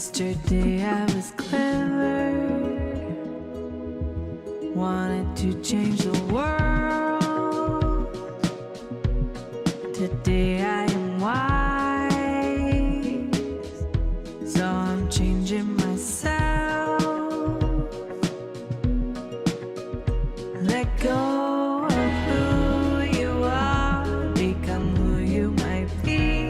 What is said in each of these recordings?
Yesterday I was clever, wanted to change the world. Today I am wise, so I'm changing myself. Let go of who you are, become who you might be.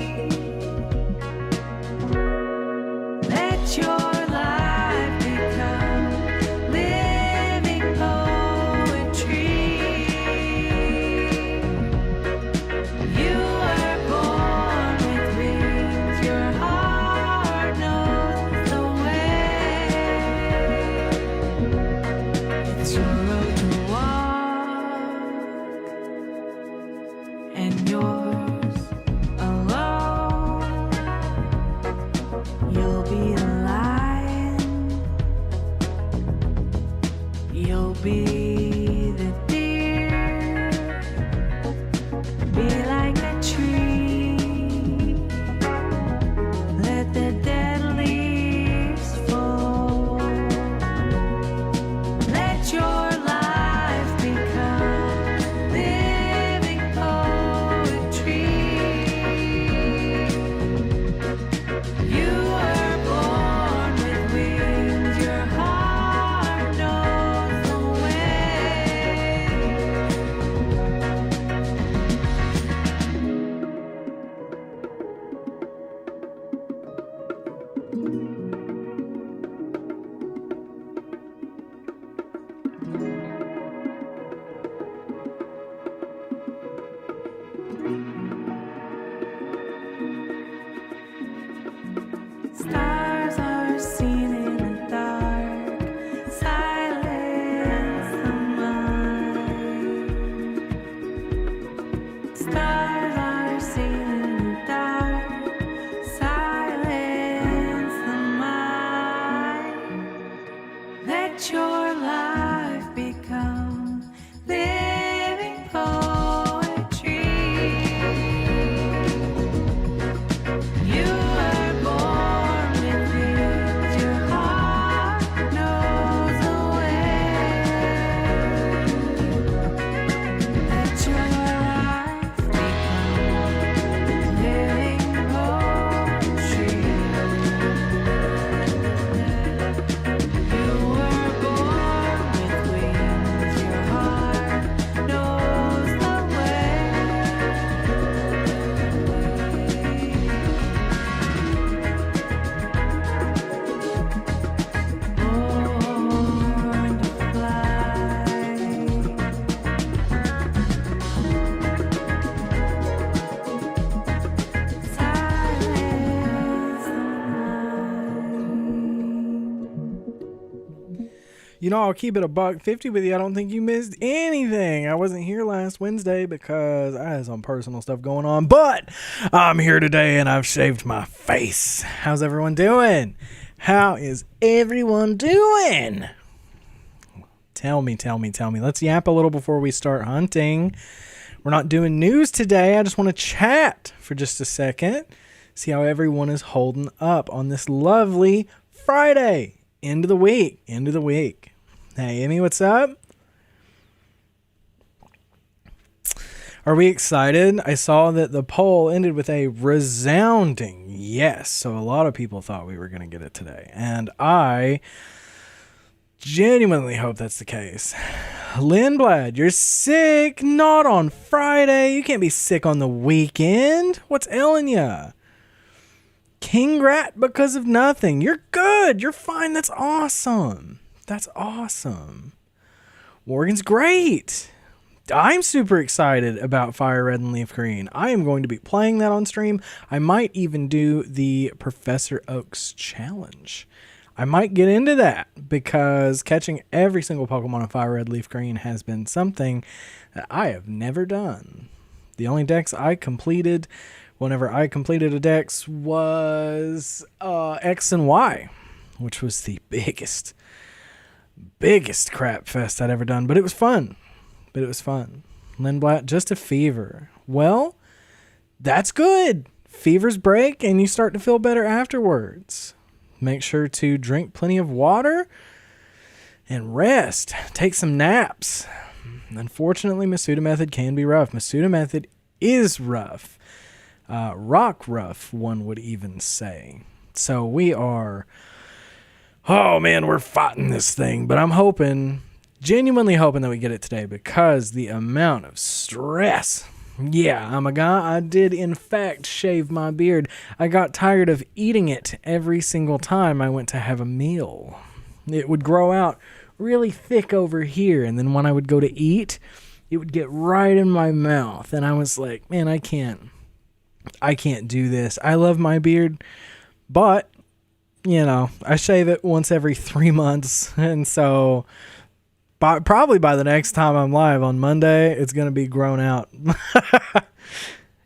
Let your life become living poetry. You were born with wings, your heart knows the way. It's your road to walk, and yours alone. You'll be a lion, you'll be the deer, be like a tree, let the dead leaves fall. Let your life become living poetry. You were born with wings, your heart knows the way. Stars are seen in the dark, silence the mind. Stars are seen in the dark, silence the mind. Let your life become living poetry. You were born with wings, your heart knows the way. Let your life become living poetry. You were born with wings, your heart knows the way. Born to fly. Silence the mind. You know, I'll keep it $1.50 with you. I don't think you missed anything. I wasn't here last Wednesday because I had some personal stuff going on, but I'm here today and I've shaved my face. How's everyone doing? How is everyone doing? Tell me. Let's yap a little before we start hunting. We're not doing news today. I just want to chat for just a second. See how everyone is holding up on this lovely Friday. End of the week. Hey, Amy, what's up? Are we excited? I saw that the poll ended with a resounding yes. So a lot of people thought we were going to get it today. And I genuinely hope that's the case. Lindblad, you're sick. Not on Friday. You can't be sick on the weekend. What's ailing ya? King Rat because of nothing. You're good. You're fine. That's awesome. Morgan's great. I'm super excited about Fire Red and Leaf Green. I am going to be playing that on stream. I might even do the Professor Oak's challenge. I might get into that because catching every single Pokemon on Fire Red Leaf Green has been something that I have never done. The only dex I completed whenever I completed a dex was X and Y, which was the biggest crap fest I'd ever done. But it was fun. Lindblad, just a fever. Well, that's good. Fevers break and you start to feel better afterwards. make sure to drink plenty of water and rest. Take some naps. Unfortunately, Masuda Method can be rough. Masuda Method is rough. Rockruff, one would even say. So we are... Oh, man, we're fighting this thing. But I'm hoping, genuinely hoping that we get it today because the amount of stress. Yeah, I'm a guy. I did, in fact, shave my beard. I got tired of eating it every single time I went to have a meal. It would grow out really thick over here, and then when I would go to eat, it would get right in my mouth, and I was like, man, I can't do this. I love my beard, but, you know, I shave it once every 3 months, and so... Probably by the next time I'm live on Monday, it's going to be grown out.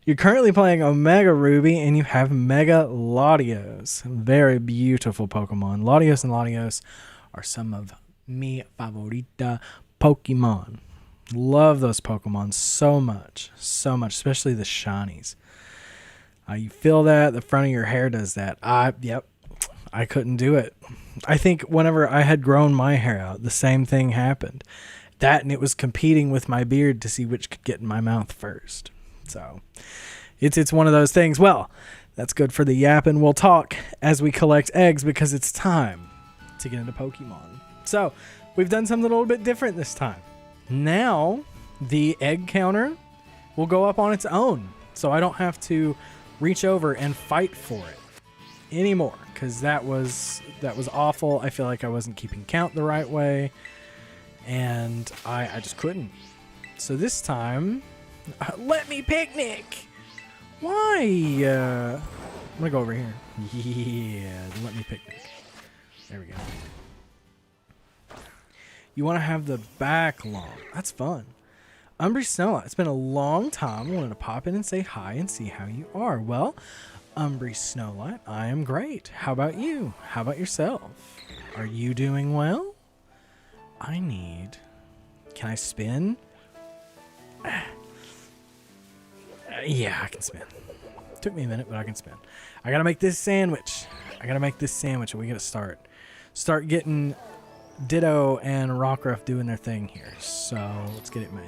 You're currently playing Omega Ruby, and you have Mega Latios. Very beautiful Pokemon. Latios and Latios are some of mi favorita Pokemon. Love those Pokemon so much. So much, especially the shinies. You feel that? The front of your hair does that. Yep. I couldn't do it. I think whenever I had grown my hair out, the same thing happened. That and it was competing with my beard to see which could get in my mouth first. So it's one of those things. Well, that's good for the yap, and we'll talk as we collect eggs because it's time to get into Pokemon. So we've done something a little bit different this time. Now the egg counter will go up on its own, so I don't have to reach over and fight for it anymore, because that was awful. I feel like I wasn't keeping count the right way, and I just couldn't. So this time, let me picnic. Why? I'm gonna go over here. Yeah, let me picnic. There we go. You want to have the back long. That's fun. Umbry Snowlight, it's been a long time. I wanted to pop in and say hi and see how you are. Well, Umbry Snowlight, I am great. How about you? How about yourself? Are you doing well? Can I spin? Yeah, I can spin. Took me a minute, but I can spin. I gotta make this sandwich. And we gotta start getting Ditto and Rockruff doing their thing here. So let's get it made.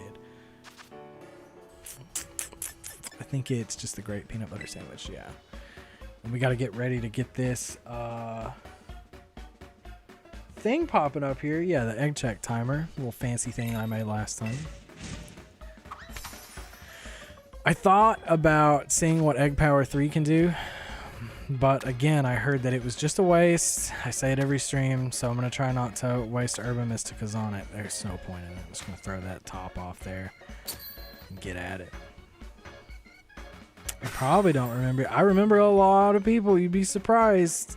I think it's just the great peanut butter sandwich, yeah. And we got to get ready to get this thing popping up here. Yeah, the egg check timer. Little fancy thing I made last time. I thought about seeing what Egg Power 3 can do. But again, I heard that it was just a waste. I say it every stream, so I'm going to try not to waste Urban Mysticas on it. There's no point in it. I'm just going to throw that top off there and get at it. I probably don't remember. I remember a lot of people. You'd be surprised.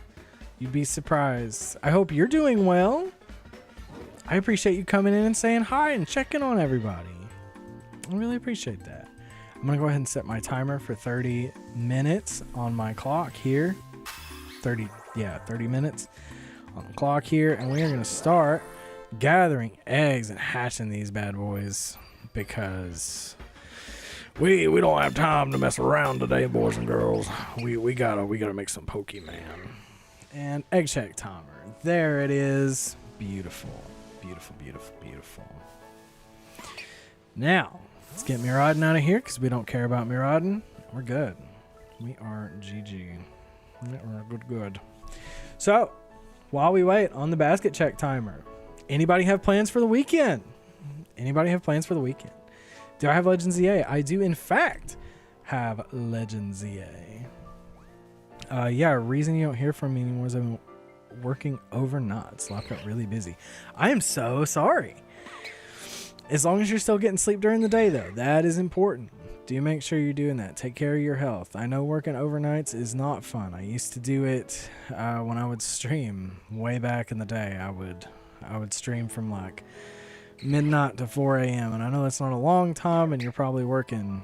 I hope you're doing well. I appreciate you coming in and saying hi and checking on everybody. I really appreciate that. I'm going to go ahead and set my timer for 30 minutes on my clock here. 30 minutes on the clock here. And we are going to start gathering eggs and hatching these bad boys because... We don't have time to mess around today, boys and girls. We gotta make some Pokemon. And egg check timer. There it is. Beautiful. Beautiful, beautiful, beautiful. Now, let's get Miraidon out of here because we don't care about Miraidon. We're good. We are GG. We're good. So, while we wait on the basket check timer, anybody have plans for the weekend? Do I have Legends EA? I do, in fact, have Legends EA. Reason you don't hear from me anymore is I've been working overnight, so I've got really busy. I am so sorry. As long as you're still getting sleep during the day, though, that is important. Do make sure you're doing that. Take care of your health. I know working overnights is not fun. I used to do it when I would stream way back in the day. I would stream from like midnight to 4 a.m. and I know that's not a long time and you're probably working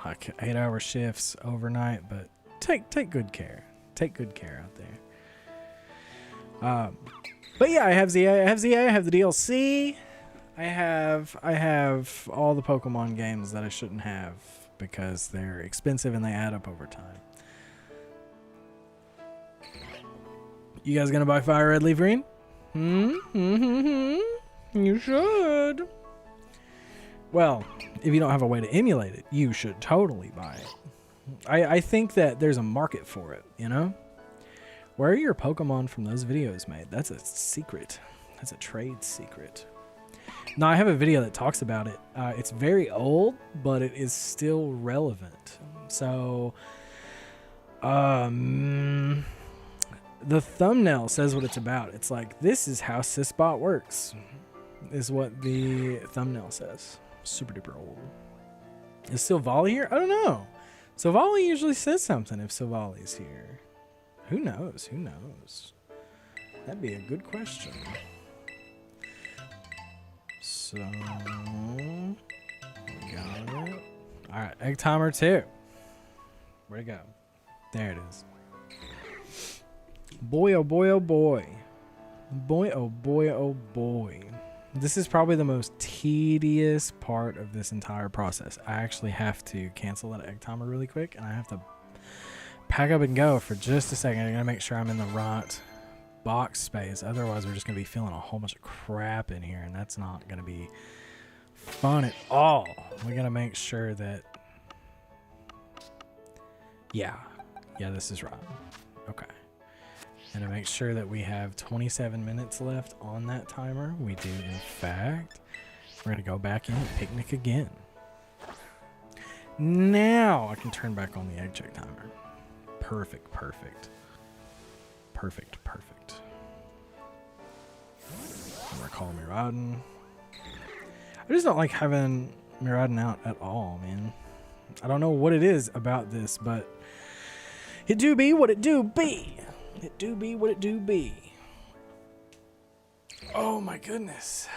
like 8-hour shifts overnight, but take good care. Take good care out there. But yeah, I have ZA, I have the DLC. I have all the Pokemon games that I shouldn't have because they're expensive and they add up over time. You guys gonna buy Fire Red Leaf Green? You should. Well, if you don't have a way to emulate it, you should totally buy it. I think that there's a market for it, you know? Where are your Pokemon from those videos made? That's a secret. That's a trade secret. No, I have a video that talks about it. It's very old, but it is still relevant. So, the thumbnail says what it's about. It's like, this is how Sysbot works, is what the thumbnail says. Super duper old. Is Silvally here? I don't know. Silvally usually says something if Silvally's here. Who knows? Who knows? That'd be a good question. So, we got it. Alright, egg timer 2. Where'd it go? There it is. Boy, oh boy, oh boy. Boy, oh boy, oh boy. This is probably the most tedious part of this entire process. I actually have to cancel that egg timer really quick, and I have to pack up and go for just a second. I'm going to make sure I'm in the right box space. Otherwise, we're just going to be filling a whole bunch of crap in here, and that's not going to be fun at all. We got to make sure that... Yeah, this is right. Okay. And to make sure that we have 27 minutes left on that timer, we do in fact. We're going to go back in and picnic again. Now I can turn back on the egg check timer. Perfect, perfect. Perfect, perfect. I'm going to call Miraidon. I just don't like having Miraidon out at all, man. I don't know what it is about this, but it do be what it do be. It do be what it do be. Oh my goodness.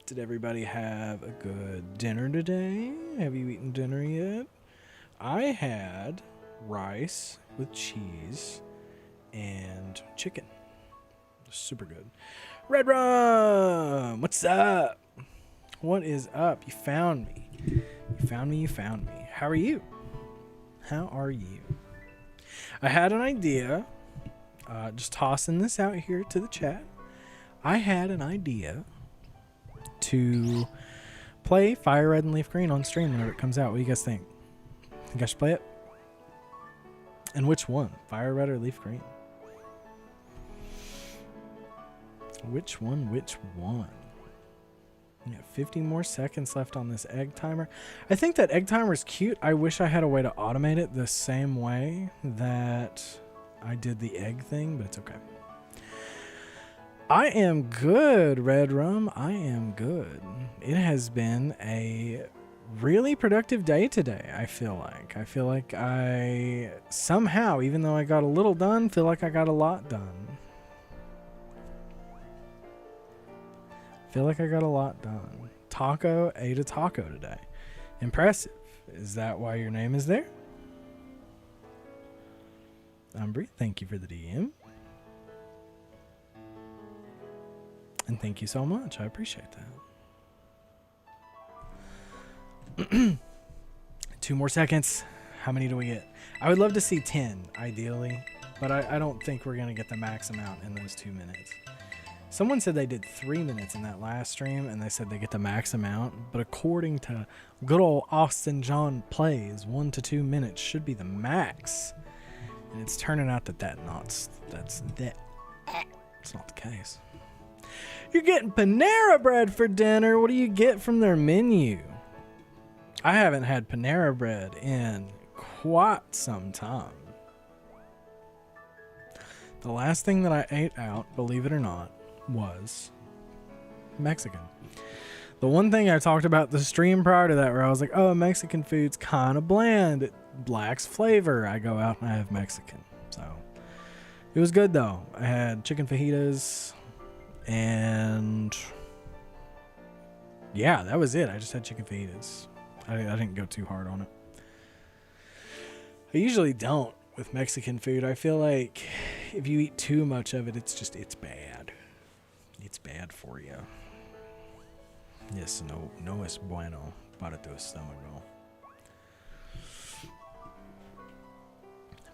Did everybody have a good dinner today? Have you eaten dinner yet? I had rice with cheese and chicken. Super good. Red Rum! What's up? What is up? You found me. You found me, you found me. How are you? How are you? I had an idea. Just tossing this out here to the chat. I had an idea to play Fire Red and Leaf Green on stream whenever it comes out. What do you guys think? Think I should play it? And which one? Fire Red or Leaf Green? Which one? Which one? Yeah, 50 more seconds left on this egg timer. I think that egg timer is cute. I wish I had a way to automate it the same way that I did the egg thing, but it's okay. I am good, Red Rum. I am good. It has been a really productive day today, I feel like. I feel like I somehow, even though I got a little done, feel like I got a lot done. Feel like I got a lot done. Taco ate a taco today. Impressive. Is that why your name is there? Umbry, thank you for the DM. And thank you so much. I appreciate that. 2 more seconds. How many do we get? I would love to see 10, ideally. But I don't think we're going to get the max amount in those 2 minutes. Someone said they did 3 minutes in that last stream, and they said they get the max amount. But according to good old Austin John Plays, 1 to 2 minutes should be the max. And it's turning out that that's not the case. You're getting Panera Bread for dinner. What do you get from their menu? I haven't had Panera Bread in quite some time. The last thing that I ate out, believe it or not, was Mexican. The one thing I talked about the stream prior to that, where I was like, oh, Mexican food's kind of bland. It lacks flavor. I go out and I have Mexican. So it was good though. I had chicken fajitas and yeah, that was it. I just had chicken fajitas. I didn't go too hard on it. I usually don't with Mexican food. I feel like if you eat too much of it, it's bad. It's bad for you. Yes, no es bueno para tu estómago.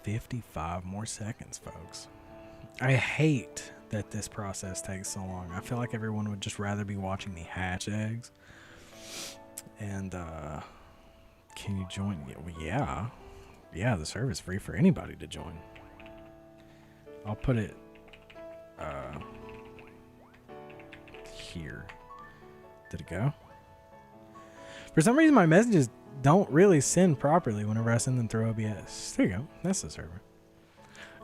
55 more seconds, folks. I hate that this process takes so long. I feel like everyone would just rather be watching me hatch eggs. And can you join? Yeah, yeah. The server's free for anybody to join. I'll put it here. Did it go? For some reason, my messages don't really send properly whenever I send them through OBS. There you go. That's the server.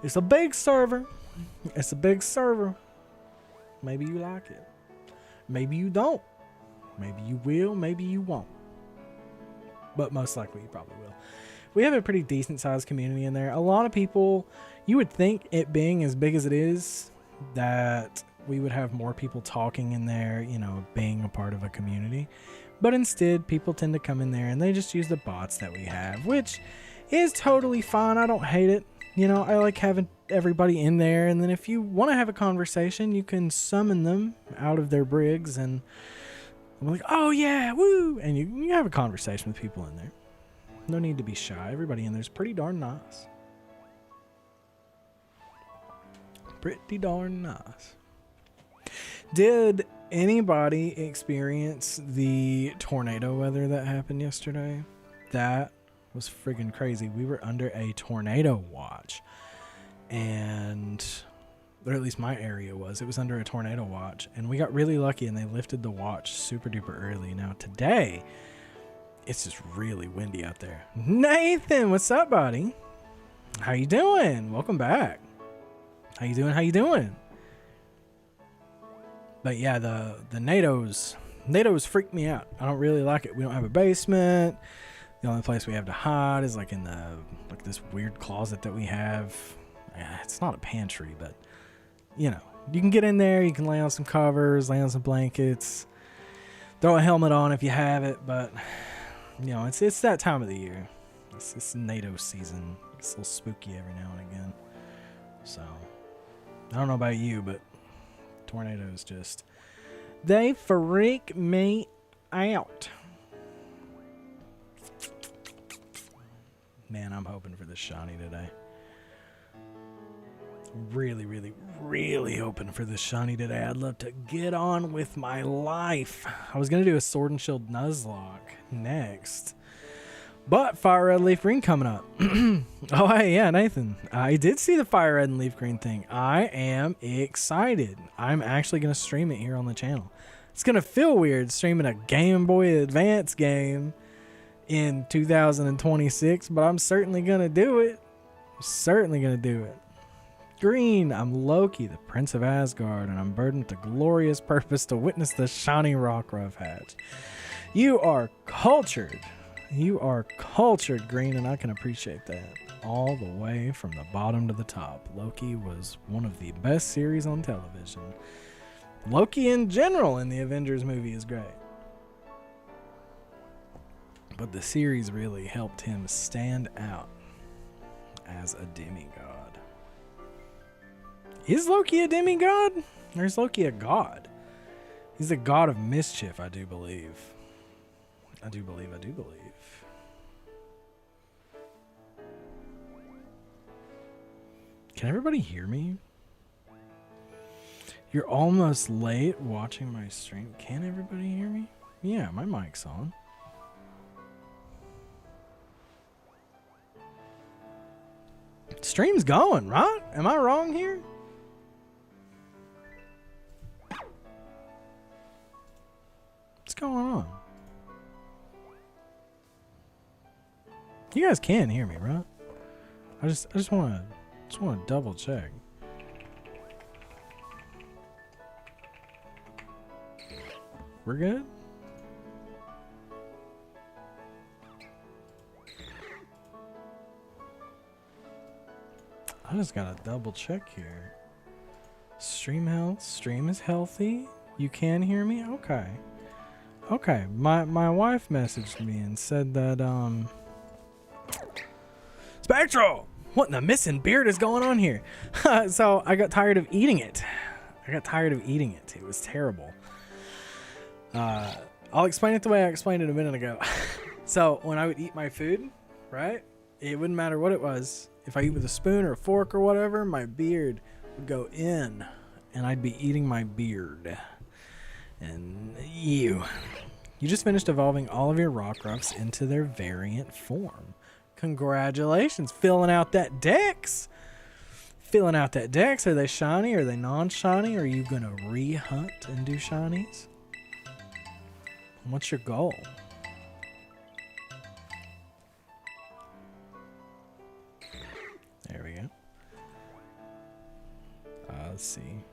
It's a big server. It's a big server. Maybe you like it. Maybe you don't. Maybe you will. Maybe you won't. But most likely you probably will. We have a pretty decent sized community in there. A lot of people, you would think it being as big as it is, that we would have more people talking in there, you know, being a part of a community. But instead, people tend to come in there and they just use the bots that we have, which is totally fine. I don't hate it. You know, I like having everybody in there. And then if you want to have a conversation, you can summon them out of their brigs. And I'm like, oh yeah, woo. And you have a conversation with people in there. No need to be shy. Everybody in there is pretty darn nice. Pretty darn nice. Did anybody experience the tornado weather that happened yesterday? That was friggin' crazy. We were under a tornado watch, and or at least my area was. It was under a tornado watch, and we got really lucky and they lifted the watch super duper early. Now today, it's just really windy out there. Nathan, what's up, buddy? How you doing? Welcome back. How you doing? How you doing? But yeah, the NATOs freak me out. I don't really like it. We don't have a basement. The only place we have to hide is like in this weird closet that we have. It's not a pantry, but you know, you can get in there. You can lay on some covers, lay on some blankets, throw a helmet on if you have it. But you know, it's that time of the year. It's NATO season. It's a little spooky every now and again. So I don't know about you, but tornadoes they freak me out. Man, I'm hoping for this shiny today. Really, really, really hoping for this shiny today. I'd love to get on with my life. I was going to do a Sword and Shield Nuzlocke next. But Fire Red Leaf Green coming up. Oh, hey, yeah, Nathan. I did see the Fire Red and Leaf Green thing. I am excited. I'm actually going to stream it here on the channel. It's going to feel weird streaming a Game Boy Advance game in 2026, but I'm certainly going to do it. I'm certainly going to do it. Green, I'm Loki, the Prince of Asgard, and I'm burdened with the glorious purpose to witness the Shiny Rockruff hatch. You are cultured. You are cultured, Green, and I can appreciate that. All the way from the bottom to the top. Loki was one of the best series on television. Loki in general in the Avengers movie is great. But the series really helped him stand out as a demigod. Is Loki a demigod? Or is Loki a god? He's a god of mischief, I do believe. I do believe. Can everybody hear me? You're almost late watching my stream. Can everybody hear me? Yeah, my mic's on. Stream's going, right? Am I wrong here? What's going on? You guys can hear me, right? I just want to double check. We're good? I just gotta double check here. Stream health. Stream is healthy. You can hear me? Okay. Okay. My wife messaged me and said that Spectral! What in the missing beard is going on here? So I got tired of eating it. It was terrible. I'll explain it the way I explained it a minute ago. So when I would eat my food, right? It wouldn't matter what it was. If I eat with a spoon or a fork or whatever, my beard would go in, and I'd be eating my beard. And you just finished evolving all of your Rockruffs into their variant form. Congratulations, filling out that dex. Filling out that dex. Are they shiny? Are they non-shiny? Are you gonna re-hunt and do shinies? What's your goal? There we go. Let's see.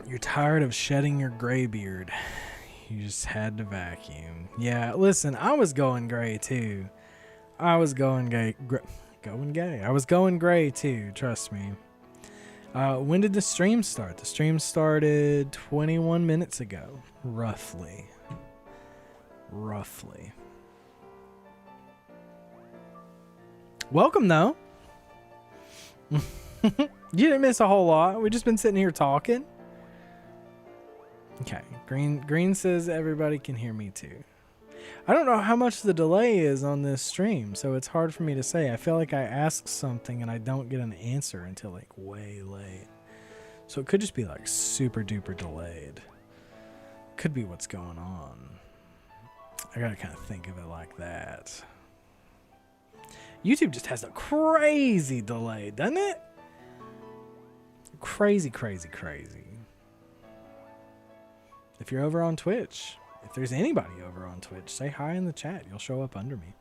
You're tired of shedding your gray beard. You just had to vacuum. Yeah, listen, I was going gray too. I was going gay. I was going gray too, trust me. When did the stream start? The stream started 21 minutes ago, roughly. Welcome, though. You didn't miss a whole lot. We've just been sitting here talking. Okay, Green says everybody can hear me too. I don't know how much the delay is on this stream, so it's hard for me to say. I feel like I ask something and I don't get an answer until like way late. So it could just be like super duper delayed. Could be what's going on. I gotta kind of think of it like that. YouTube just has a crazy delay, doesn't it? Crazy. If you're over on Twitch, if there's anybody over on Twitch, say hi in the chat. You'll show up under me.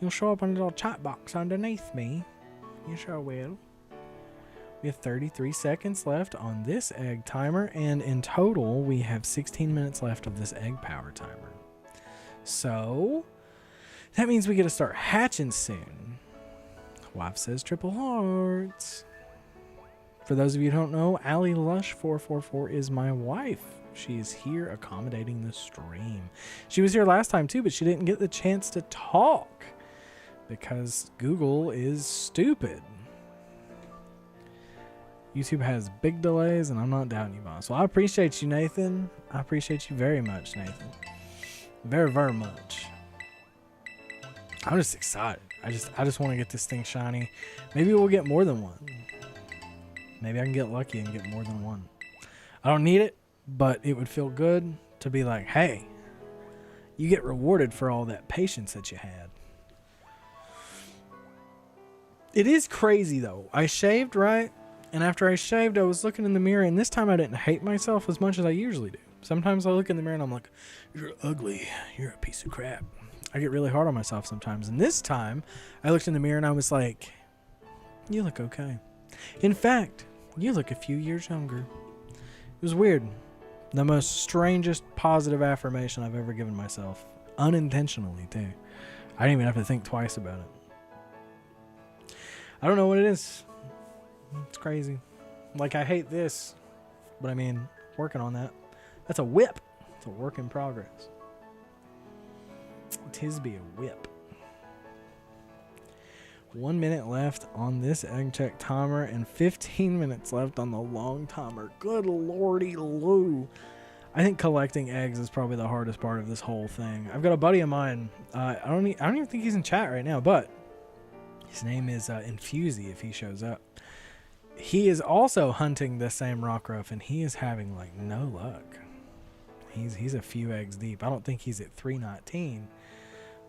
You'll show up on a little chat box underneath me. You sure will. We have 33 seconds left on this egg timer, and in total, we have 16 minutes left of this egg power timer. So, that means we get to start hatching soon. Wife says triple hearts. For those of you who don't know, Allie Lush 444 is my wife. She is here accommodating the stream. She was here last time too, but she didn't get the chance to talk because Google is stupid. YouTube has big delays, and I'm not doubting you, boss. Well, I appreciate you, Nathan. I appreciate you very much, Nathan. Very, very much. I'm just excited. I just want to get this thing shiny. Maybe we'll get more than one. Maybe I can get lucky and get more than one. I don't need it, but it would feel good to be like, hey, you get rewarded for all that patience that you had. It is crazy, though. I shaved, right? And after I shaved, I was looking in the mirror, and this time I didn't hate myself as much as I usually do. Sometimes I look in the mirror and I'm like, you're ugly. You're a piece of crap. I get really hard on myself sometimes. And this time, I looked in the mirror and I was like, you look okay. In fact, you look a few years younger. It was weird. The most strangest positive affirmation I've ever given myself. Unintentionally, too. I didn't even have to think twice about it. I don't know what it is. It's crazy. Like, I hate this. But I mean, working on that. That's a whip. It's a work in progress. Tis be a whip. 1 minute left on this egg check timer and 15 minutes left on the long timer. Good lordy Lou. I think collecting eggs is probably the hardest part of this whole thing. I've got a buddy of mine. I don't even think he's in chat right now, but his name is Infusey if he shows up. He is also hunting the same Rockruff, and he is having like no luck. He's a few eggs deep. I don't think he's at 319,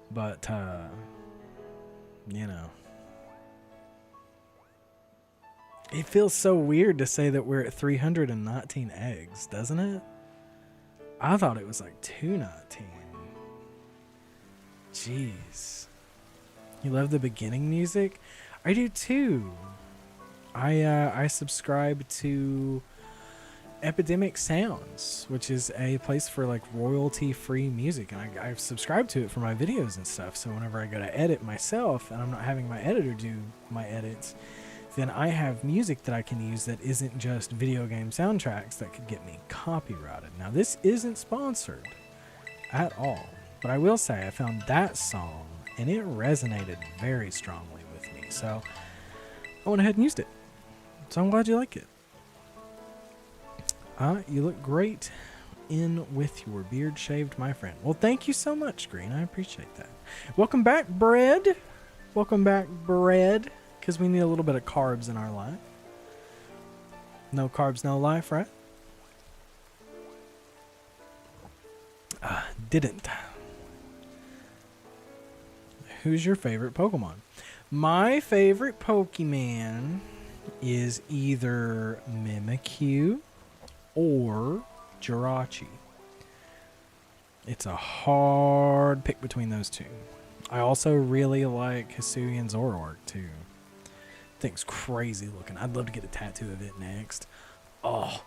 but you know, it feels so weird to say that we're at 319 eggs, doesn't it? I thought it was like 219. Jeez. You love the beginning music? I do too. I subscribe to Epidemic Sounds, which is a place for like royalty-free music, and I've subscribed to it for my videos and stuff. So whenever I go to edit myself, and I'm not having my editor do my edits, then I have music that I can use that isn't just video game soundtracks that could get me copyrighted. Now this isn't sponsored at all, but I will say I found that song and it resonated very strongly with me. So I went ahead and used it. So I'm glad you like it. You look great in with your beard shaved, my friend. Well, thank you so much, Green. I appreciate that. Welcome back, Bread. Welcome back, Bread. Because we need a little bit of carbs in our life. No carbs, no life, right? Didn't. Who's your favorite Pokemon? My favorite Pokemon is either Mimikyu or Jirachi. It's a hard pick between those two. I also really like Hisuian Zoroark too. Thing's crazy looking. I'd love to get a tattoo of it next. Oh,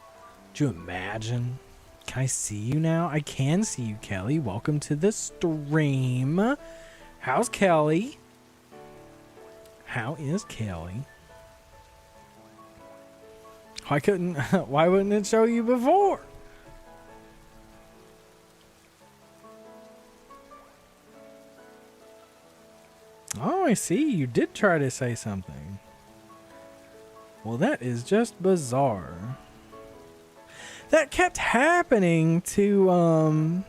do you imagine? Can I see you now? I can see you, Kelly. Welcome to the stream. How's Kelly? How is Kelly? Why wouldn't it show you before? Oh, I see. You did try to say something. Well, that is just bizarre. That kept happening to a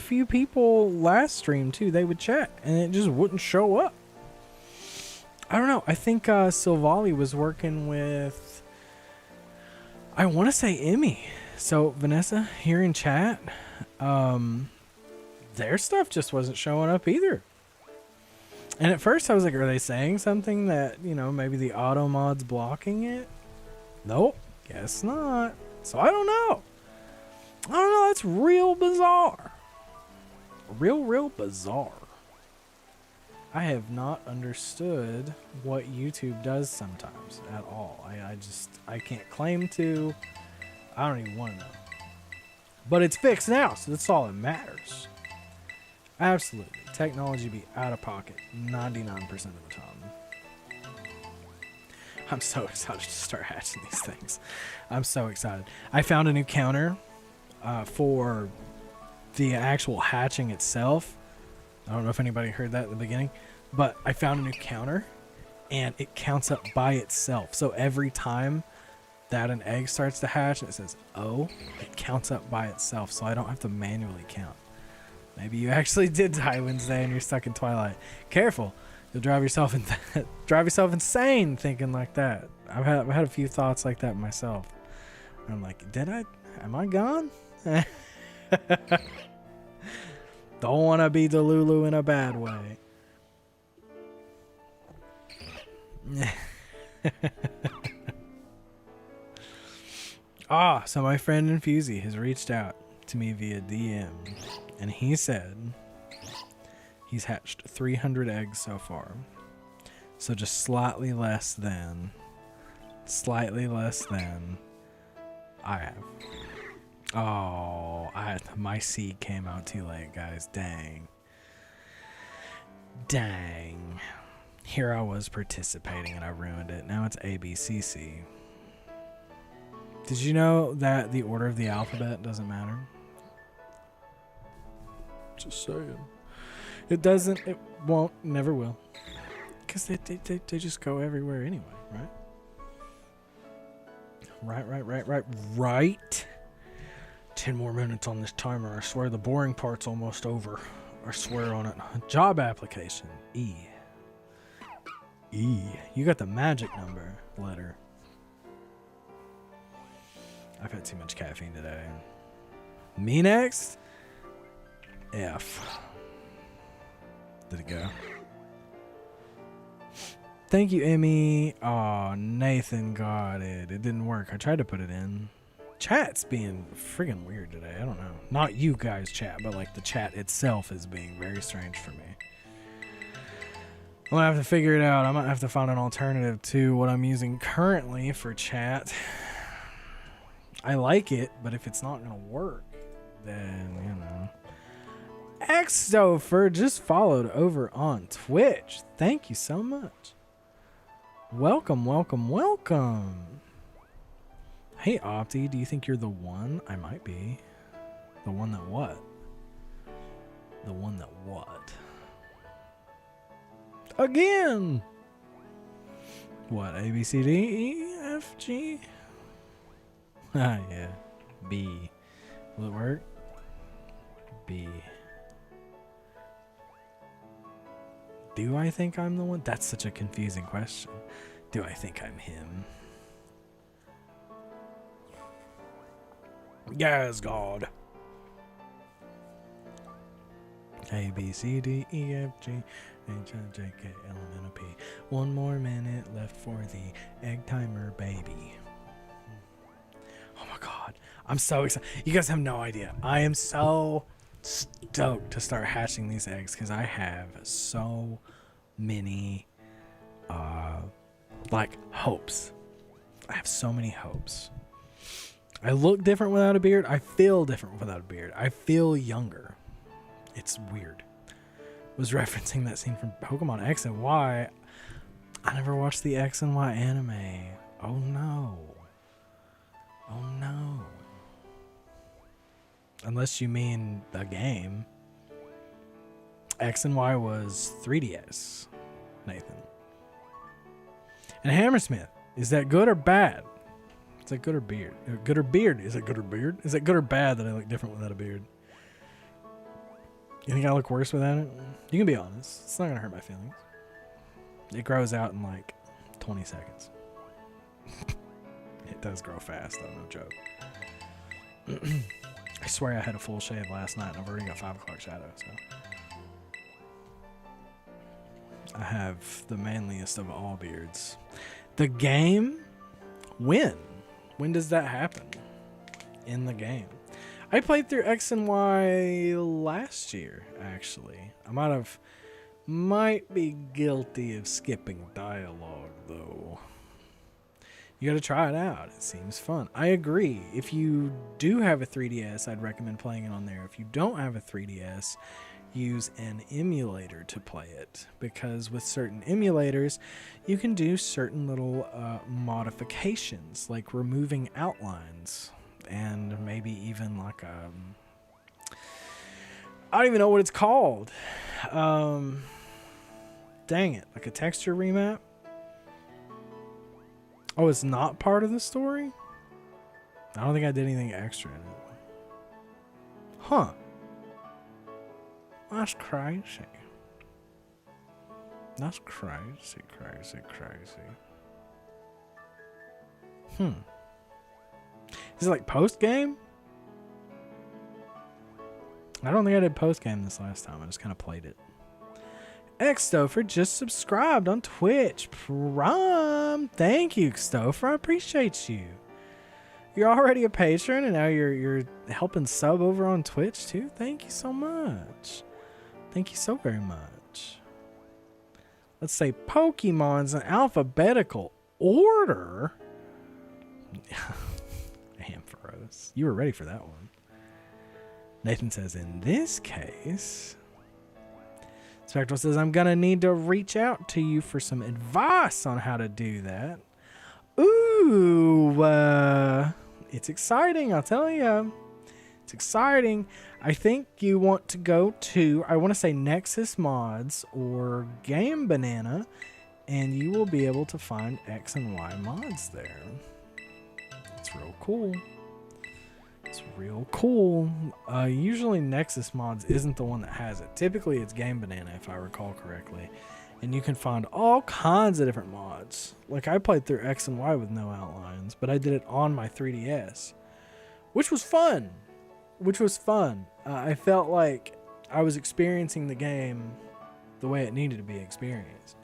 few people last stream too. They would chat and it just wouldn't show up. I don't know. I think Silvally was working with, I want to say Emmy. So Vanessa here in chat, their stuff just wasn't showing up either. And at first I was like, are they saying something that, you know, maybe the auto mod's blocking it? Nope, guess not. So I don't know. That's real bizarre. Real bizarre. I have not understood what YouTube does sometimes at all. I can't claim to. I don't even want to know. But it's fixed now, so that's all that matters. Absolutely. Technology be out of pocket 99% of the time. I'm so excited to start hatching these things. I'm so excited. I found a new counter for the actual hatching itself. I don't know if anybody heard that at the beginning, but I found a new counter and it counts up by itself. So every time that an egg starts to hatch and it says, oh, it counts up by itself. So I don't have to manually count. Maybe you actually did die Wednesday and you're stuck in Twilight. Careful. You'll drive yourself insane thinking like that. I've had a few thoughts like that myself. And I'm like, am I gone? Don't want to be Delulu in a bad way. So my friend Infusey has reached out to me via DM, and he said he's hatched 300 eggs so far. So just slightly less than I have. Oh, my seed came out too late, guys. Dang. Here I was participating and I ruined it. Now it's ABCC. Did you know that the order of the alphabet doesn't matter? Just saying. It doesn't, it won't, never will. Because they just go everywhere anyway, right? Right. 10 more minutes on this timer. I swear the boring part's almost over. I swear on it. Job application. E. You got the magic number letter. I've had too much caffeine today. Me next? F. Did it go? Thank you, Emmy. Oh, Nathan got it. It didn't work. I tried to put it in. Chat's being friggin' weird today. I don't know. Not you guys chat, but like the chat itself is being very strange for me. I'm gonna have to figure it out. I might have to find an alternative to what I'm using currently for chat. I like it, but if it's not gonna work, then, you know. Xtopher just followed over on Twitch. Thank you so much. Welcome. Hey, Opti, do you think you're the one? I might be. The one that what? The one that what? Again! What, A, B, C, D, E, F, G? Ah, yeah. B. Will it work? B. Do I think I'm the one? That's such a confusing question. Do I think I'm him? Yes, God. A, B, C, D, E, F, G, H, I, J, K, L, M, N, O, P. One more minute left for the egg timer, baby. Oh my God. I'm so excited. You guys have no idea. I am so stoked to start hatching these eggs because I have so many, like, hopes. I have so many hopes. I look different without a beard. I feel different without a beard. I feel younger. It's weird. Was referencing that scene from Pokemon X and Y. I never watched the X and Y anime. Oh no. Oh no. Unless you mean the game. X and Y was 3DS, Nathan. And Hammersmith, is that good or bad? Is that good or beard? Good or beard? Is it good or beard? Is it good or bad that I look different without a beard? You think I look worse without it? You can be honest. It's not going to hurt my feelings. It grows out in like 20 seconds. It does grow fast, though, no joke. I swear I had a full shave last night and I've already got 5 o'clock shadow, so. I have the manliest of all beards. The game? When? When does that happen? In the game. I played through X and Y last year, actually. Might be guilty of skipping dialogue, though. You gotta try it out. It seems fun. I agree. If you do have a 3DS, I'd recommend playing it on there. If you don't have a 3DS, use an emulator to play it. Because with certain emulators, you can do certain little modifications, like removing outlines. And maybe even like I don't even know what it's called. Dang it. Like a texture remap? Oh, it's not part of the story? I don't think I did anything extra in it. Huh. That's crazy. That's crazy, crazy, crazy. Is it like post-game? I don't think I did post-game this last time. I just kind of played it. Xstofer just subscribed on Twitch Prime. Thank you, Xstofer. I appreciate you. You're already a patron, and now you're helping sub over on Twitch too. Thank you so much. Thank you so very much. Let's say Pokemon's in alphabetical order. Ampharos. You were ready for that one. Nathan says, in this case... Spectral says, I'm going to need to reach out to you for some advice on how to do that. Ooh, it's exciting, I'll tell you. It's exciting. I think you want to go to, I want to say Nexus Mods or Game Banana, and you will be able to find X and Y mods there. It's real cool. It's real cool. Usually Nexus Mods isn't the one that has it. Typically it's Game Banana, if I recall correctly. And you can find all kinds of different mods. Like I played through X and Y with no outlines, but I did it on my 3DS, which was fun. I felt like I was experiencing the game the way it needed to be experienced.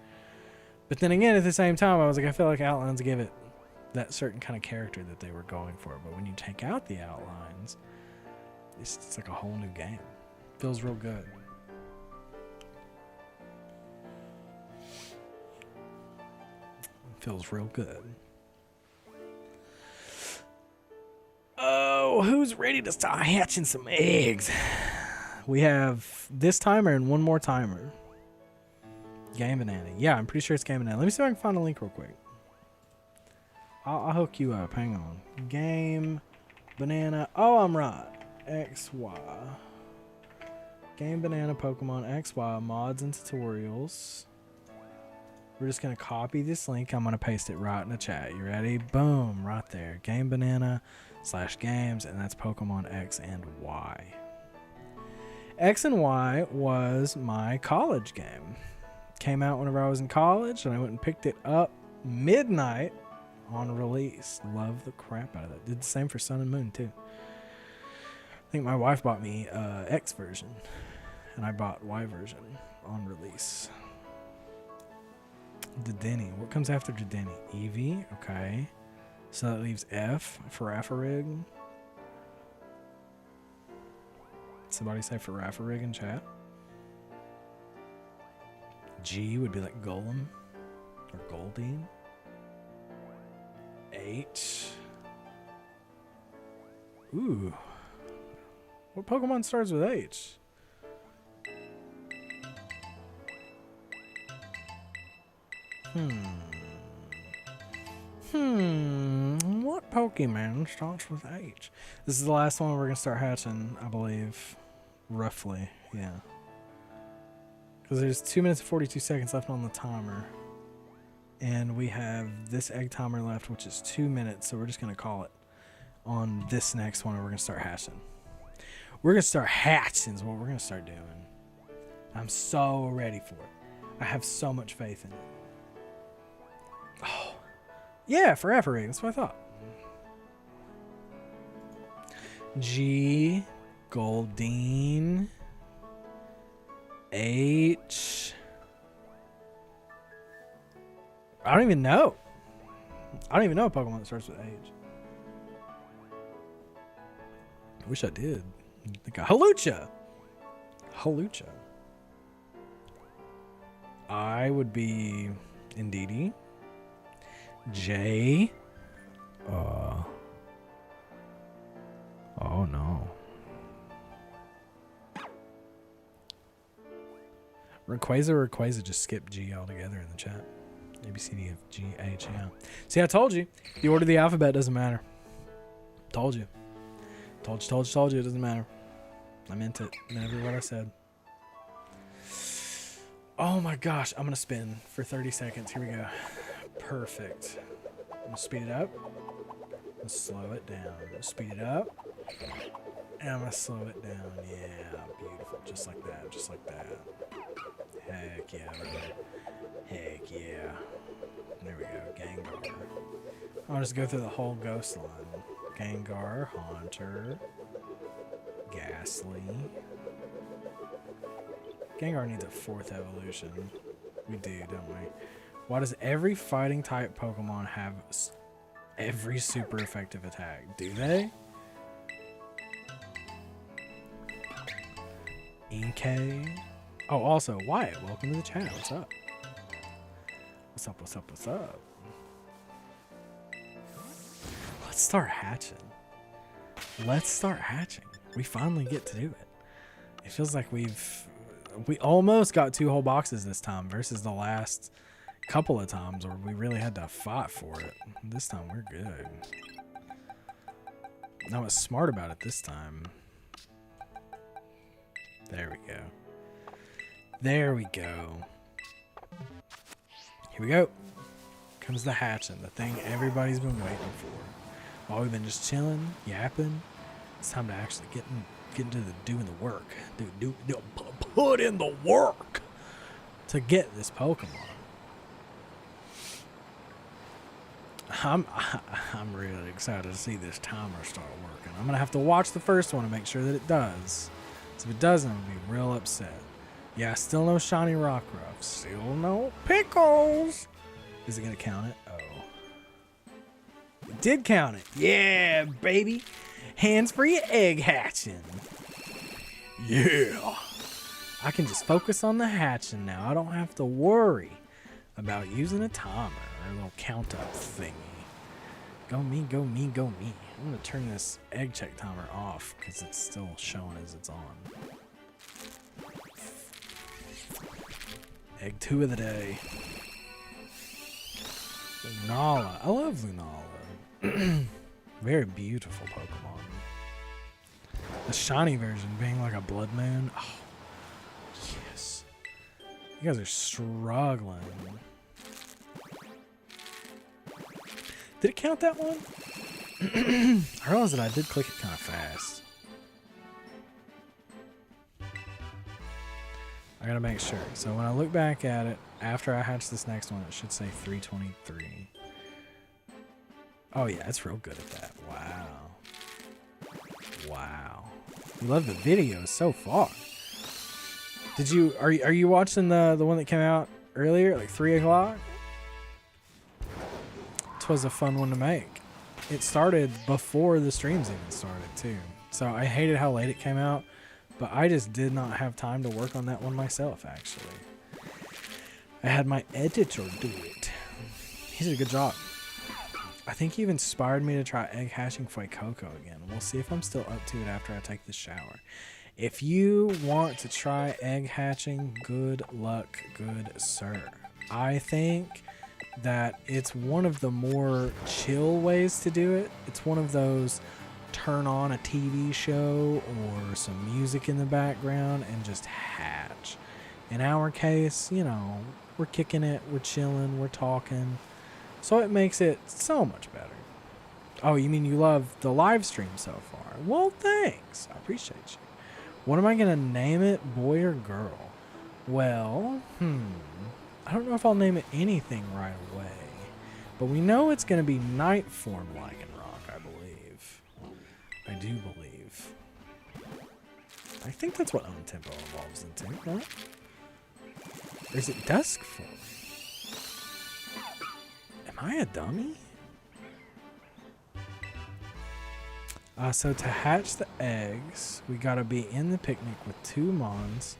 But then again, at the same time, I was like, I felt like outlines give it that certain kind of character that they were going for. But when you take out the outlines, it's like a whole new game. Feels real good. Feels real good. Oh, who's ready to start hatching some eggs? We have this timer and one more timer. Game Banana. Yeah, I'm pretty sure it's Game Banana. Let me see if I can find a link real quick. I'll hook you up. Hang on. Game Banana. Oh, I'm right. XY. Game Banana Pokemon XY mods and tutorials. We're just going to copy this link. I'm going to paste it right in the chat. You ready? Boom, right there. Game Banana / games, and that's Pokemon X and Y. X and Y was my college game. Came out whenever I was in college, and I went and picked it up midnight on release. Love the crap out of that. Did the same for Sun and Moon too. I think my wife bought me X version, and I bought Y version on release. Dedenne. What comes after Dedenne? Eevee. Okay. So that leaves F for Farafrig. Somebody say Farafrig in chat. G would be like Golem or Goldeen. H. Ooh. What Pokemon starts with H? What Pokemon starts with H? This is the last one we're going to start hatching, I believe. Roughly, yeah. Because there's 2 minutes and 42 seconds left on the timer. And we have this egg timer left, which is 2 minutes. So we're just going to call it on this next one, and we're going to start hatching. We're going to start hatching is what we're going to start doing. I'm so ready for it. I have so much faith in it. Oh, yeah, for Farafrig. That's what I thought. G, Goldeen, H. I don't even know. I don't even know a Pokemon that starts with H. I wish I did. I think Hawlucha. Hawlucha. I would be Indeedee. J. Oh no. Rayquaza just skipped G altogether in the chat. A, B, C, D, F, G, H, yeah. See, I told you. The order of the alphabet doesn't matter. Told you. Told you it doesn't matter. I meant it. I meant every word I said. Oh my gosh. I'm going to spin for 30 seconds. Here we go. Perfect. I'm going to speed it up. I'm going to slow it down. I'm going to speed it up. And I'm going to slow it down. Yeah, beautiful. Just like that. Just like that. Heck yeah, bro. Heck yeah. There we go. Gengar. I'll just go through the whole ghost line. Gengar, Haunter, Ghastly. Gengar needs a 4th evolution. We do, don't we? Why does every fighting type Pokemon have every super effective attack? Do they? Inkay. Oh, also, Wyatt, welcome to the chat. What's up? What's up, what's up, what's up? Let's start hatching. Let's start hatching. We finally get to do it. It feels like we almost got 2 whole boxes this time versus the last couple of times where we really had to fight for it. This time we're good. I was smart about it this time. There we go. There we go. Here we go. Comes the hatching, the thing everybody's been waiting for. While we've been just chilling, yapping, it's time to actually get into the doing the work. Put in the work to get this Pokemon. I'm really excited to see this timer start working. I'm gonna have to watch the first one to make sure that it does. So if it doesn't, I'm gonna be real upset. Yeah, still no Shiny Rockruff. Still no Pickles. Is it gonna count it? Oh. It did count it. Yeah, baby. Hands free egg hatching. Yeah. I can just focus on the hatching now. I don't have to worry about using a timer or a little count up thingy. Go me, go me, go me. I'm gonna turn this egg check timer off because it's still showing as it's on. Egg 2 of the day. Lunala. I love Lunala. Very beautiful Pokemon. The shiny version being like a blood moon. Oh, yes. You guys are struggling. Did it count that one? I realized that I did click it kind of fast. I gotta make sure. So when I look back at it, after I hatch this next one, it should say 323. Oh yeah, it's real good at that. Wow. Wow. You love the videos so far. Did you are you watching the one that came out earlier, like 3 o'clock? It was a fun one to make. It started before the streams even started too. So I hated how late it came out, but I just did not have time to work on that one myself actually. I had my editor do it. He did a good job. I think he even inspired me to try egg hashing Fuecoco again. We'll see if I'm still up to it after I take the shower. If you want to try egg hatching, good luck, good sir. I think that it's one of the more chill ways to do it. It's one of those turn on a TV show or some music in the background and just hatch. In our case, you know, we're kicking it, we're chilling, we're talking. So it makes it so much better. Oh, you mean you love the live stream so far? Well, thanks. I appreciate you. What am I going to name it, boy or girl? Well, I don't know if I'll name it anything right away. But we know it's going to be night form Lycanroc, I believe. I do believe. I think that's what Own Tempo evolves into, right? Or is it dusk form? Am I a dummy? So to hatch the eggs, we gotta be in the picnic with 2 Mons,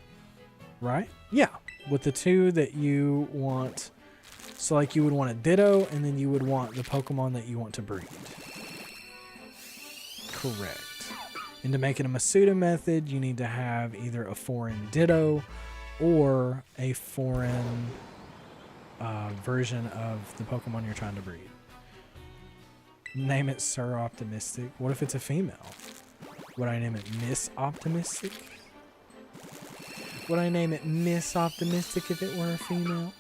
right? Yeah, with the 2 that you want. So like you would want a Ditto, and then you would want the Pokemon that you want to breed. Correct. And to make it a Masuda method, you need to have either a foreign Ditto or a foreign version of the Pokemon you're trying to breed. Name it Sir Optimistic. What if it's a female? Would I name it Miss Optimistic? Would I name it Miss Optimistic if it were a female?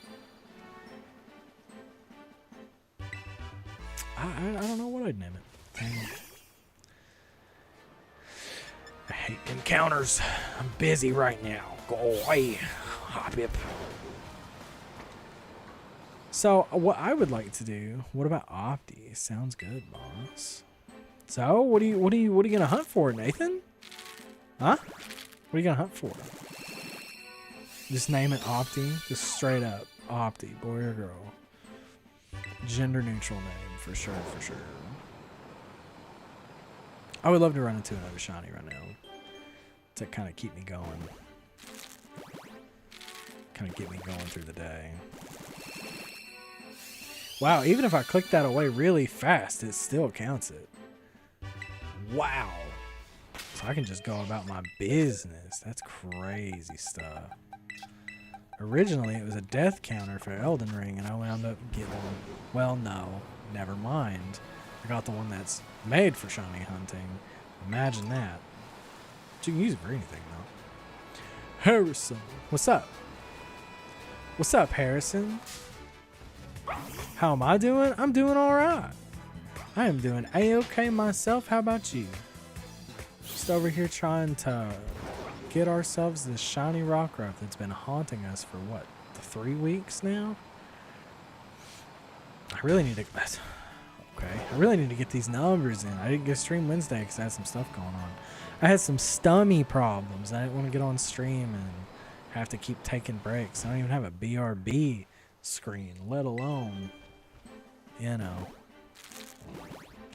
I don't know what I'd name it. Dang it. I hate encounters. I'm busy right now. Go away. Hop it. So what I would like to do, what about Opti? Sounds good, boss. So what are you gonna hunt for, Nathan? Huh? What are you gonna hunt for? Just name it Opti, just straight up Opti, boy or girl. Gender neutral name for sure, for sure. I would love to run into another shiny right now to kind of keep me going, kind of get me going through the day. Wow, even if I click that away really fast, it still counts it. Wow. So I can just go about my business. That's crazy stuff. Originally, it was a death counter for Elden Ring, and I wound up getting... Well, no. Never mind. I got the one that's made for shiny hunting. Imagine that. But you can use it for anything, though. Harrison. What's up? What's up, Harrison? How am I doing? I'm doing alright. I am doing A-okay myself. How about you? Just over here trying to get ourselves this shiny Rockruff that's been haunting us for what, 3 weeks now? I really need to... Okay. I really need to get these numbers in. I didn't get stream Wednesday because I had some stuff going on. I had some stomach problems. I didn't want to get on stream and have to keep taking breaks. I don't even have a BRB screen, let alone, you know,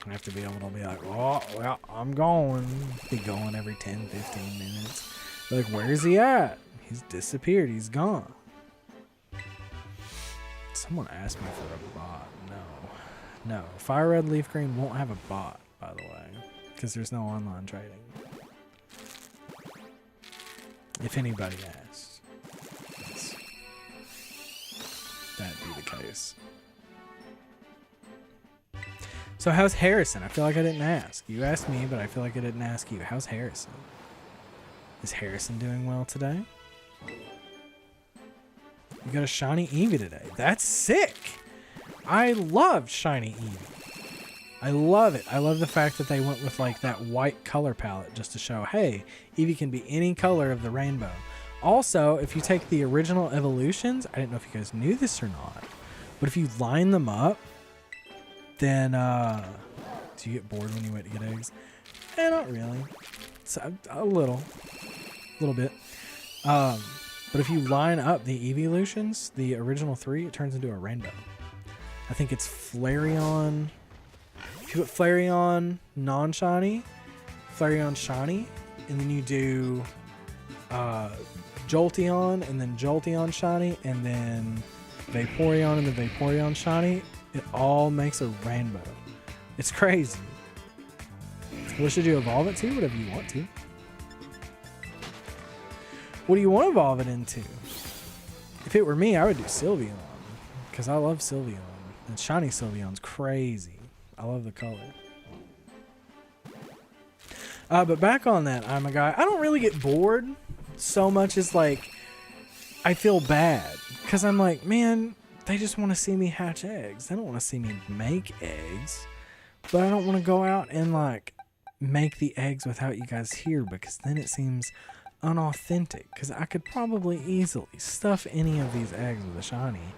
I have to be able to be like, oh, well, I'm going. Be going every 10, 15 minutes. Like, where's he at? He's disappeared. He's gone. Someone asked me for a bot. No. Fire Red Leaf Green won't have a bot, by the way, because there's no online trading. If anybody asks, that'd be the case. So how's Harrison? I feel like I didn't ask. You asked me, but I feel like I didn't ask you. How's Harrison? Is Harrison doing well today? You got a shiny Eevee today. That's sick. I love shiny Eevee. I love it. I love the fact that they went with like that white color palette just to show, hey, Eevee can be any color of the rainbow. Also, if you take the original evolutions, I didn't know if you guys knew this or not, but if you line them up, then do you get bored when you wait to get eggs? Not really. It's a little bit. But if you line up the evolutions, the original 3, it turns into a rainbow. I think it's Flareon. If you put Flareon non-shiny, Flareon shiny, and then you do Jolteon, and then Jolteon shiny, and then Vaporeon, and then Vaporeon shiny, it all makes a rainbow. It's crazy. What should you evolve it to? Whatever you want to. What do you want to evolve it into? If it were me, I would do Sylveon, because I love Sylveon. And shiny Sylveon's crazy. I love the color. But back on that, I'm a guy. I don't really get bored so much as like I feel bad, because I'm like, man, they just want to see me hatch eggs. They don't want to see me make eggs. But I don't want to go out and like make the eggs without you guys here, because then it seems unauthentic. Because I could probably easily stuff any of these eggs with a shiny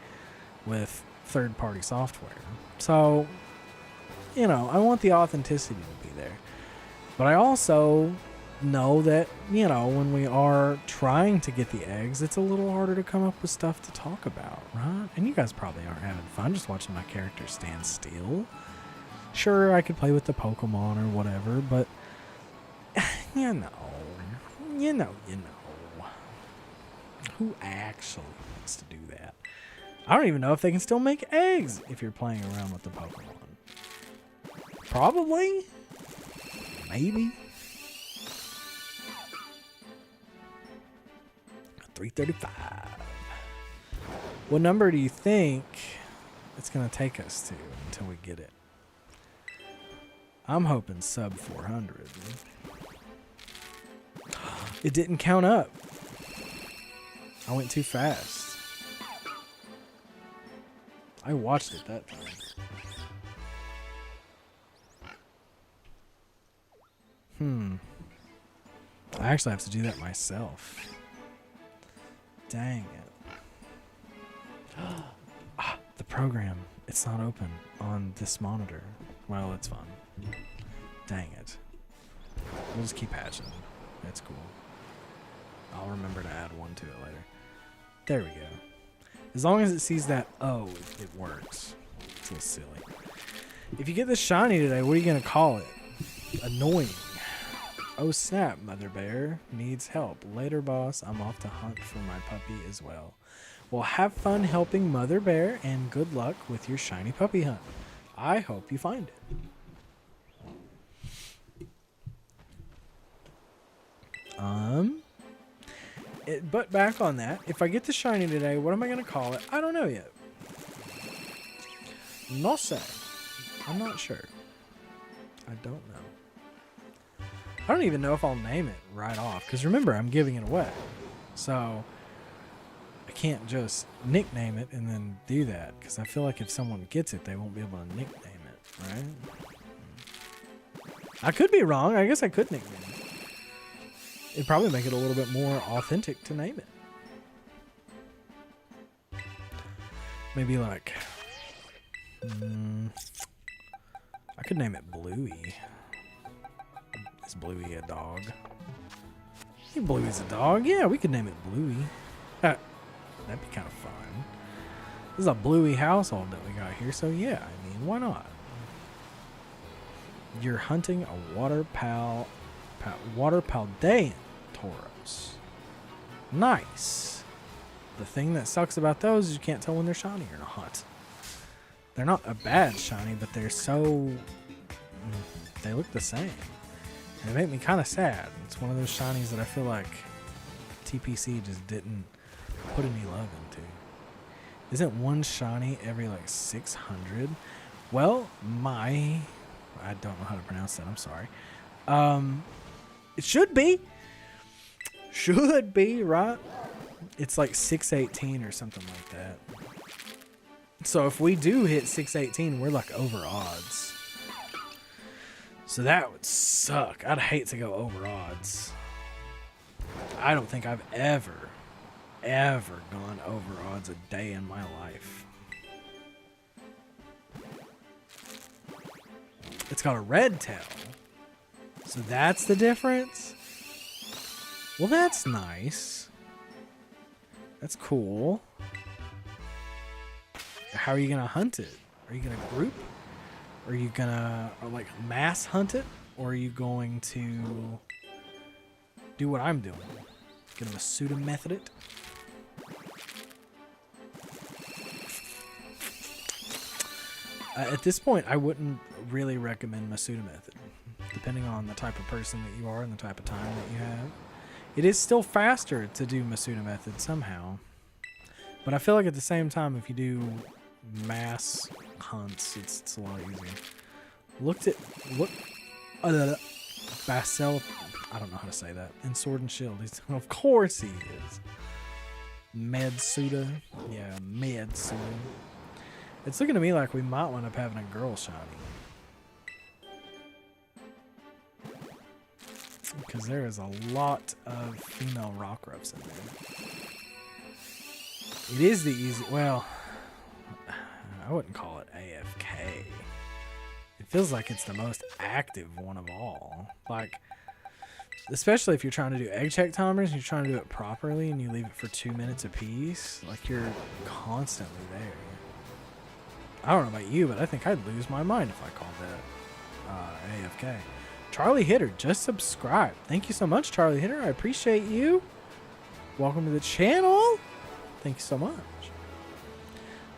with third-party software. So, you know, I want the authenticity to be there. But I also know that, you know, when we are trying to get the eggs, it's a little harder to come up with stuff to talk about, right? And you guys probably aren't having fun just watching my character stand still. Sure, I could play with the Pokemon or whatever, but you know. Who actually wants to do that? I don't even know if they can still make eggs if you're playing around with the Pokemon. Probably. Maybe. 335. What number do you think it's going to take us to until we get it? I'm hoping sub 400. It didn't count up. I went too fast. I watched it that time. I actually have to do that myself. Dang it. The program. It's not open on this monitor. Well, it's fun. Dang it. We'll just keep hatching. That's cool. I'll remember to add one to it later. There we go. As long as it sees that O, it works. It's a little silly. If you get this shiny today, what are you going to call it? Annoying. Oh snap, Mother Bear needs help. Later, boss. I'm off to hunt for my puppy as well. Well, have fun helping Mother Bear, and good luck with your shiny puppy hunt. I hope you find it. But back on that, if I get the shiny today, what am I going to call it? I don't know yet. No sé. I'm not sure. I don't know. I don't even know if I'll name it right off, because remember, I'm giving it away. So I can't just nickname it and then do that, because I feel like if someone gets it, they won't be able to nickname it, right? I could be wrong. I guess I could nickname it. It'd probably make it a little bit more authentic to name it. Maybe like... I could name it Bluey. Is Bluey a dog? Yeah, Bluey's a dog. Yeah, we could name it Bluey. That'd be kind of fun. This is a Bluey household that we got here, so yeah, I mean, why not? You're hunting a water Paldean Tauros. Nice. The thing that sucks about those is you can't tell when they're shiny or not. They're not a bad shiny, but they're so... They look the same. And it made me kind of sad. It's one of those shinies that I feel like TPC just didn't put any love into. Isn't one shiny every like 600? Well, I don't know how to pronounce that. I'm sorry. It should be. Should be, right? It's like 618 or something like that. So if we do hit 618, we're like over odds. So that would suck. I'd hate to go over odds. I don't think I've ever gone over odds a day in my life. It's got a red tail. So that's the difference? Well, that's nice. That's cool. How are you going to hunt it? Are you going to group? Are you going to like mass hunt it? Or are you going to do what I'm doing? Gonna Masuda method it? At this point, I wouldn't really recommend Masuda method, depending on the type of person that you are and the type of time that you have. It is still faster to do Masuda method somehow, but I feel like at the same time, if you do mass hunts, it's a lot easier. Basel, I don't know how to say that. In Sword and Shield, of course he is. Medsuda, yeah, Medsuda. It's looking to me like we might wind up having a girl shiny. Because there is a lot of female Rockruffs in there. It is the easy, well, I wouldn't call it AFK. It feels like it's the most active one of all. Like, especially if you're trying to do egg check timers and you're trying to do it properly and you leave it for 2 minutes apiece, like you're constantly there. I don't know about you, but I think I'd lose my mind if I called that AFK. Charlie Hitter just subscribed. Thank you so much, Charlie Hitter. I appreciate you. Welcome to the channel. Thank you so much.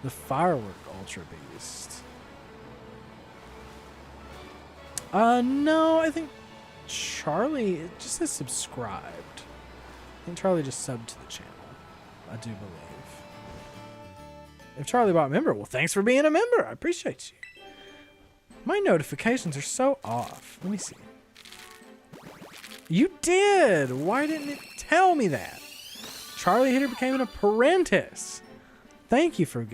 The Firework Ultra Beast. No, I think Charlie, it just says subscribed. I think Charlie just subbed to the channel. I do believe. If Charlie bought a member, well, thanks for being a member. I appreciate you. My notifications are so off. Let me see. You did. Why didn't it tell me that? Charlie Hitter became an apprentice. Thank you for...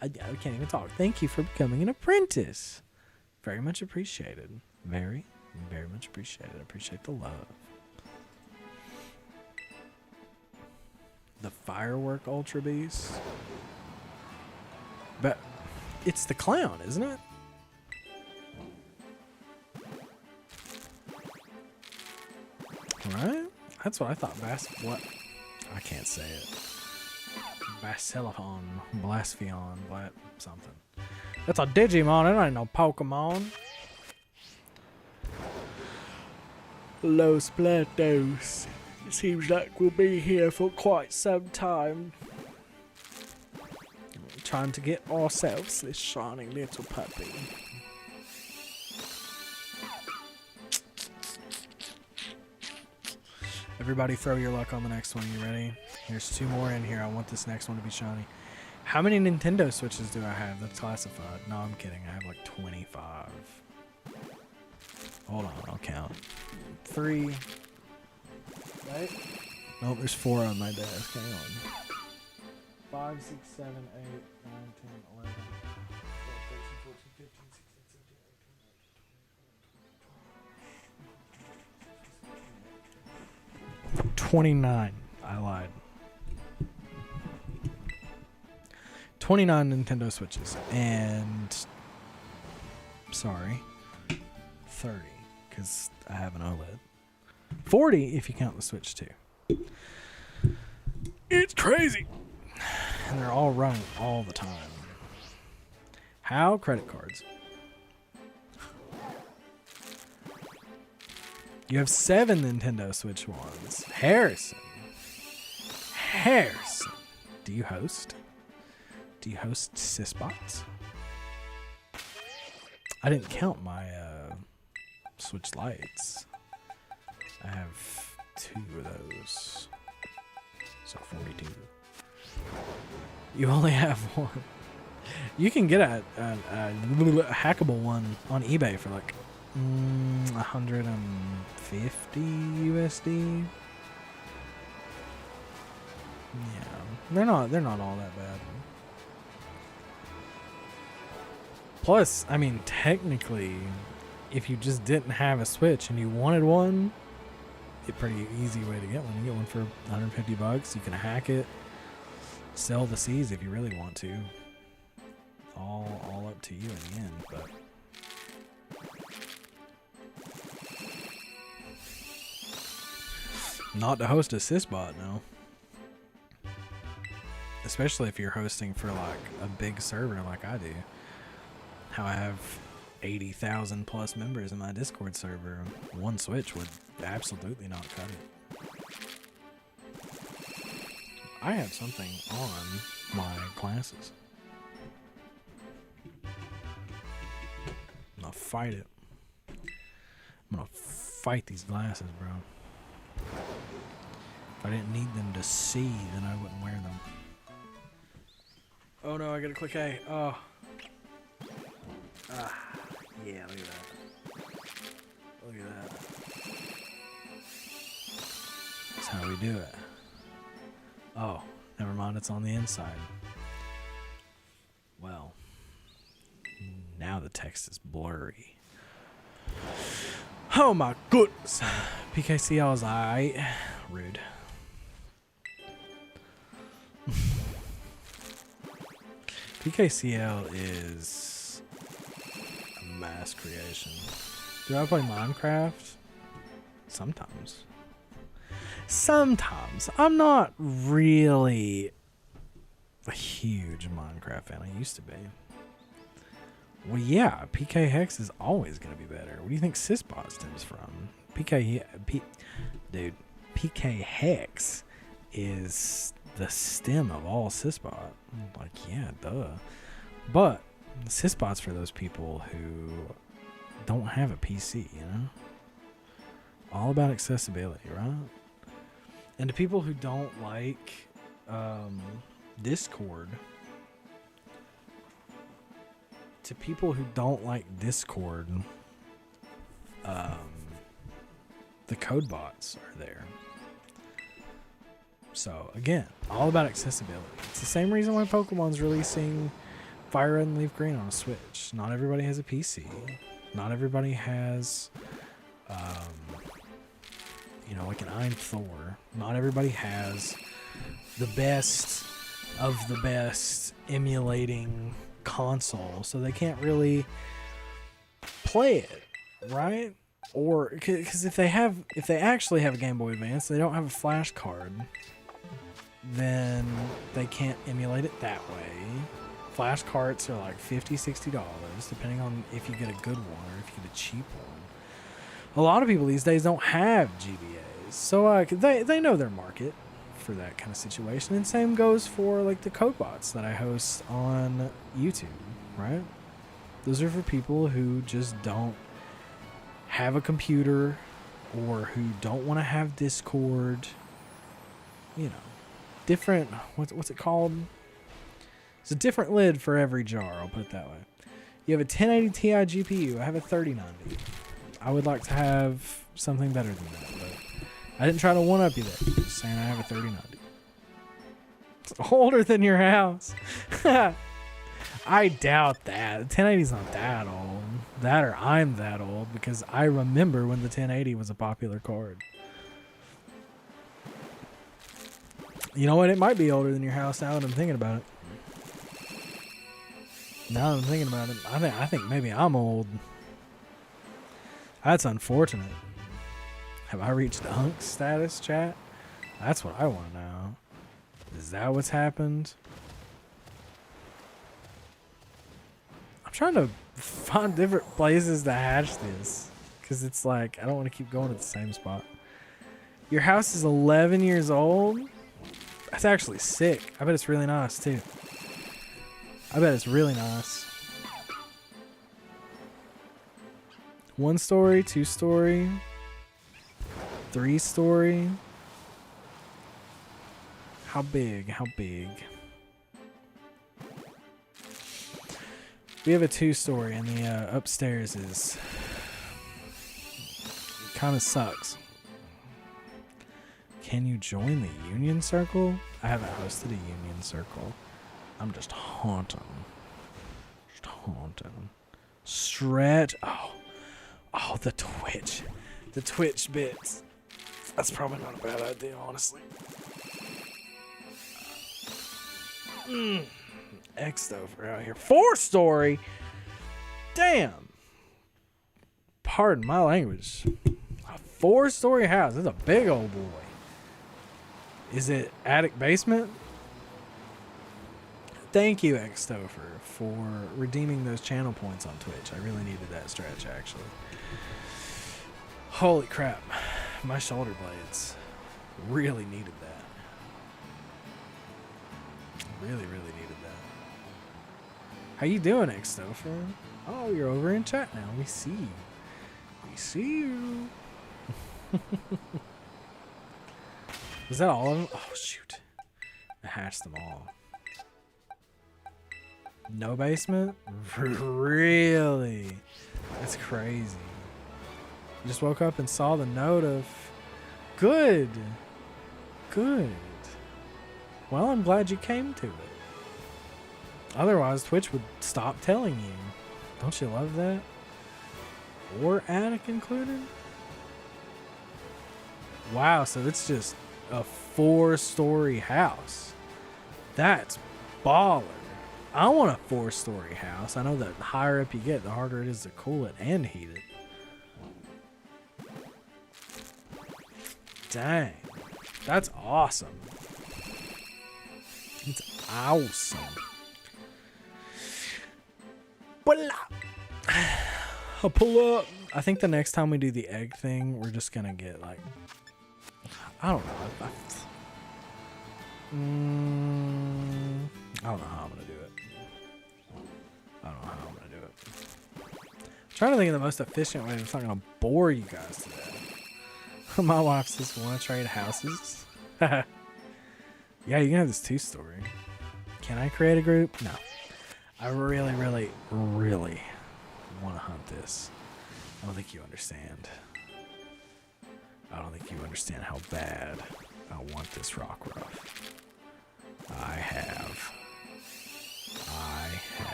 I can't even talk. Thank you for becoming an apprentice. Very much appreciated. Very much appreciated. I appreciate the love. The Firework Ultra Beast. But it's the clown, isn't it? Right? That's what I thought. What? I can't say it. Basilophon, Blaspheon, something. That's a Digimon. It ain't no Pokemon. Los Platos. It seems like we'll be here for quite some time. Trying to get ourselves this shiny little puppy. Everybody throw your luck on the next one. You ready? Here's 2 more in here. I want this next one to be shiny. How many Nintendo Switches do I have that's classified? No, I'm kidding. I have like 25. Hold on, I'll count. 3. Right? Nope, there's 4 on my desk. Hang on. 5, 6, 7, 8, 9, 10, 11, 12, 13, 14, 15, 16, 17, 18, 29. I lied. 29 Nintendo Switches. And... sorry. 30. Because I have an OLED. 40 if you count the Switch too. It's crazy! And they're all running all the time. How? Credit cards. You have 7 Nintendo Switch ones. Harrison. Do you host? Do you host Sysbots? I didn't count my Switch Lights. I have 2 of those. So 42. You only have 1. You can get a hackable one on eBay for like 150 USD. Yeah, they're not all that bad. Plus, I mean, technically, if you just didn't have a Switch and you wanted one, a pretty easy way to get one. You get one for $150. You can hack it, sell the C's if you really want to. All up to you in the end, but not to host a sysbot, no. Especially if you're hosting for like a big server like I do. How I have 80,000 plus members in my Discord server. One Switch would absolutely not cut it. I have something on my glasses. I'm gonna fight it. I'm gonna fight these glasses, bro. If I didn't need them to see, then I wouldn't wear them. Oh no, I gotta click A. Oh. Ah, yeah, look at that. Look at that. That's how we do it. Oh, never mind, it's on the inside. Well, now the text is blurry. Oh my goodness. PKCL is aight. Rude. PKCL is a mass creation. Do I play Minecraft? Sometimes. Sometimes. I'm not really a huge Minecraft fan. I used to be. Well, yeah, PK Hex is always going to be better. What do you think Sysbot stems from? Dude, PK Hex is the stem of all Sysbot. Like, yeah, duh. But Sysbot's for those people who don't have a PC, you know? All about accessibility, right? And to people who don't like Discord, the code bots are there. So again, all about accessibility. It's the same reason why Pokemon's releasing Fire Red and Leaf Green on a Switch. Not everybody has a PC. Not everybody has, like an I'm Thor. Not everybody has the best of the best emulating console, so they can't really play it, right? Or because if they actually have a Game Boy Advance, they don't have a flash card, then they can't emulate it that way. Flash carts are like $50-$60, depending on if you get a good one or if you get a cheap one. A lot of people these days don't have GBAs, so they know their market for that kind of situation. And same goes for like the code bots that I host on YouTube, right? Those are for people who just don't have a computer or who don't want to have Discord. Different, what's it called? It's a different lid for every jar, I'll put it that way. You have a 1080 Ti GPU. I have a 3090. I would like to have something better than that, but I didn't try to one-up you there. Just saying I have a 3090. It's older than your house. I doubt that. The 1080's not that old. That or I'm that old, because I remember when the 1080 was a popular card. You know what? It might be older than your house now that I'm thinking about it. Now that I'm thinking about it, I think maybe I'm old. That's unfortunate. Have I reached hunk status, chat? That's what I want to know. Is that what's happened? I'm trying to find different places to hatch this, because it's like, I don't want to keep going to the same spot. Your house is 11 years old? That's actually sick. I bet it's really nice, too. I bet it's really nice. 1 story, 2 story, 3 story. How big? How big? We have a 2 story, and the upstairs is kind of sucks. Can you join the Union Circle? I haven't hosted a Union Circle. I'm just haunting. Stretch. Oh, Oh, the Twitch. The Twitch bits. That's probably not a bad idea, honestly. X-Stover out here. 4-story? Damn. Pardon my language. A 4-story house. This is a big old boy. Is it attic basement? Thank you, X-Stover, for redeeming those channel points on Twitch. I really needed that stretch, actually. Holy crap. My shoulder blades really needed that. Really, really needed that. How you doing, X-Stover? Oh, you're over in chat now. We see you. We see you. Was that all of them? Oh, shoot. I hatched them all. No basement? Really? That's crazy. Just woke up and saw the note of... Good. Good. Well, I'm glad you came to it. Otherwise, Twitch would stop telling you. Don't you love that? Or attic included? Wow, so it's just a 4-story house. That's baller. I want a 4-story house. I know that the higher up you get, the harder it is to cool it and heat it. Dang. That's awesome. It's awesome. Pull up. I'll pull up. I think the next time we do the egg thing, we're just gonna get like... I don't know. I don't know how I'm gonna do it. I don't know how I'm gonna do it. I'm trying to think of the most efficient way that's not gonna bore you guys to death. My wife says, "Want to trade houses?" Yeah, you can have this 2-story. Can I create a group? No. I really, really, really want to hunt this. I don't think you understand. I don't think you understand how bad I want this Rockruff. I have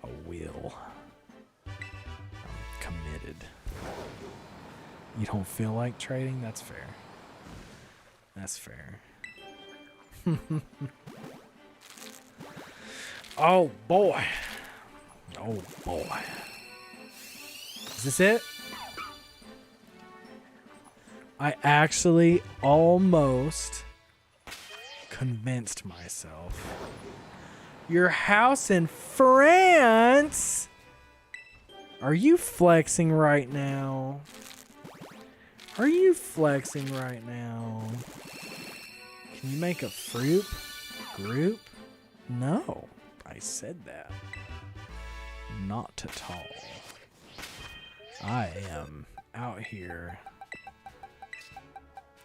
a will. I'm committed. You don't feel like trading? That's fair. That's fair. Oh boy. Oh boy. Is this it? I actually almost convinced myself. Your house in France? Are you flexing right now? Are you flexing right now? Can you make a fruit group? No, I said that. Not at all. I am out here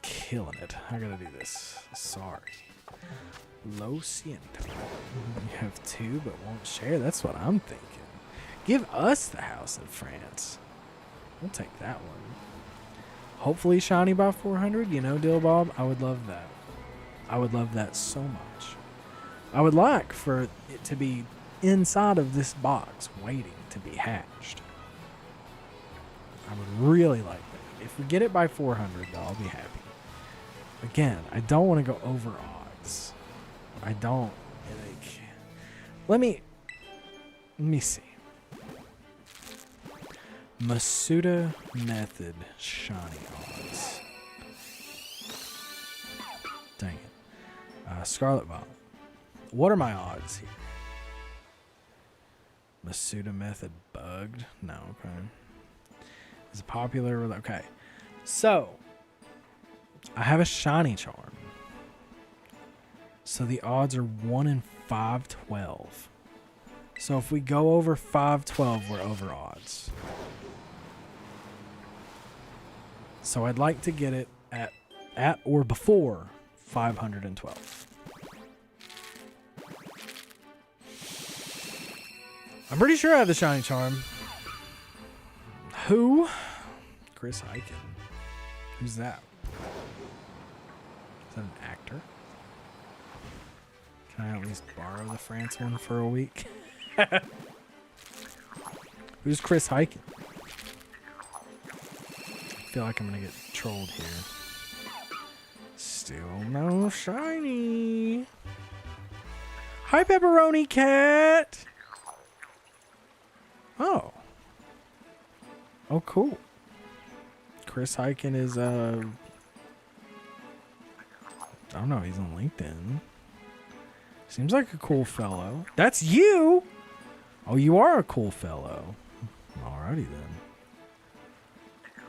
killing it. I gotta do this. Sorry. Lo siento. You have 2 but won't share. That's what I'm thinking. Give us the house in France. We'll take that one. Hopefully shiny by 400. You know, Dill Bob, I would love that. I would love that so much. I would like for it to be inside of this box waiting to be hatched. I would really like that. If we get it by 400, though, I'll be happy. Again, I don't want to go over odds. I don't. Like, let me see. Masuda method shiny odds. Dang it. Scarlet Violet. What are my odds here? Masuda method bugged? No, okay. Is it popular? Okay. So, I have a shiny charm. So the odds are 1 in 512. So if we go over 512, we're over odds. So I'd like to get it at or before 512. I'm pretty sure I have the shiny charm. Who? Chris Hyken. Who's that? Is that an actor? Can I at least borrow the France one for a week? Who's Chris Hyken? feel like I'm gonna get trolled here. Still no shiny. Hi, Pepperoni Cat. Oh. Oh, cool. Chris Hyken is, I don't know, he's on LinkedIn. Seems like a cool fellow. That's you! Oh, you are a cool fellow. Alrighty then.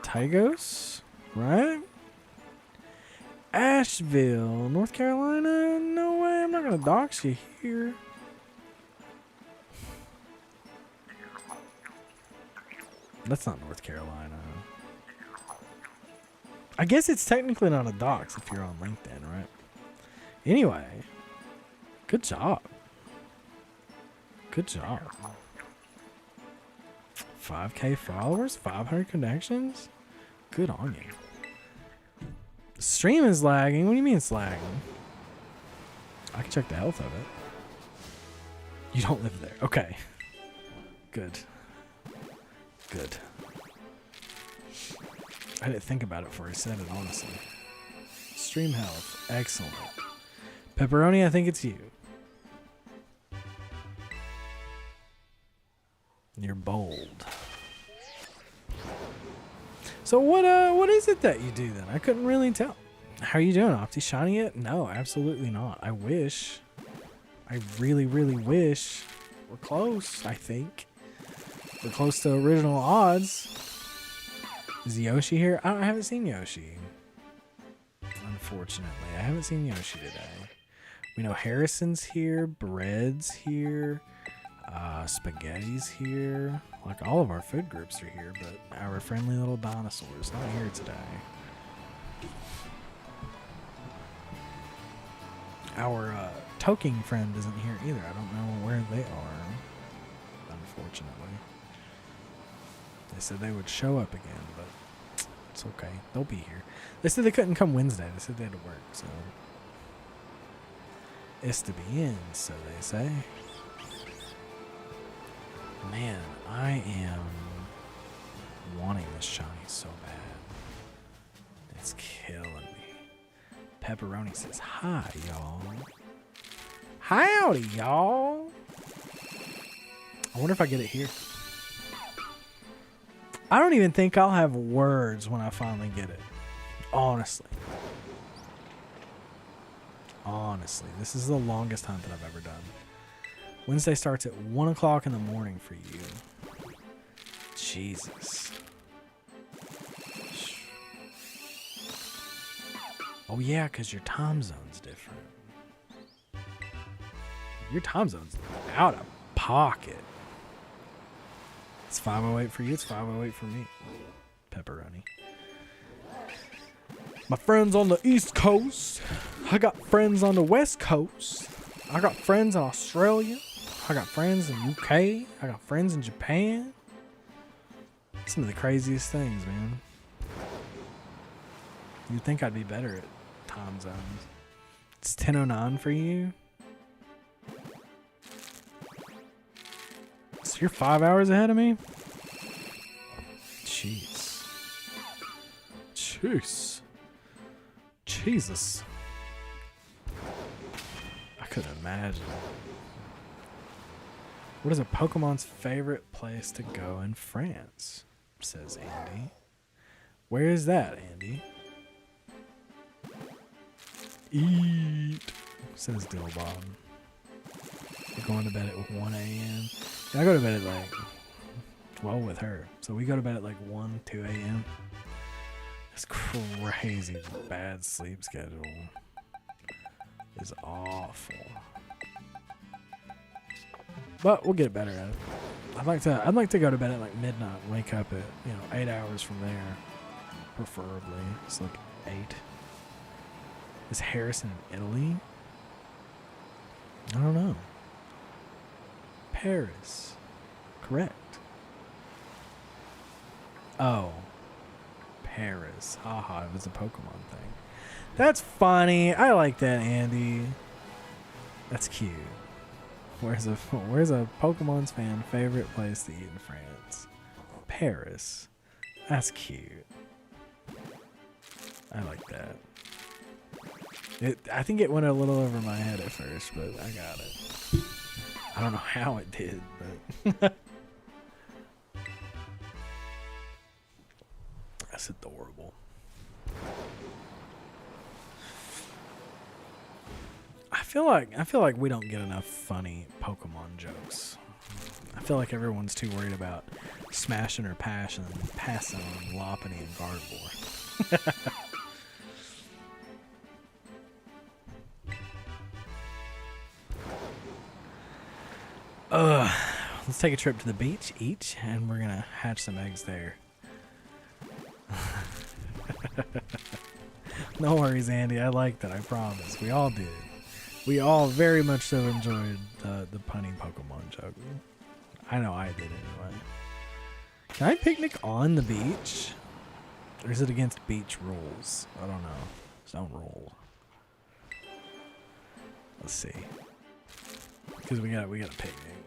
Tigos, right? Asheville, North Carolina? No way, I'm not gonna dox you here. That's not North Carolina. I guess it's technically not a dox if you're on LinkedIn, right? Anyway, good job. Good job. 5K followers, 500 connections. Good on you. The stream is lagging. What do you mean it's lagging? I can check the health of it. You don't live there. Okay. Good. Good. I didn't think about it before I said it, honestly. Stream health. Excellent. Pepperoni, I think it's you. You're bold. So what is it that you do then? I couldn't really tell. How are you doing, Opti? Shiny it? No, absolutely not. I wish. I really, really wish. We're close, I think. We're close to original odds. Is Yoshi here? I haven't seen Yoshi. Unfortunately, I haven't seen Yoshi today. We know Harrison's here, Bread's here, Spaghetti's here. Like all of our food groups are here, but our friendly little dinosaur's not here today. Our toking friend isn't here either. I don't know where they are, unfortunately. They said they would show up again, but it's okay. They'll be here. They said they couldn't come Wednesday. They said they had to work, so it's to be in, so they say. Man, I am wanting this shiny so bad. It's killing me. Pepperoni says, hi, y'all. Howdy, y'all. I wonder if I get it here. I don't even think I'll have words when I finally get it. Honestly. Honestly. This is the longest hunt that I've ever done. Wednesday starts at 1 o'clock in the morning for you. Jesus. Oh yeah, because your time zone's different. Your time zone's out of pocket. It's 5:08 for you, it's 5:08 for me. Pepperoni. My friends on the East Coast. I got friends on the West Coast. I got friends in Australia. I got friends in UK. I got friends in Japan. Some of the craziest things, man. You'd think I'd be better at time zones. It's 10:09 for you. So you're 5 hours ahead of me? Jeez. Jeez. Jesus. I couldn't imagine. What is a Pokemon's favorite place to go in France? Says Andy. Where is that, Andy? Eat, says Dillbob. You're going to bed at 1 a.m. Yeah, I go to bed at like 12 with her. So we go to bed at like 1, 2 a.m. It's crazy. Bad sleep schedule is awful. But we'll get better at it. I'd like to go to bed at like midnight and wake up at, 8 hours from there. Preferably. It's like 8. Is Harrison in Italy? I don't know. Paris. Correct. Oh. Paris. Haha, it was a Pokemon thing. That's funny. I like that, Andy. That's cute. Where's a Pokemon's fan favorite place to eat in France? Paris. That's cute. I like that. I think it went a little over my head at first, but I got it. I don't know how it did, but that's adorable. I feel like we don't get enough funny Pokemon jokes. I feel like everyone's too worried about smashing or passing Lopunny and Gardevoir. Let's take a trip to the beach each, and we're gonna hatch some eggs there. No worries, Andy. I liked it. I promise. We all did. We all very much so enjoyed the punny Pokemon joke. I know I did anyway. Can I picnic on the beach? Or is it against beach rules? I don't know. Just don't roll. Let's see. Because we got a picnic.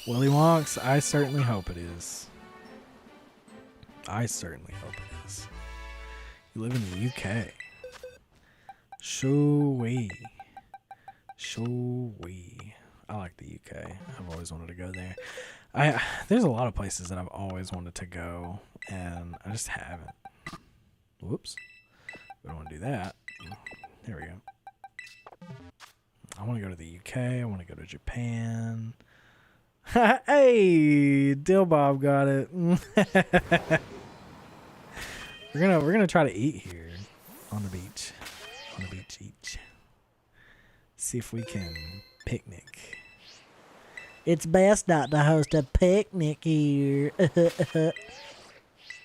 Willy Wonks, I certainly hope it is. I certainly hope it is. You live in the UK. Shoo-wee. Shoo-wee. I like the UK. I've always wanted to go there. There's a lot of places that I've always wanted to go, and I just haven't. Whoops. We don't want to do that. There we go. I want to go to the UK. I want to go to Japan. Hey, Dill Bob got it. We're gonna try to eat here on the beach. On the beach each. See if we can picnic. It's best not to host a picnic here.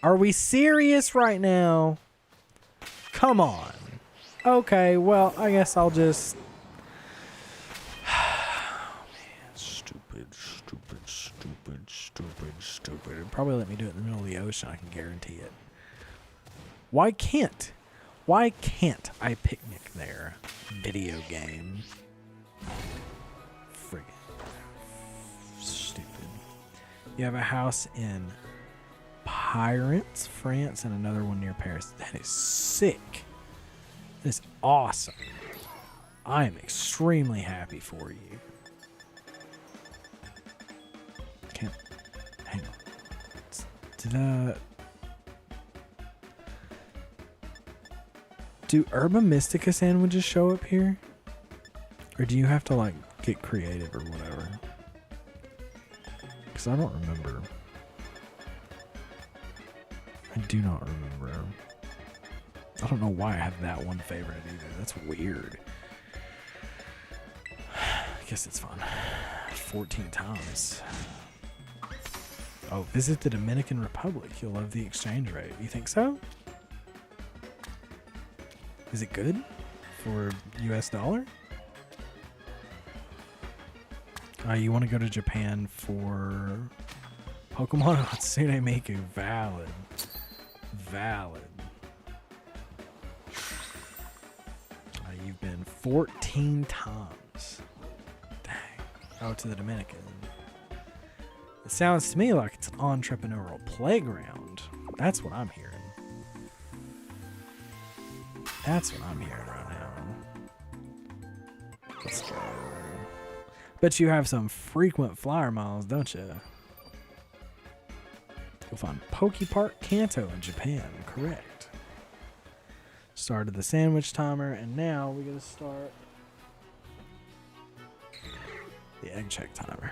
Are we serious right now? Come on. Okay, well, I guess I'll just... Oh, man. Stupid. It'd probably let me do it in the middle of the ocean, I can guarantee it. Why can't I picnic there? Video game. Friggin' stupid. You have a house in Pyrance, France, and another one near Paris. That is sick. That is awesome. I am extremely happy for you. Can't hang on. Do Herba Mystica sandwiches show up here? Or do you have to, like, get creative or whatever? Because I don't remember. I do not remember. I don't know why I have that one favorite either. That's weird. I guess it's fun. 14 times. Oh, visit the Dominican Republic. You'll love the exchange rate. You think so? Is it good for US dollar? You want to go to Japan for Pokemon Hatsune Miku. Valid. You've been 14 times. Dang. Oh, to the Dominican. It sounds to me like it's an entrepreneurial playground. That's what I'm hearing. That's what I'm hearing right now. Let's go. Bet you have some frequent flyer miles, don't you? You'll find Pokepark Kanto in Japan. Correct. Started the sandwich timer, and now we gotta start the egg check timer.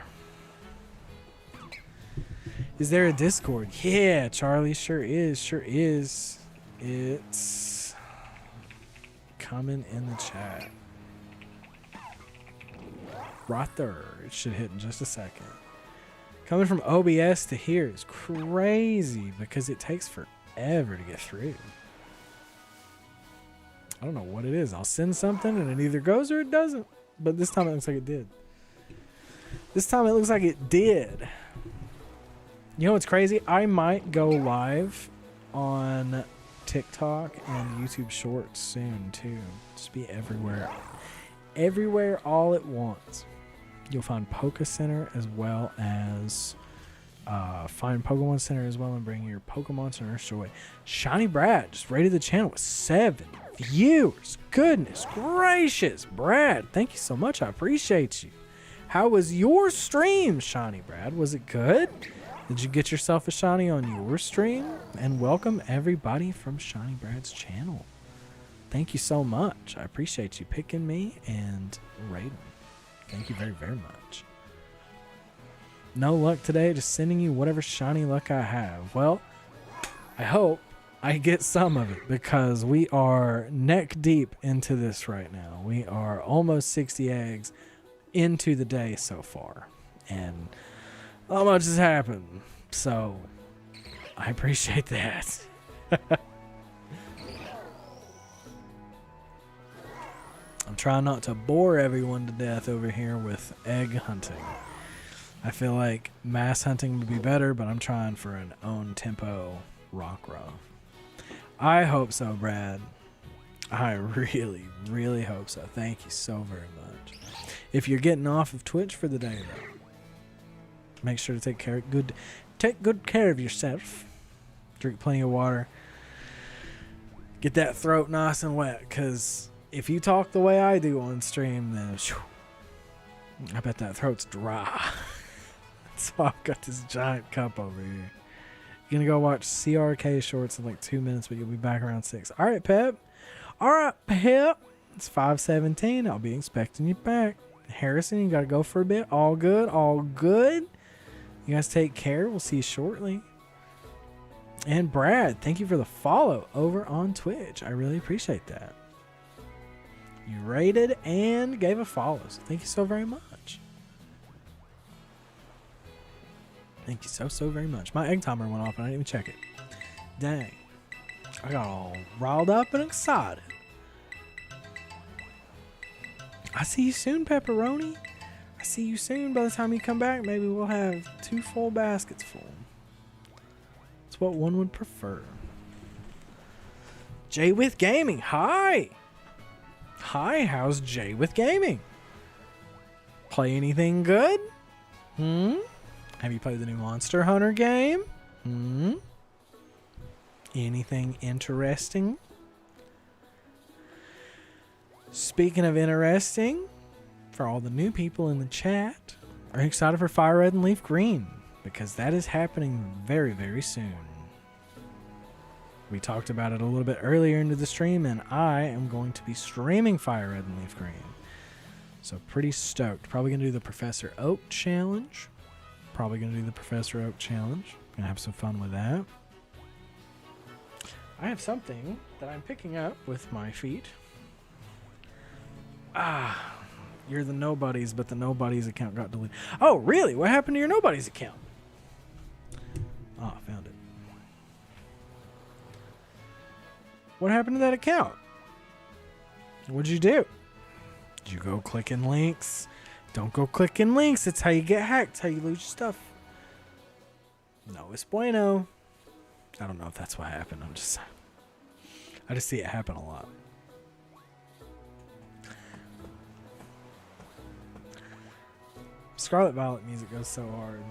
Is there a Discord? Yeah, Charlie, sure is. It's coming in the chat. Right there. It should hit in just a second. Coming from OBS to here is crazy because it takes forever to get through. I don't know what it is. I'll send something and it either goes or it doesn't. But this time it looks like it did. You know what's crazy? I might go live on TikTok and YouTube Shorts soon too. Just be everywhere. Everywhere all at once. You'll find Poke Center as well as Find Pokemon Center as well and bring your Pokemon Center joy. Shiny Brad just rated the channel with 7 viewers. Goodness gracious, Brad. Thank you so much. I appreciate you. How was your stream, Shiny Brad? Was it good? Did you get yourself a shiny on your stream? And welcome everybody from Shiny Brad's channel. Thank you so much. I appreciate you picking me and rating. Thank you very, very much. No luck today, just sending you whatever shiny luck I have. Well, I hope I get some of it because we are neck deep into this right now. We are almost 60 eggs into the day so far. And not much has happened. So, I appreciate that. I'm trying not to bore everyone to death over here with egg hunting. I feel like mass hunting would be better, but I'm trying for an own tempo Rockruff. I hope so, Brad. I really, really hope so. Thank you so very much. If you're getting off of Twitch for the day, though, make sure to take good care of yourself. Drink plenty of water. Get that throat nice and wet, because if you talk the way I do on stream, then I bet that throat's dry. So I've got this giant cup over here. You're gonna go watch CRK shorts in like 2 minutes, but you'll be back around 6. All right, Pep. All right, Pep. It's 5:17. I'll be expecting you back. Harrison, you gotta go for a bit. All good. All good. You guys take care. We'll see you shortly. And Brad, thank you for the follow over on Twitch. I really appreciate that. You rated and gave a follow. So thank you so very much. Thank you so very much. My egg timer went off and I didn't even check it. Dang. I got all riled up and excited. I see you soon, Pepperoni. I see you soon. By the time you come back, maybe we'll have 2 full baskets full. It's what one would prefer. Jay with Gaming. Hi. Hi, how's Jay with Gaming? Play anything good? Have you played the new Monster Hunter game? Anything interesting? Speaking of interesting, for all the new people in the chat, are you excited for Fire Red and Leaf Green? Because that is happening very, very soon. We talked about it a little bit earlier into the stream, and I am going to be streaming Fire Red and Leaf Green. So pretty stoked. Probably going to do the Professor Oak challenge. Gonna have some fun with that. I have something that I'm picking up with my feet. You're the Nobodies, but the Nobodies account got deleted. Oh, really? What happened to your Nobodies account? Oh, I found it. What happened to that account? What'd you do? Did you go clicking links? Don't go clicking links. It's how you get hacked. It's how you lose your stuff. No es bueno. I don't know if that's what happened. I just see it happen a lot. Scarlet Violet music goes so hard.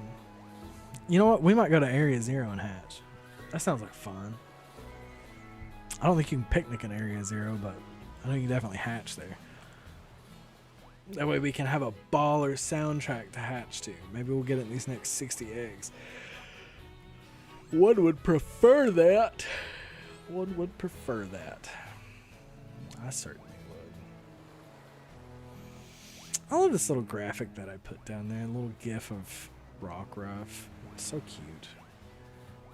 You know what? We might go to Area 0 and hatch. That sounds like fun. I don't think you can picnic in Area 0, but I know you can definitely hatch there. That way we can have a baller soundtrack to hatch to. Maybe we'll get it in these next 60 eggs. One would prefer that. I certainly would. I love this little graphic that I put down there. A little gif of Rockruff. It's so cute.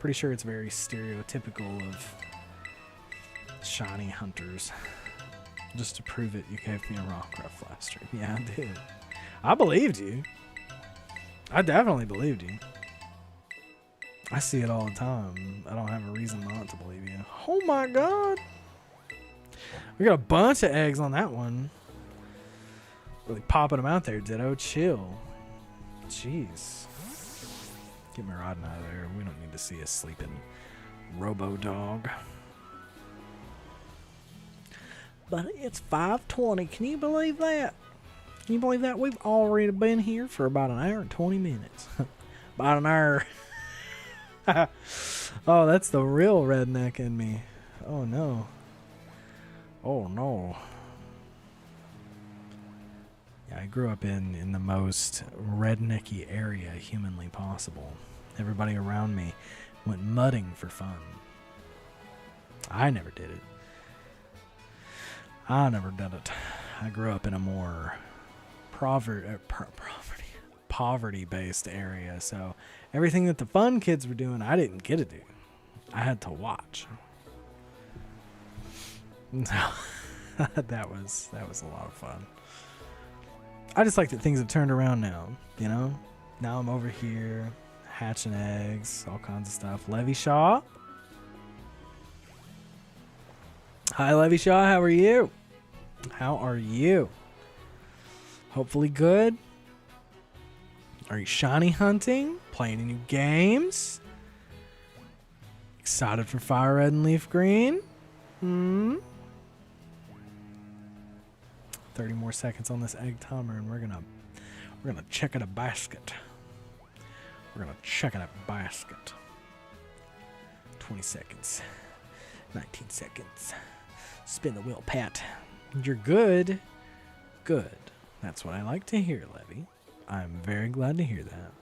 Pretty sure it's very stereotypical of shiny hunters. Just to prove it, you gave me a Rockruff last stream. Yeah, I did. I believed you. I definitely believed you. I see it all the time. I don't have a reason not to believe you. Oh my god. We got a bunch of eggs on that one. Really popping them out there, Ditto. Chill. Jeez. Get Maraudon out of there. We don't need to see a sleeping Robo-Dog. But it's 5:20. Can you believe that? Can you believe that? We've already been here for about an hour and 20 minutes. About an hour. Oh, that's the real redneck in me. Oh no. Oh no. Yeah, I grew up in the most rednecky area humanly possible. Everybody around me went mudding for fun. I never did it. I never did it. I grew up in a more poverty-based area, so everything that the fun kids were doing, I didn't get to do. I had to watch. So that was a lot of fun. I just like that things have turned around now, you know? Now I'm over here hatching eggs, all kinds of stuff. Levy Shaw? Hi, Levy Shaw. How are you? How are you? Hopefully good. Are you shiny hunting? Playing any new games? Excited for Fire Red and Leaf Green? 30 more seconds on this egg timer, and we're gonna check in a basket. We're gonna check in a basket. 20 seconds. 19 seconds. Spin the wheel, Pat. You're good. Good. That's what I like to hear, Levy. I'm very glad to hear that.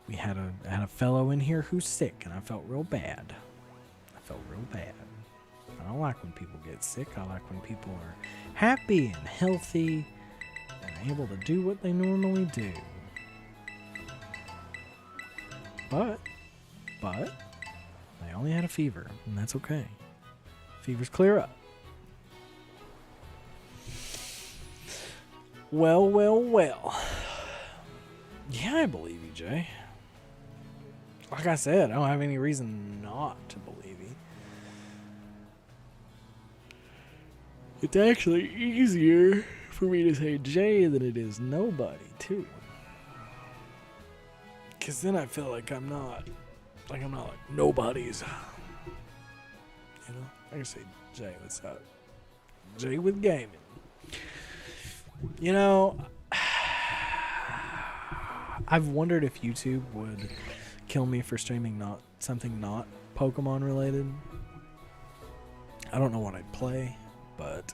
We had a fellow in here who's sick, and I felt real bad. I don't like when people get sick. I like when people are happy and healthy and able to do what they normally do. But they only had a fever, and that's okay. Fevers clear up. Well. Yeah, I believe you, Jay. Like I said, I don't have any reason not to believe you. It's actually easier for me to say Jay than it is nobody, too. Because then I feel like I'm not like nobody's. You know? I can say Jay, what's up? Jay with gaming. You know, I've wondered if YouTube would kill me for streaming something not Pokemon related. I don't know what I'd play, but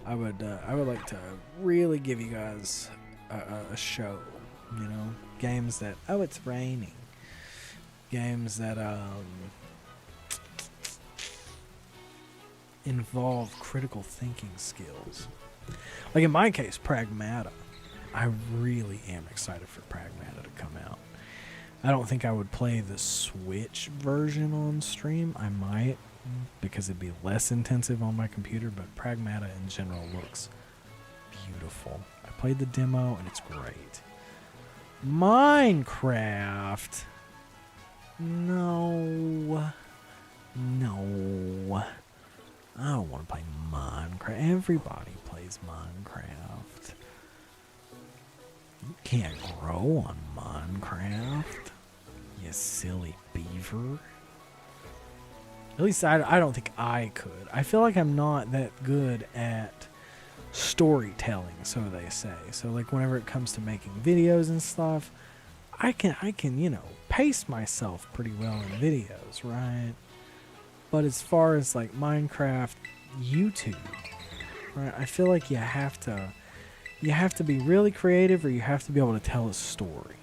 I would like to really give you guys a show. You know, games that it's raining. Games that involve critical thinking skills. Like in my case, Pragmata. I really am excited for Pragmata to come out. I don't think I would play the Switch version on stream. I might, because it'd be less intensive on my computer, but Pragmata in general looks beautiful. I played the demo and it's great. Minecraft. No. I don't want to play Minecraft. Everybody plays Minecraft. You can't grow on Minecraft, you silly beaver. At least I don't think I could. I feel like I'm not that good at storytelling, so they say. So like whenever it comes to making videos and stuff, I can, you know, pace myself pretty well in videos, right? But as far as like Minecraft, YouTube, right? I feel like you have to be really creative, or you have to be able to tell a story.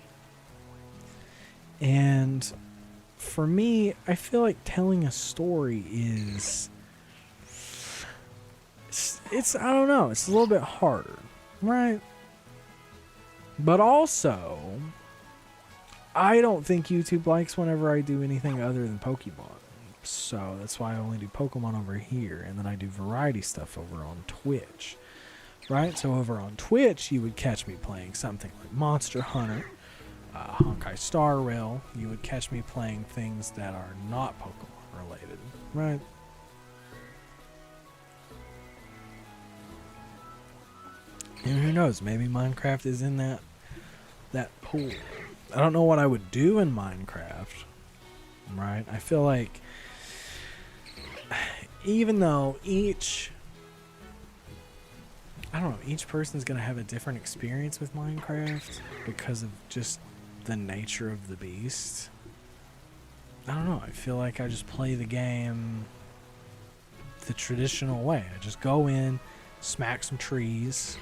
And for me, I feel like telling a story is it's I don't know, it's a little bit harder, right? But also, I don't think YouTube likes whenever I do anything other than Pokemon. So that's why I only do Pokemon over here, and then I do variety stuff over on Twitch. Right? So over on Twitch, you would catch me playing something like Monster Hunter, Honkai Star Rail. You would catch me playing things that are not Pokemon related. Right? And who knows? Maybe Minecraft is in that pool. I don't know what I would do in Minecraft. Right? I feel like even though each person's going to have a different experience with Minecraft because of just the nature of the beast. I don't know. I feel like I just play the game the traditional way. I just go in, smack some trees,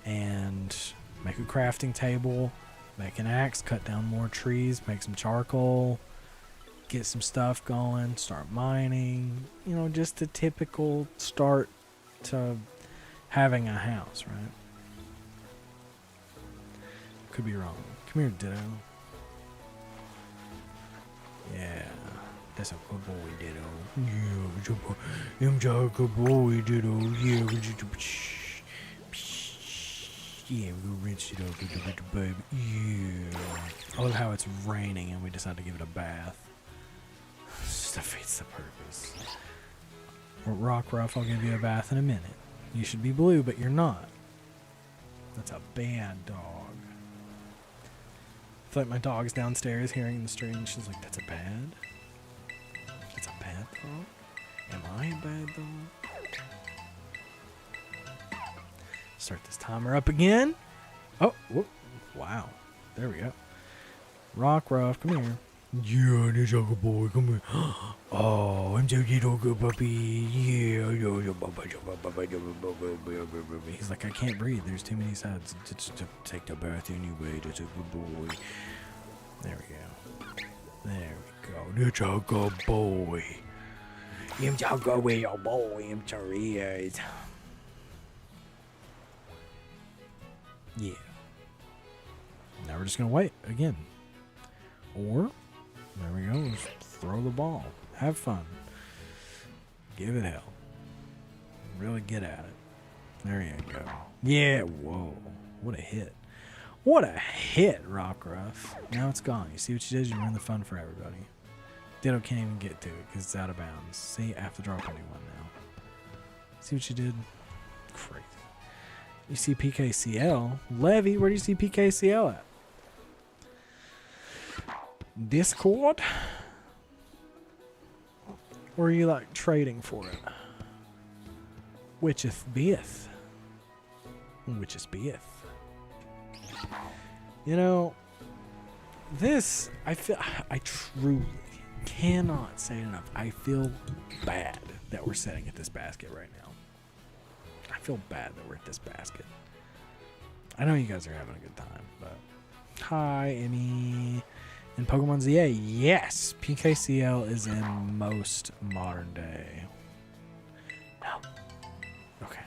and make a crafting table, make an axe, cut down more trees, make some charcoal, get some stuff going, start mining. You know, just the typical start to having a house, right? Could be wrong. Come here, Ditto. Yeah, that's a good boy, Ditto. Yeah, I'm a good boy, Ditto. Yeah, yeah, we'll rinse it up, baby. Yeah. I love how it's raining and we decide to give it a bath. Just defeats the purpose. Rockruff, I'll give you a bath in a minute. You should be blue, but you're not. That's a bad dog. I feel like my dog's downstairs hearing the stream and she's like, that's a bad? That's a bad dog? Am I a bad dog? Start this timer up again. Oh, whoop. Wow. There we go. Rockruff, come here. Yeah, this little boy, come here. Oh, I'm so little good puppy. Yeah, he's like, I can't breathe. There's too many sides to take the bath anyway. That's a good boy. There we go. There we go. That's a good boy. I'm so good with your boy. I'm sorry. Yeah. Now we're just gonna wait again. Or there we go. Just throw the ball. Have fun. Give it hell. Really get at it. There you go. Yeah. Whoa. What a hit. What a hit, Rockruff. Now it's gone. You see what you did? You ruined the fun for everybody. Ditto can't even get to it because it's out of bounds. See, I have to drop a new one now. See what you did? Crazy. You see PKCL. Levy, where do you see PKCL at? Discord? Or are you like trading for it? Which is beeth? Which is beeth? You know, this, I truly cannot say it enough. I feel bad that we're sitting at this basket right now. I feel bad that we're at this basket. I know you guys are having a good time, but hi, Emmy. In Pokemon ZA, yes, PKCL is in most modern day. No. Okay.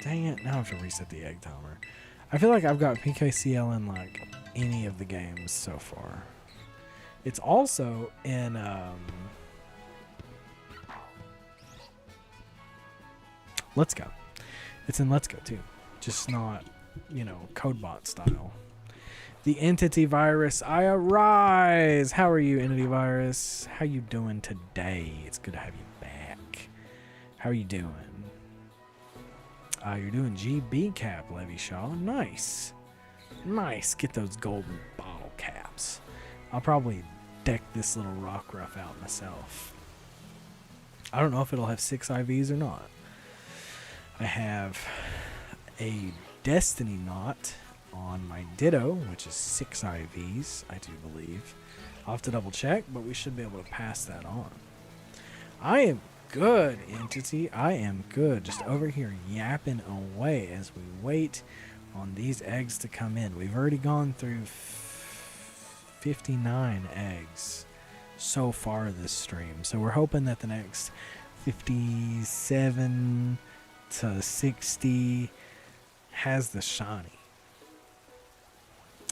Dang it, now I have to reset the egg timer. I feel like I've got PKCL in like any of the games so far. It's also in Let's Go. It's in Let's Go too. Just not, you know, CodeBot style. The Entity Virus, I arise. How are you, Entity Virus? How you doing today? It's good to have you back. How are you doing? You're doing GB cap, Levy Shaw. Nice. Nice. Get those golden bottle caps. I'll probably deck this little Rockruff out myself. I don't know if it'll have 6 IVs or not. I have a Destiny Knot on my Ditto, which is 6 IVs, I do believe. I'll have to double check, but we should be able to pass that on. I am good, Entity. I am good. Just over here yapping away as we wait on these eggs to come in. We've already gone through 59 eggs so far this stream. So we're hoping that the next 57 to 60 has the shiny.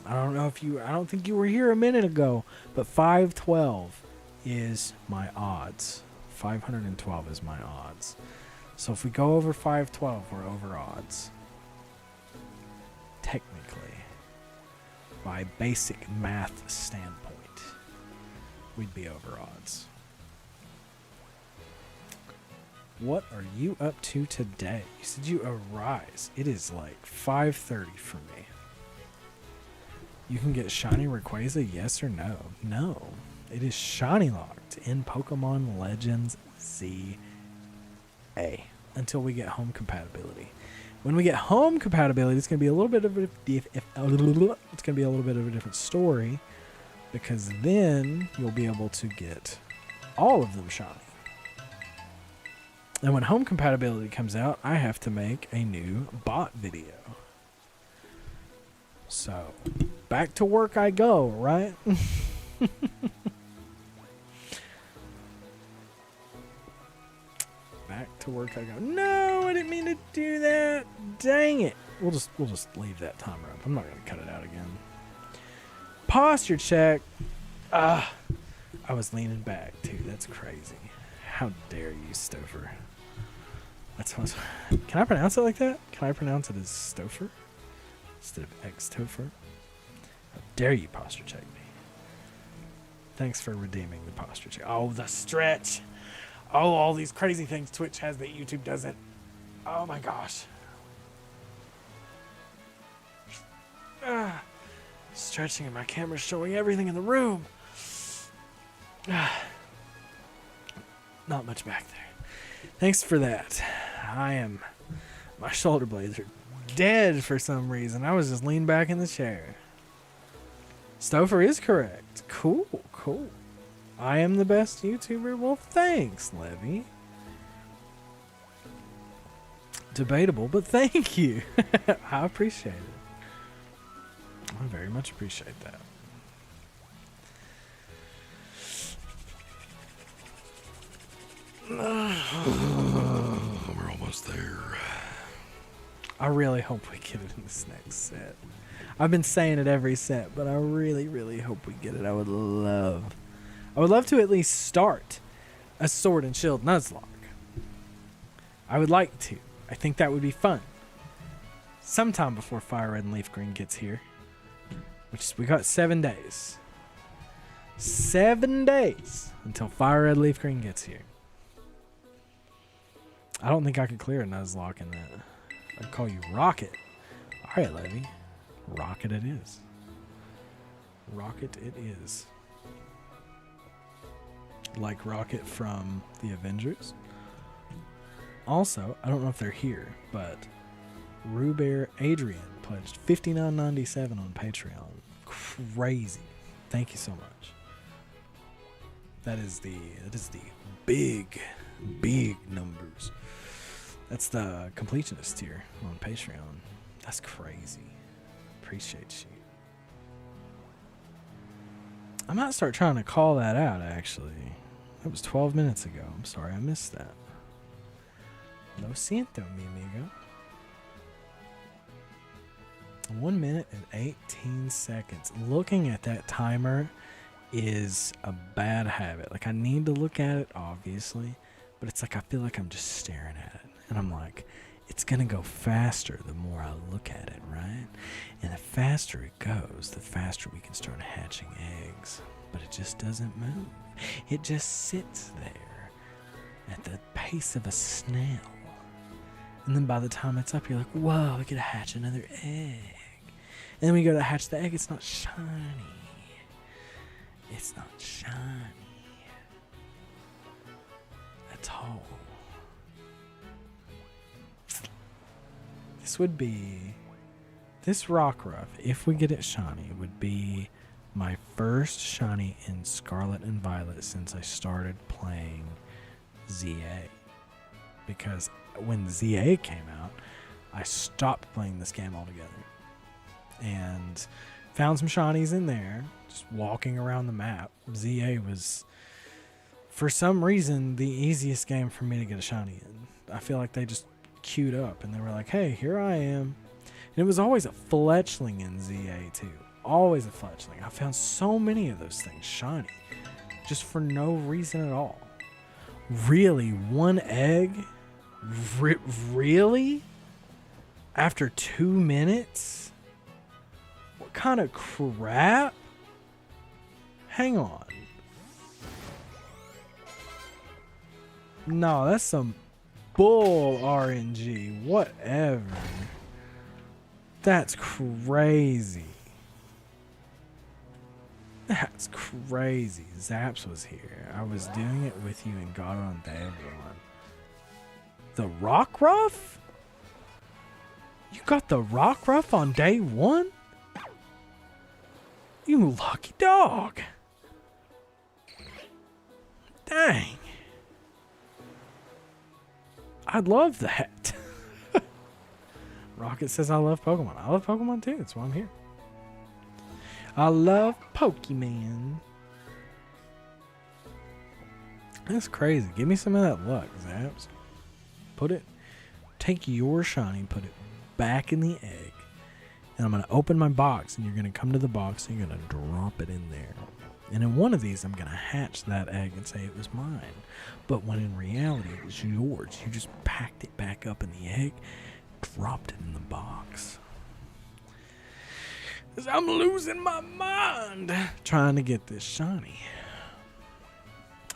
I don't think you were here a minute ago, but 512 is my odds. 512 is my odds. So if we go over 512, we're over odds. Technically. By basic math standpoint, we'd be over odds. What are you up to today? You said you arise. It is like 5:30 for me. You can get Shiny Rayquaza, yes or no? No. It is Shiny locked in Pokemon Legends ZA until we get home compatibility. When we get home compatibility, it's going to be a little bit of a different story, because then you'll be able to get all of them shiny. And when home compatibility comes out, I have to make a new bot video. So, back to work I go, right? Back to work I go. No, I didn't mean to do that. Dang it. We'll just leave that timer up. I'm not going to cut it out again. Posture check. I was leaning back too. That's crazy. How dare you, Stouffer? That's what can I pronounce it like that? Can I pronounce it as Stouffer instead of X-Topher? How dare you posture check me? Thanks for redeeming the posture check. Oh, the stretch. Oh, all these crazy things Twitch has that YouTube doesn't. Oh my gosh. Stretching and my camera's showing everything in the room. Not much back there. Thanks for that. My shoulder blades are dead for some reason. I was just leaning back in the chair. Stouffer is correct. Cool. I am the best YouTuber? Well, thanks, Levy. Debatable, but thank you. I appreciate it. I very much appreciate that. We're almost there. I really hope we get it in this next set. I've been saying it every set, but I really, really hope we get it. I would love to at least start a Sword and Shield Nuzlocke. I would like to. I think that would be fun. Sometime before Fire Red and Leaf Green gets here. We got 7 days. 7 days until Fire Red Leaf Green gets here. I don't think I could clear a Nuzlocke in that. I'd call you Rocket. Alright, Levy. Rocket it is. Rocket it is. Like Rocket from the Avengers. Also, I don't know if they're here, but Rubear Adrian pledged $59.97 on Patreon. Crazy. Thank you so much. That is the big numbers. That's the completionist tier on Patreon. That's crazy. Appreciate you. I might start trying to call that out, actually. That was 12 minutes ago. I'm sorry I missed that. Lo siento, mi amigo. 1 minute and 18 seconds. Looking at that timer is a bad habit. Like, I need to look at it, obviously, but it's like I feel like I'm just staring at it. And I'm like, it's going to go faster the more I look at it, right? And the faster it goes, the faster we can start hatching eggs. But it just doesn't move. It just sits there at the pace of a snail. And then by the time it's up, you're like, whoa, I get to hatch another egg. And then when you go to hatch the egg, it's not shiny. It's not shiny at all. This Rockruff, if we get it shiny, would be my first shiny in Scarlet and Violet since I started playing ZA. Because when ZA came out, I stopped playing this game altogether. And found some shinies in there, just walking around the map. ZA was, for some reason, the easiest game for me to get a shiny in. I feel like they just queued up and they were like, hey, here I am. And it was always a fletchling in ZA too. Always a fletchling. I found so many of those things shiny, just for no reason at all. Really? One egg? Really? After 2 minutes? What kind of crap? Hang on. No, that's some bull RNG. Whatever. That's crazy. That's crazy. Zaps was here. I was doing it with you and got on day one. The Rockruff? You got the Rockruff on day 1? You lucky dog. Dang. I love that. Rocket says I love Pokemon. I love Pokemon too. That's why I'm here. I love Pokemon. That's crazy. Give me some of that luck, Zaps. Take your shiny, put it back in the egg. And I'm going to open my box, and you're going to come to the box, and you're going to drop it in there. And in one of these, I'm going to hatch that egg and say it was mine. But when in reality, it was yours. You just packed it back up in the egg, dropped it in the box. 'Cause I'm losing my mind trying to get this shiny.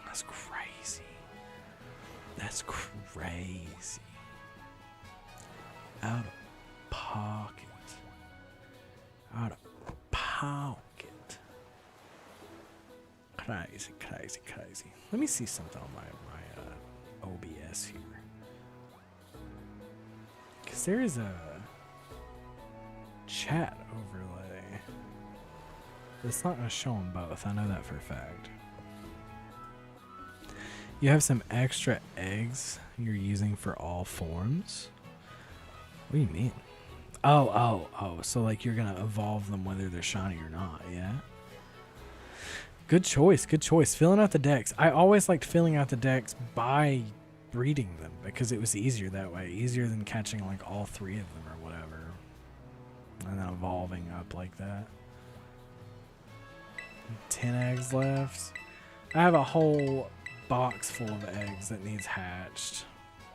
That's crazy. That's crazy. Out of pocket. Out of pocket. Crazy, crazy, crazy. Let me see something on my OBS here. Because there is a chat overlay. It's not going to show them both. I know that for a fact. You have some extra eggs you're using for all forms? What do you mean? Oh. So like you're going to evolve them whether they're shiny or not, yeah? Good choice, good choice. Filling out the decks. I always liked filling out the decks by breeding them because it was easier that way. Easier than catching like all 3 of them or whatever. And then evolving up like that. 10 eggs left. I have a whole box full of eggs that needs hatched.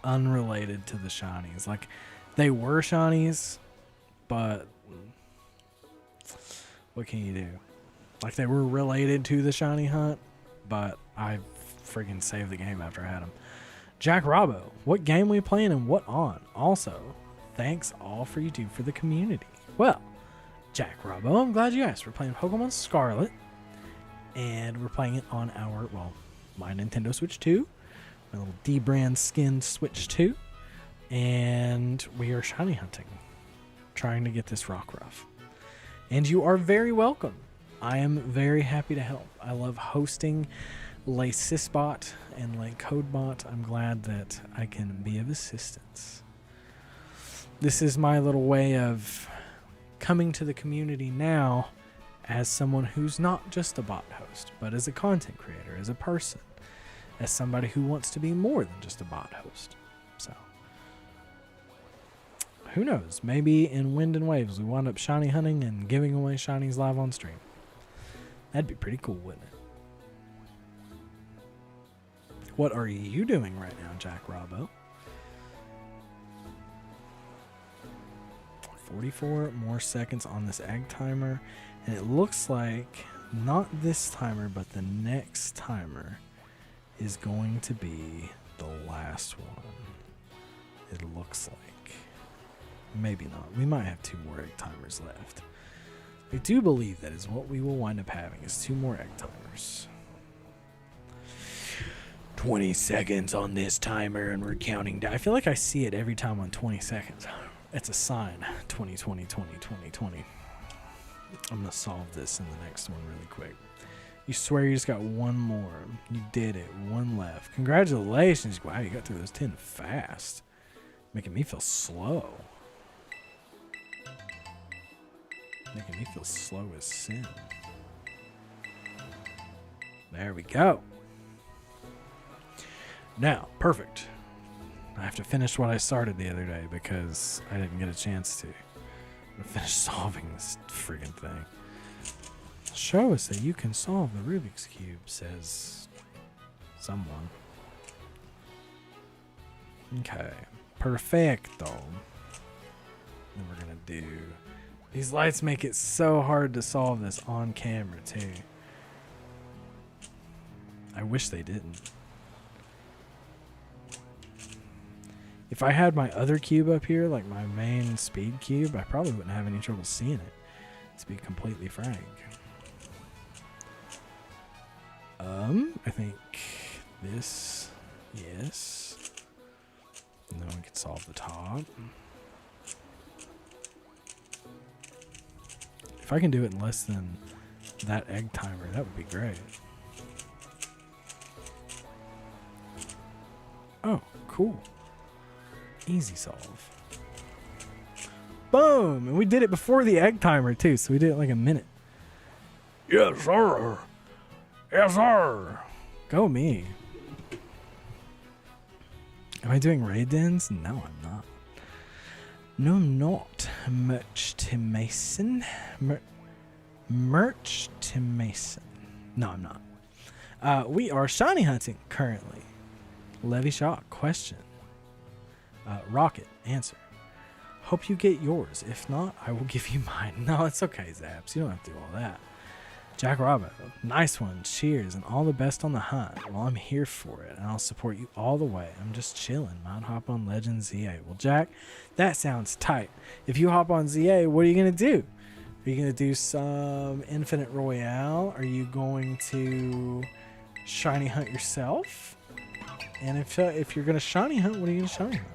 Unrelated to the shinies. Like, they were shinies, but what can you do? Like, they were related to the shiny hunt, but I friggin' saved the game after I had them. Jack Robbo, what game we playing and what on? Also, thanks all for you do for the community. Well, Jack Robbo, I'm glad you asked. We're playing Pokemon Scarlet, and we're playing it on our, well, my Nintendo Switch 2, my little D-brand skin Switch 2, and we are shiny hunting, trying to get this Rockruff. And you are very welcome. I am very happy to help. I love hosting Sysbot and Codebot. I'm glad that I can be of assistance. This is my little way of coming to the community now as someone who's not just a bot host, but as a content creator, as a person, as somebody who wants to be more than just a bot host. So, who knows? Maybe in Wind and Waves we wind up shiny hunting and giving away shinies live on stream. That'd be pretty cool, wouldn't it? What are you doing right now, Jack Robbo? 44 more seconds on this egg timer. And it looks like not this timer, but the next timer is going to be the last one. It looks like. Maybe not. We might have 2 more egg timers left. I do believe that is what we will wind up having, is 2 more egg timers. 20 seconds on this timer, and we're counting down. I feel like I see it every time on 20 seconds. It's a sign. 20, 20, 20, 20, 20. I'm going to solve this in the next one really quick. You swear you just got 1 more. You did it. 1 left. Congratulations. Wow, you got through those 10 fast. Making me feel slow. Making me feel slow as sin. There we go. Now, perfect. I have to finish what I started the other day because I didn't get a chance to. I'm gonna finish solving this friggin' thing. Show us that you can solve the Rubik's Cube, says someone. Okay. Perfecto. Then we're gonna do... These lights make it so hard to solve this on camera, too. I wish they didn't. If I had my other cube up here, like my main speed cube, I probably wouldn't have any trouble seeing it, to be completely frank. I think this, yes. And then we could solve the top. If I can do it in less than that egg timer, that would be great. Oh, cool. Easy solve. Boom! And we did it before the egg timer, too, so we did it in like a minute. Yes, sir. Yes, sir. Go me. Am I doing raid dens? No, I'm not. No, I'm not. Merch to Mason. Merch to Mason. No, I'm not. We are shiny hunting currently. Levy shot. Question. Rocket. Answer. Hope you get yours. If not, I will give you mine. No, it's okay, Zaps. You don't have to do all that. Jack Robbo. Nice one. Cheers and all the best on the hunt. Well, I'm here for it and I'll support you all the way. I'm just chilling. Might hop on Legend ZA. Well, Jack, that sounds tight. If you hop on ZA, what are you going to do? Are you going to do some Infinite Royale? Are you going to shiny hunt yourself? And if you're going to shiny hunt, what are you going to shiny hunt?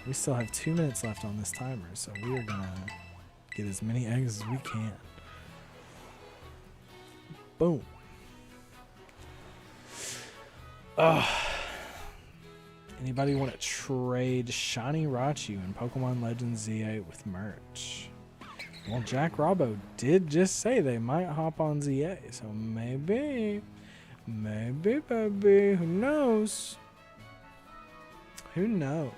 We still have 2 minutes left on this timer, so we are going to get as many eggs as we can. Boom. Anybody want to trade Shiny Raichu and Pokemon Legends ZA with merch? Well, Jack Robbo did just say they might hop on ZA, so maybe, baby, who knows? Who knows?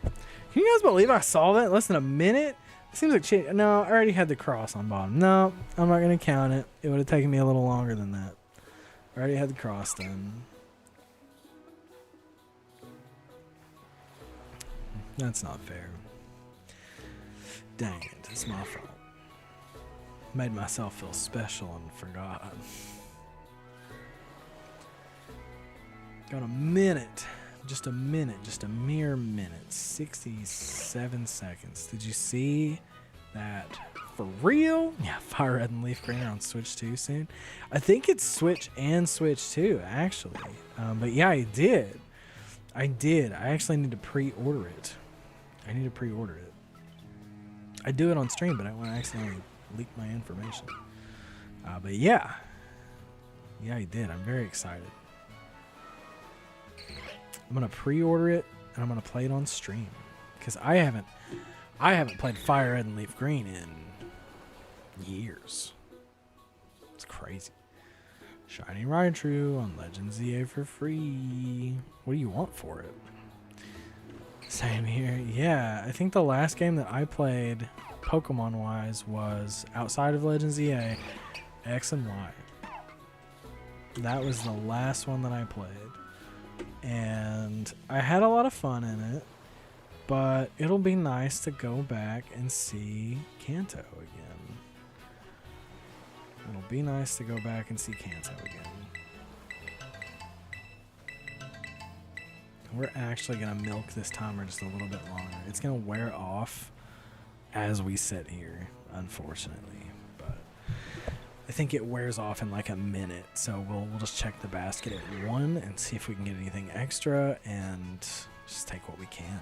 Can you guys believe I saw that in less than a minute? It seems like shit. No, I already had the cross on bottom. No, I'm not going to count it. It would have taken me a little longer than that. I already had the cross done. That's not fair. Dang it, it's my fault. Made myself feel special and forgot. Got a minute. Just a minute. Just a mere minute. 67 seconds. Did you see that? For real? Yeah, Fire Red and Leaf Green are on Switch 2 soon. I think it's Switch and Switch 2, actually. But yeah, I did. I actually need to pre-order it. I do it on stream, but I want to accidentally leak my information. But yeah. Yeah, I did. I'm very excited. I'm going to pre-order it, and I'm going to play it on stream. Because I haven't played Fire Red and Leaf Green in years. It's crazy. Shiny Raichu on Legends ZA for free. What do you want for it? Same here. Yeah, I think the last game that I played Pokemon-wise was outside of Legends ZA, X and Y. That was the last one that I played. And I had a lot of fun in it, but it'll be nice to go back and see Kanto again. It'll be nice to go back and see Kanto again. We're actually going to milk this timer just a little bit longer. It's going to wear off as we sit here, unfortunately. But I think it wears off in like a minute. So we'll just check the basket at 1 and see if we can get anything extra and just take what we can.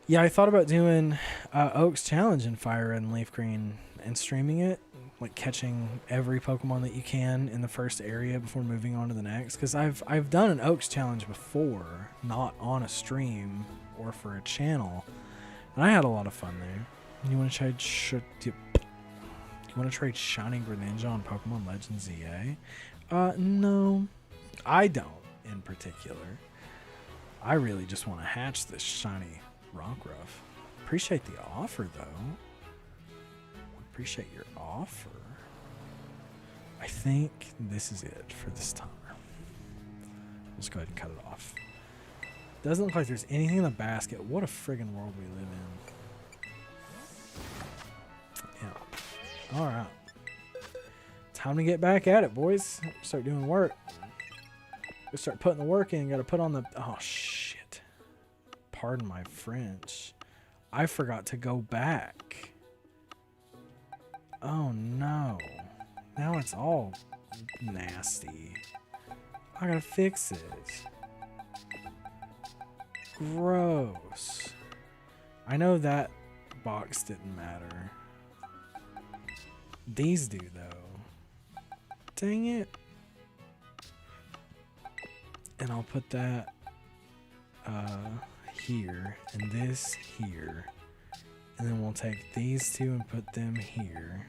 Yeah, I thought about doing Oak's Challenge in Fire Red and Leaf Green and streaming it. Like catching every Pokemon that you can in the first area before moving on to the next. Because I've done an Oaks Challenge before, not on a stream or for a channel, and I had a lot of fun there. You want to trade? You want to trade Shiny Greninja on Pokemon Legends ZA? No, I don't. In particular, I really just want to hatch this Shiny Rockruff. Appreciate the offer though. Appreciate your offer. I think this is it for this timer. Let's go ahead and cut it off. Doesn't look like there's anything in the basket. What a friggin' world we live in. Yeah. Alright. Time to get back at it, boys. Start doing work. Go start putting the work in. Gotta put on the... Oh, shit. Pardon my French. I forgot to go back. Oh no. Now it's all nasty. I gotta fix it. Gross. I know that box didn't matter. These do, though. Dang it. And I'll put that here and this here. And then we'll take these two and put them here.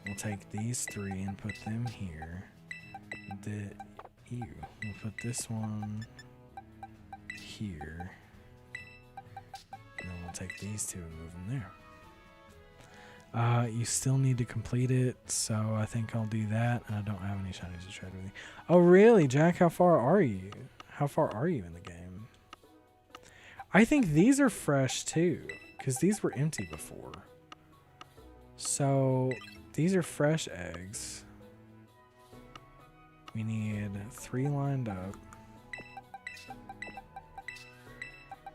We'll take these three and put them here. We'll put this one here. And then we'll take these two and move them there. You still need to complete it, so I think I'll do that. I don't have any shinies to trade with you. Oh, really, Jack? How far are you? How far are you in the game? I think these are fresh, too, because these were empty before. So, these are fresh eggs. We need 3 lined up.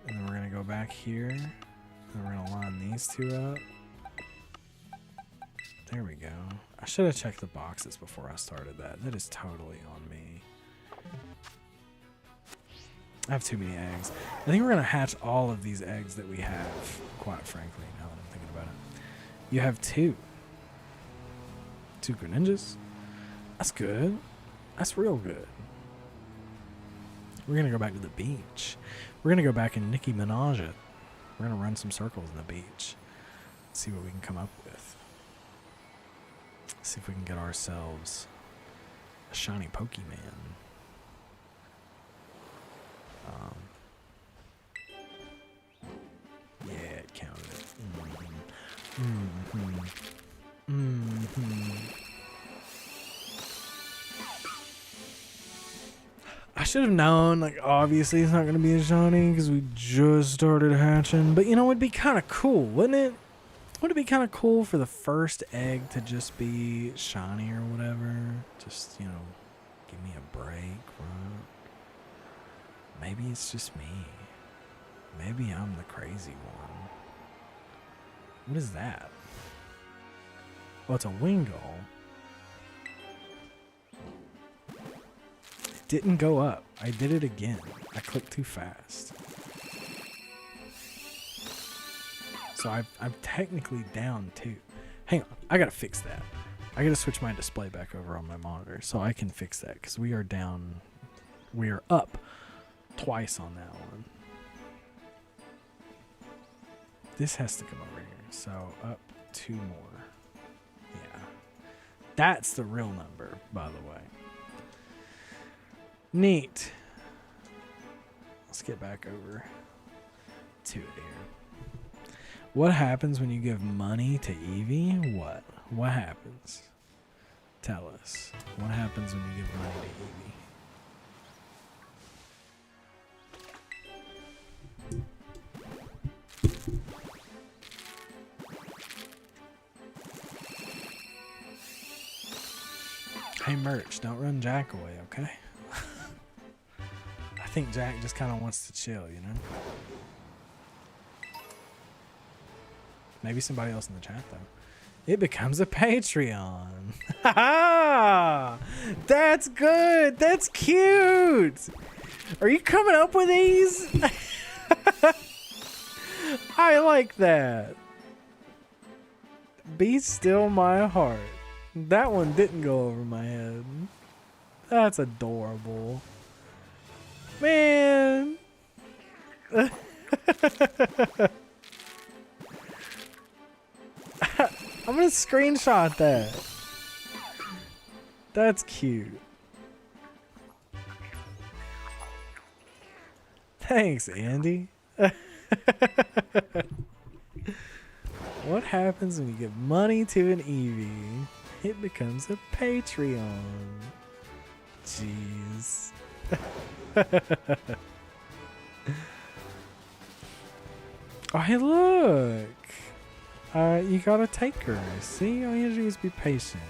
And then we're going to go back here. And we're going to line these 2 up. There we go. I should have checked the boxes before I started that. That is totally on me. I have too many eggs. I think we're going to hatch all of these eggs that we have, quite frankly, now that I'm thinking about it. You have 2. 2 Greninjas. That's good. That's real good. We're going to go back to the beach. We're going to go back and Nicki Minaj it. We're going to run some circles in the beach. See what we can come up with. See if we can get ourselves a shiny Pokemon. Yeah, it counted it. I should have known, like, obviously it's not going to be a shiny because we just started hatching. But, you know, it'd be kind of cool, wouldn't it? Would it be kind of cool for the first egg to just be shiny or whatever? Just, you know, give me a break, right? Maybe it's just me. Maybe I'm the crazy one. What is that? Oh, it's a Wingull. It didn't go up. I did it again. I clicked too fast. So I'm technically down 2. Hang on, I gotta fix that. I gotta switch my display back over on my monitor so I can fix that because we are down. We are up twice on that one. This has to come over here. So up 2 more. Yeah, that's the real number, by the way. Neat. Let's get back over to it here. What happens when you give money to Eevee? What? What happens? Tell us. What happens when you give money to Eevee? Hey, Merch, don't run Jack away, okay? I think Jack just kind of wants to chill, you know? Maybe somebody else in the chat, though. It becomes a Patreon. That's good. That's cute. Are you coming up with these? I like that. Be still my heart. That one didn't go over my head. That's adorable. Man. I'm gonna screenshot that. That's cute. Thanks, Andy. What happens when you give money to an Eevee? It becomes a Patreon. Jeez. Oh, hey, look. You gotta take her. See, all you have to do is be patient.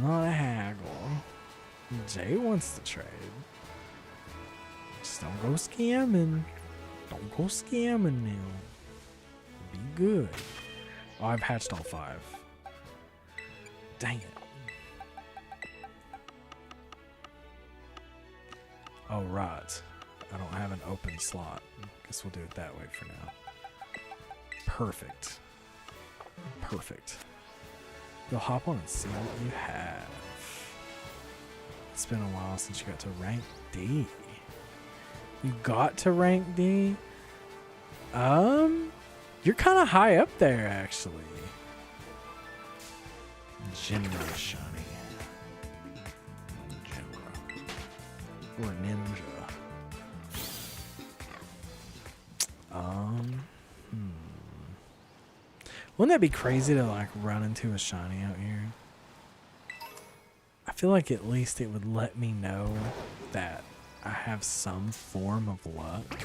Not a haggle. Jay wants to trade. Just don't go scamming. Don't go scamming now. Be good. Oh, I've hatched all 5. Dang it. Oh, right. I don't have an open slot. Guess we'll do it that way for now. Perfect. Perfect. Go hop on and see what you have. It's been a while since you got to rank D. You got to rank D? You're kind of high up there, actually. Jinra Shiny. Jinra. Or Ninja. Wouldn't that be crazy to like run into a shiny out here? I feel like at least it would let me know that I have some form of luck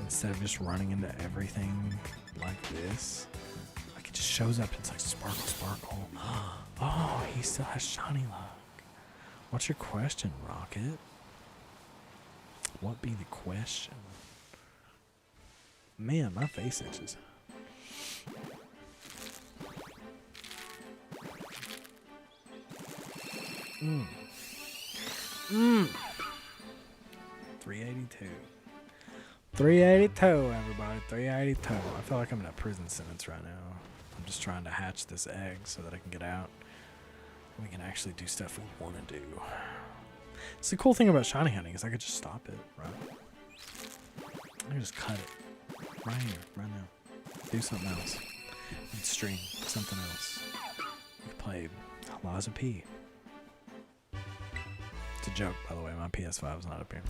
instead of just running into everything like this. Like it just shows up. It's like sparkle, sparkle. Oh, he still has shiny luck. What's your question, Rocket? What be the question? Man, my face itches. Mm. 382. 382, everybody. 382. I feel like I'm in a prison sentence right now. I'm just trying to hatch this egg so that I can get out. And we can actually do stuff we want to do. It's the cool thing about shiny hunting is I could just stop it, right? I can just cut it. Right here, right now. Do something else. We can stream something else. We can play Laza P. It's a joke, by the way. My PS5 is not up here.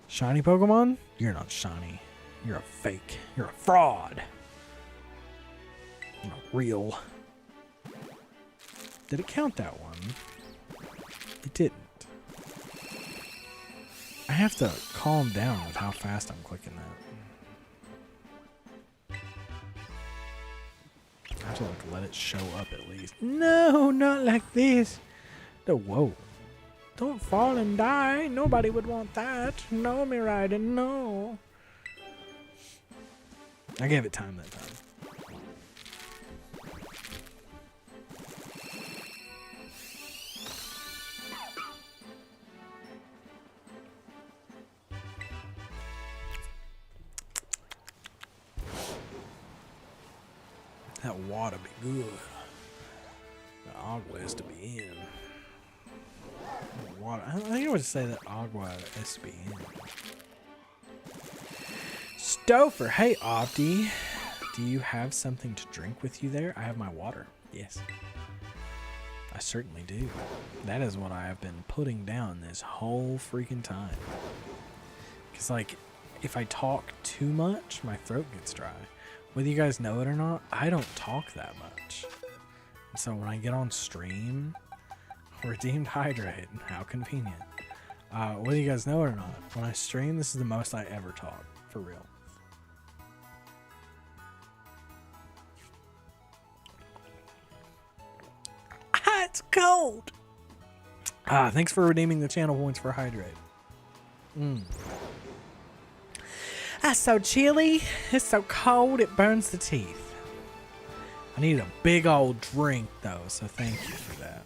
Shiny Pokemon? You're not shiny. You're a fake. You're a fraud. You're not real. Did it count that one? It didn't. I have to calm down with how fast I'm clicking that. I have to like let it show up at least. No, not like this. No, whoa. Don't fall and die. Nobody would want that. No, Miraida, no. I gave it time that time. That water be good. The agua is to be in. Water. I think I would say that agua is to be in. Stouffer, hey Opti. Do you have something to drink with you there? I have my water. Yes. I certainly do. That is what I have been putting down this whole freaking time. Because, like, if I talk too much, my throat gets dry. Whether you guys know it or not, I don't talk that much. So when I get on stream, redeemed hydrate. How convenient. Whether you guys know it or not, when I stream, this is the most I ever talk. For real. Ah, it's cold! Thanks for redeeming the channel points for hydrate. That's so chilly. It's so cold, it burns the teeth. I need a big old drink, though, so thank you for that.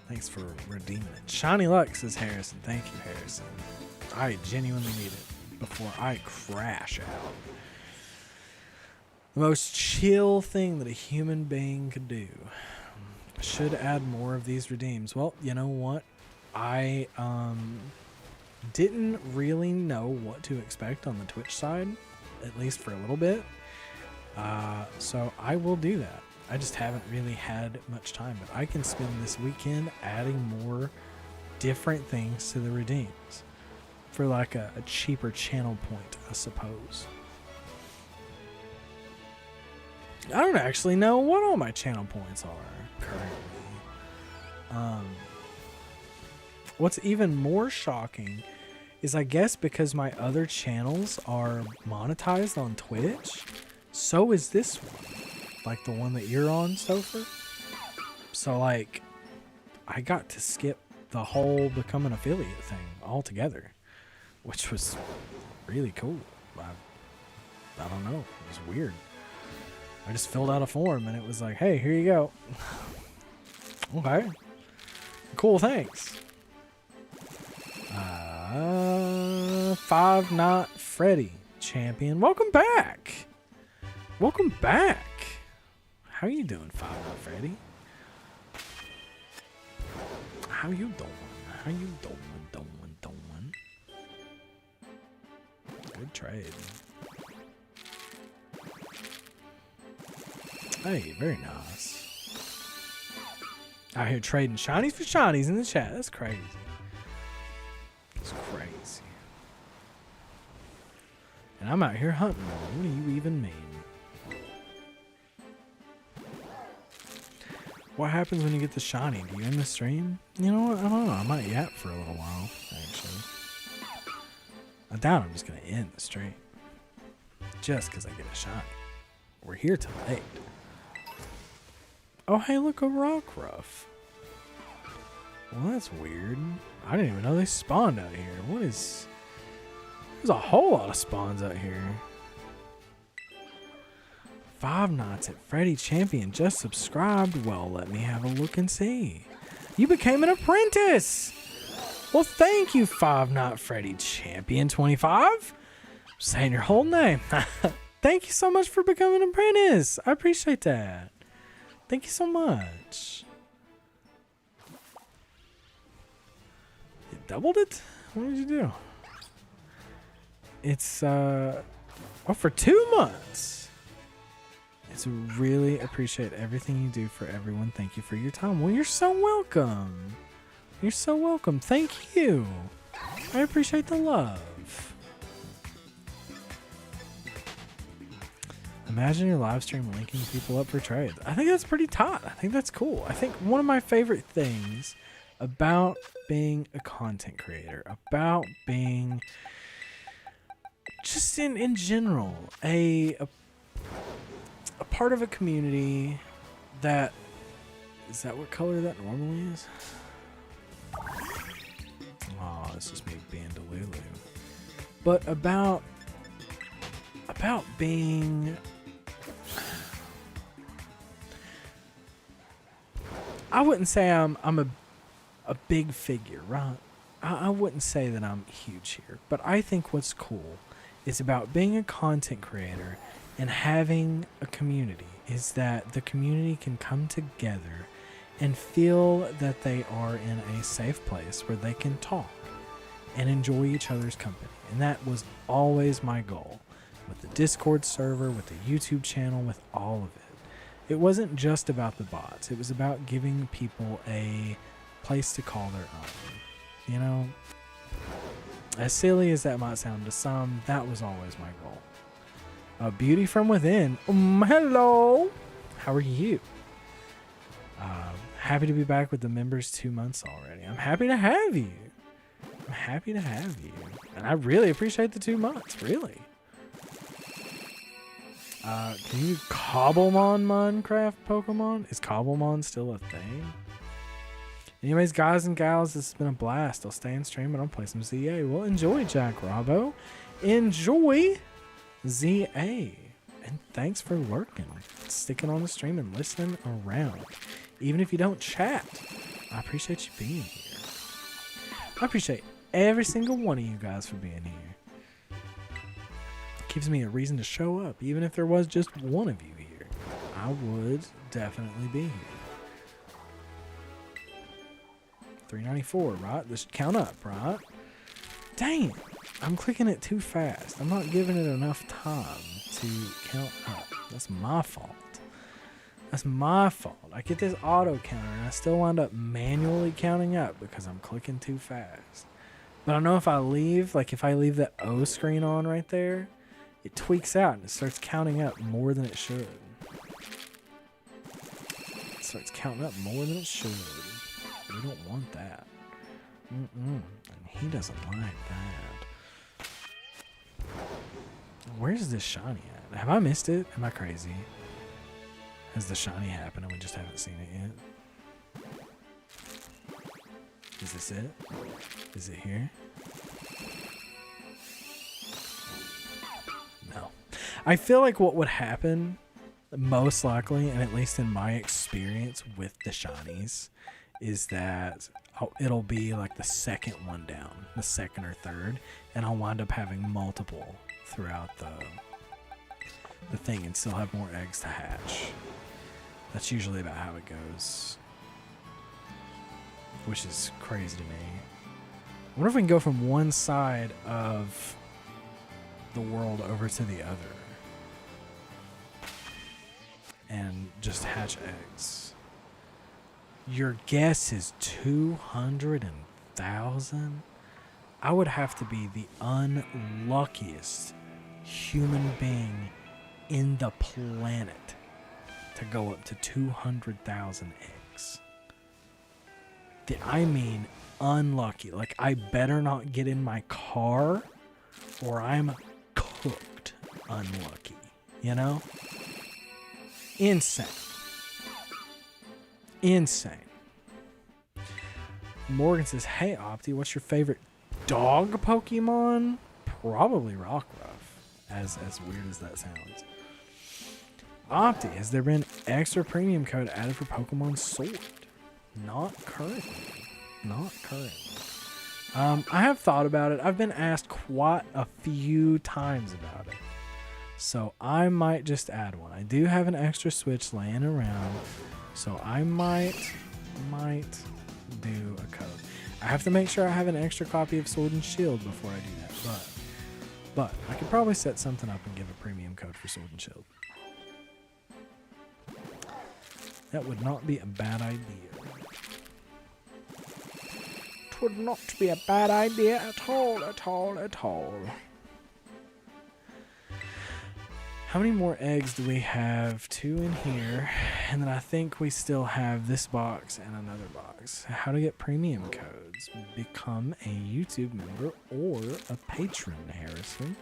Thanks for redeeming it. Shiny luck, says Harrison. Thank you, Harrison. I genuinely need it before I crash out. The most chill thing that a human being could do. Should add more of these redeems. Well, you know what? I didn't really know what to expect on the Twitch side, at least for a little bit. So I will do that. I just haven't really had much time, but I can spend this weekend adding more different things to the redeems for like a cheaper channel point, I suppose. I don't actually know what all my channel points are currently. What's even more shocking is I guess because my other channels are monetized on Twitch, so is this one. Like the one that you're on, Stouffer. So like, I got to skip the whole become an affiliate thing altogether, which was really cool. I don't know. It was weird. I just filled out a form and it was like, hey, here you go. Okay. Cool, thanks. Five Knot Freddy champion. Welcome back. Welcome back. How you doing, Five Knot Freddy? How you doing? How you doing? Good trade. Hey, very nice. Out here trading shinies for shinies in the chat. That's crazy. It's crazy. And I'm out here hunting more. What do you even mean? What happens when you get the shiny? Do you end the stream? You know what? I don't know. I might yap for a little while, actually. I doubt I'm just going to end the stream. Just because I get a shiny. We're here till 8. Oh, hey, look, a Rockruff. Well, that's weird. I didn't even know they spawned out here. What is... There's a whole lot of spawns out here. Five Knots at Freddy Champion just subscribed. Well, let me have a look and see. You became an apprentice. Well, thank you, Five Knot Freddy Champion 25. I'm saying your whole name. Thank you so much for becoming an apprentice. I appreciate that. Thank you so much. You doubled it? What did you do? It's, for 2 months. It's really appreciate everything you do for everyone. Thank you for your time. Well, you're so welcome. You're so welcome. Thank you. I appreciate the love. Imagine your live stream linking people up for trades. I think that's pretty tight. I think that's cool. I think one of my favorite things about being a content creator, about being just in general, a part of a community that... Is that what color that normally is? Oh, it's just me being Delulu. But about being... I wouldn't say I'm a big figure, right? I wouldn't say that I'm huge here. But I think what's cool is about being a content creator and having a community is that the community can come together and feel that they are in a safe place where they can talk and enjoy each other's company. And that was always my goal with the Discord server, with the YouTube channel, with all of it. It wasn't just about the bots. It was about giving people a place to call their own. You know, as silly as that might sound to some, that was always my goal. Beauty from within. Hello. How are you? Happy to be back with the members 2 months already. I'm happy to have you. I'm happy to have you. And I really appreciate the 2 months, really. Can you Cobblemon Minecraft Pokemon? Is Cobblemon still a thing? Anyways, guys and gals, this has been a blast. I'll stay and stream and I'll play some ZA. Well, enjoy, Jack Robbo. Enjoy ZA. And thanks for lurking, sticking on the stream and listening around. Even if you don't chat, I appreciate you being here. I appreciate every single one of you guys for being here. Gives me a reason to show up. Even if there was just one of you here, I would definitely be here. 394, right? Just count up, right? Dang it. I'm clicking it too fast. I'm not giving it enough time to count up. That's my fault. That's my fault. I get this auto counter and I still wind up manually counting up because I'm clicking too fast. But I know if I leave, like if I leave that O screen on right there, it tweaks out and it starts counting up more than it should. It starts counting up more than it should. We don't want that. And he doesn't like that. Where's this shiny at? Have I missed it? Am I crazy? Has the shiny happened and we just haven't seen it yet? Is this it? Is it here? No. I feel like what would happen, most likely, and at least in my experience with the shinies, is that it'll be like the second one down, the second or third, and I'll wind up having multiple throughout the thing and still have more eggs to hatch. That's usually about how it goes, which is crazy to me. I wonder if we can go from one side of the world over to the other and just hatch eggs. Your guess is 200,000? I would have to be the unluckiest human being in the planet to go up to 200,000 eggs. I mean unlucky. Like, I better not get in my car or I'm cooked unlucky. You know? Insane. Insane. Morgan says, hey Opti, what's your favorite dog Pokemon? Probably Rockruff. As weird as that sounds. Opti, has there been extra premium code added for Pokemon Sword? Not currently. Not currently. I have thought about it. I've been asked quite a few times about it. So I might just add one. I do have an extra Switch laying around. So I might do a code. I have to make sure I have an extra copy of Sword and Shield before I do that. But I could probably set something up and give a premium code for Sword and Shield. That would not be a bad idea. It would not be a bad idea at all, at all, at all. How many more eggs do we have? 2 in here. And then I think we still have this box and another box. How to get premium codes. Become a YouTube member or a patron, Harrison.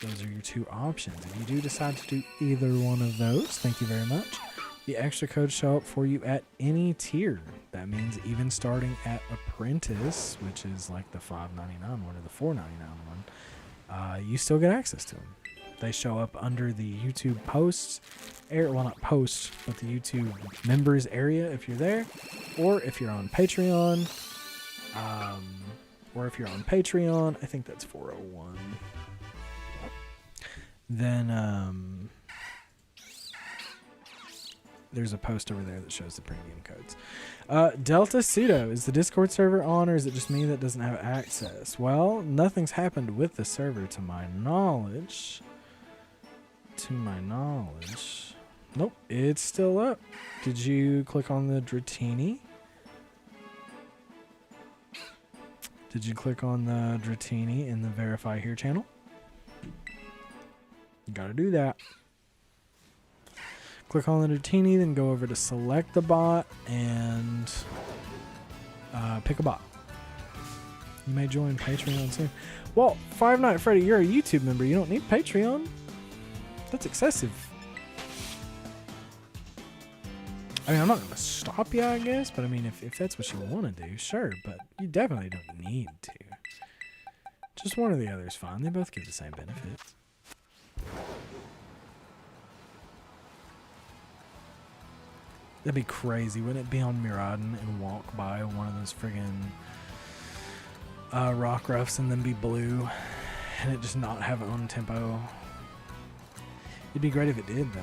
Those are your 2 options. If you do decide to do either one of those, thank you very much. The extra codes show up for you at any tier. That means even starting at Apprentice, which is like the $5.99 one or the $4.99 one, you still get access to them. They show up under the YouTube posts, well, not posts, but the YouTube members area if you're there, or if you're on Patreon, I think that's 401. Then there's a post over there that shows the premium codes. Delta Pseudo, is the Discord server on, or is it just me that doesn't have access? Well, nothing's happened with the server to my knowledge. Nope, it's still up. Did you click on the Dratini? Did you click on the Dratini in the Verify Here channel? You gotta do that. Click on the Dratini, then go over to select the bot and pick a bot. You may join Patreon soon. Well, Five Night Freddy, you're a YouTube member. You don't need Patreon. That's excessive. I mean, I'm not going to stop you, I guess, but I mean, if that's what you want to do, sure, but you definitely don't need to. Just one or the other is fine. They both give the same benefits. That'd be crazy. Wouldn't it be on Miraidon and walk by one of those friggin' Rockruffs and then be blue and it just not have own tempo? It'd be great if it did, though.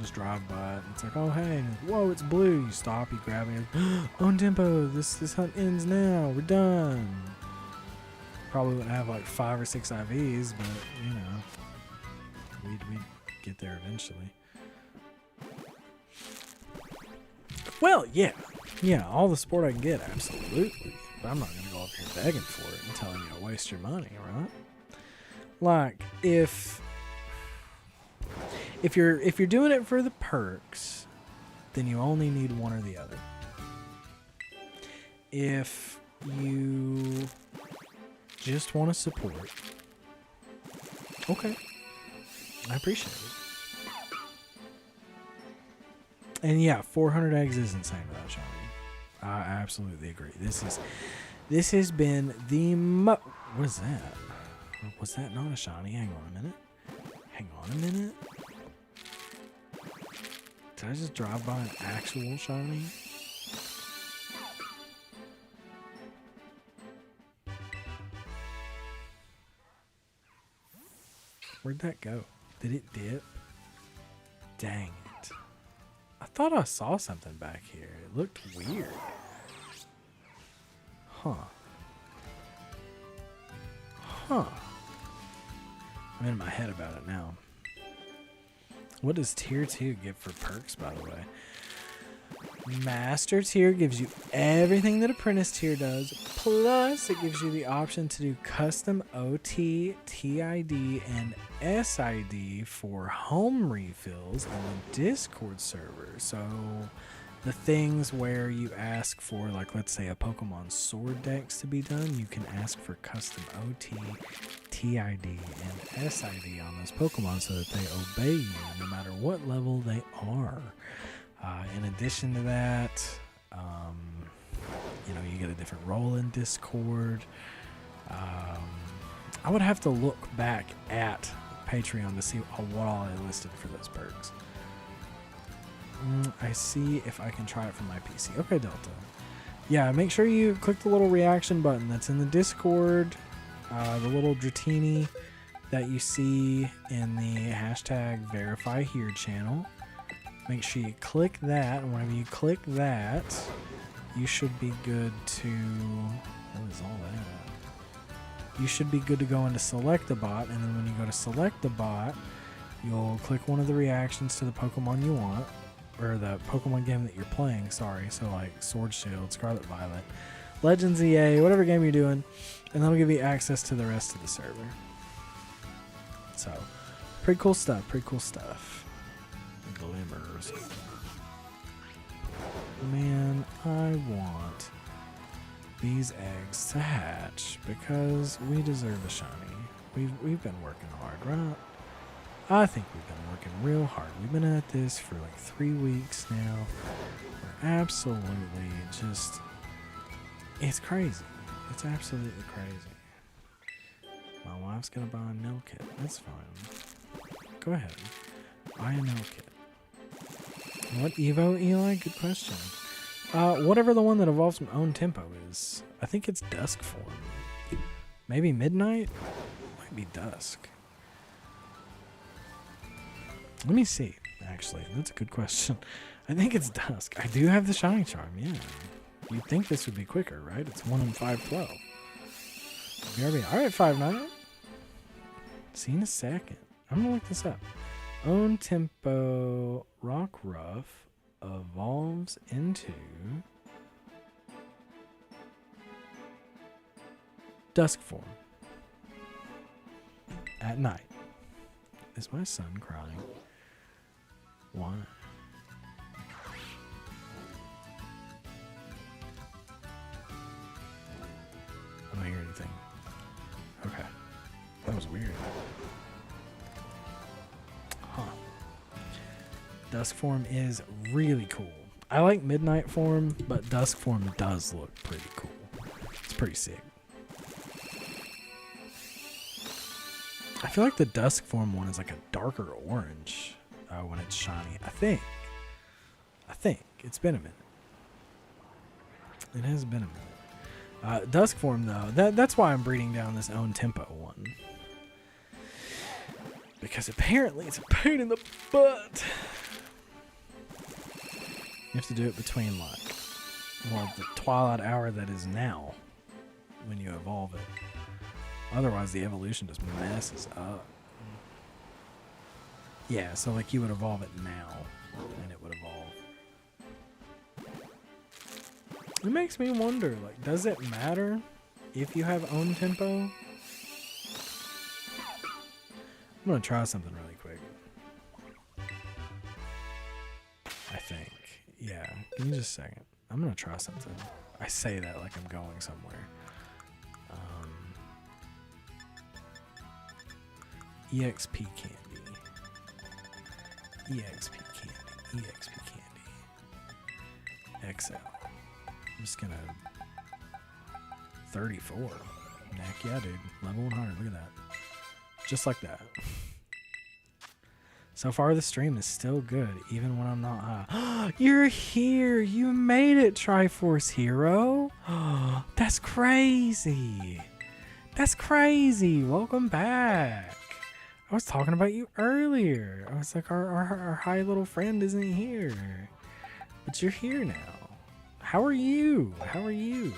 Just drive by it and it's like, oh, hey, whoa, it's blue. You stop, you grab it, own tempo, this hunt ends now, we're done. Probably wouldn't have like 5 or 6 IVs, but, you know, we'd get there eventually. Well, yeah, all the support I can get, absolutely. But I'm not going to go up here begging for it and telling you to waste your money, right? Like, if you're doing it for the perks, then you only need one or the other. If you just want to support, okay, I appreciate it. And yeah, 400 eggs is insane without Shiny. I absolutely agree. This has been the what is that? Was that not a Shiny? Hang on a minute. Did I just drive by an actual Shiny? Where'd that go? Did it dip? Dang it. I thought I saw something back here. It looked weird. Huh. Huh. I'm in my head about it now. What does tier 2 give for perks, by the way? Master tier gives you everything that apprentice tier does, plus it gives you the option to do custom OT, TID, and SID for home refills on the Discord server. So the things where you ask for, like, let's say a Pokemon Sword Dex to be done, you can ask for custom OT, TID, and SID on those Pokemon so that they obey you no matter what level they are. In addition to that, you know, you get a different role in Discord. I would have to look back at Patreon to see what all I listed for those perks. I see if I can try it from my PC. Okay, Delta. Yeah, make sure you click the little reaction button that's in the Discord, the little Dratini that you see in the hashtag verify here channel. Make sure you click that, and whenever you click that, you should be good to... What is all that? You should be good to go into select the bot, and then when you go to select the bot, you'll click one of the reactions to the Pokemon you want, or the Pokemon game that you're playing, sorry. So like Sword Shield, Scarlet Violet, Legends EA, whatever game you're doing, and that'll give you access to the rest of the server. So, pretty cool stuff, pretty cool stuff. Glimmers. Man, I want these eggs to hatch because we deserve a shiny. We've been working hard, right? I think we've been working real hard. We've been at this for like 3 weeks now. We're absolutely just... It's crazy. It's absolutely crazy. My wife's gonna buy a nail kit. That's fine. Go ahead. Buy a nail kit. What Evo, Eli? Good question. Whatever the one that evolves from Own Tempo is. I think it's Dusk form. Maybe Midnight? Might be Dusk. Let me see, actually. That's a good question. I think it's Dusk. I do have the Shiny Charm, yeah. You'd think this would be quicker, right? It's 1 in 512. BRB. Alright, 5-9. See you in a second. I'm gonna look this up. Own Tempo Rockruff evolves into Dusk form at night. Is my son crying? Why? I don't hear anything. Okay. That was weird. Huh. Dusk form is really cool. I like Midnight form, but Dusk form does look pretty cool. It's pretty sick. I feel like the Dusk form one is like a darker orange when it's shiny. I think. It's been a minute. It has been a minute. Dusk form though, that's why I'm breeding down this Own Tempo one. Because apparently it's a pain in the butt. You have to do it between like, well, the twilight hour that is now when you evolve it. Otherwise the evolution just messes up. Yeah, so like you would evolve it now and it would evolve. It makes me wonder, like, does it matter if you have Own Tempo? I'm gonna try something really quick. I think. Yeah, give me just a second. I'm gonna try something. I say that like I'm going somewhere. EXP candy. EXP candy. EXP candy. XL. I'm just gonna 34. Heck yeah, dude. Level 100. Look at that. Just like that. So far, the stream is still good, even when I'm not high. You're here! You made it, Triforce Hero! That's crazy! That's crazy! Welcome back! I was talking about you earlier. I was like, our high little friend isn't here. But you're here now. How are you? How are you?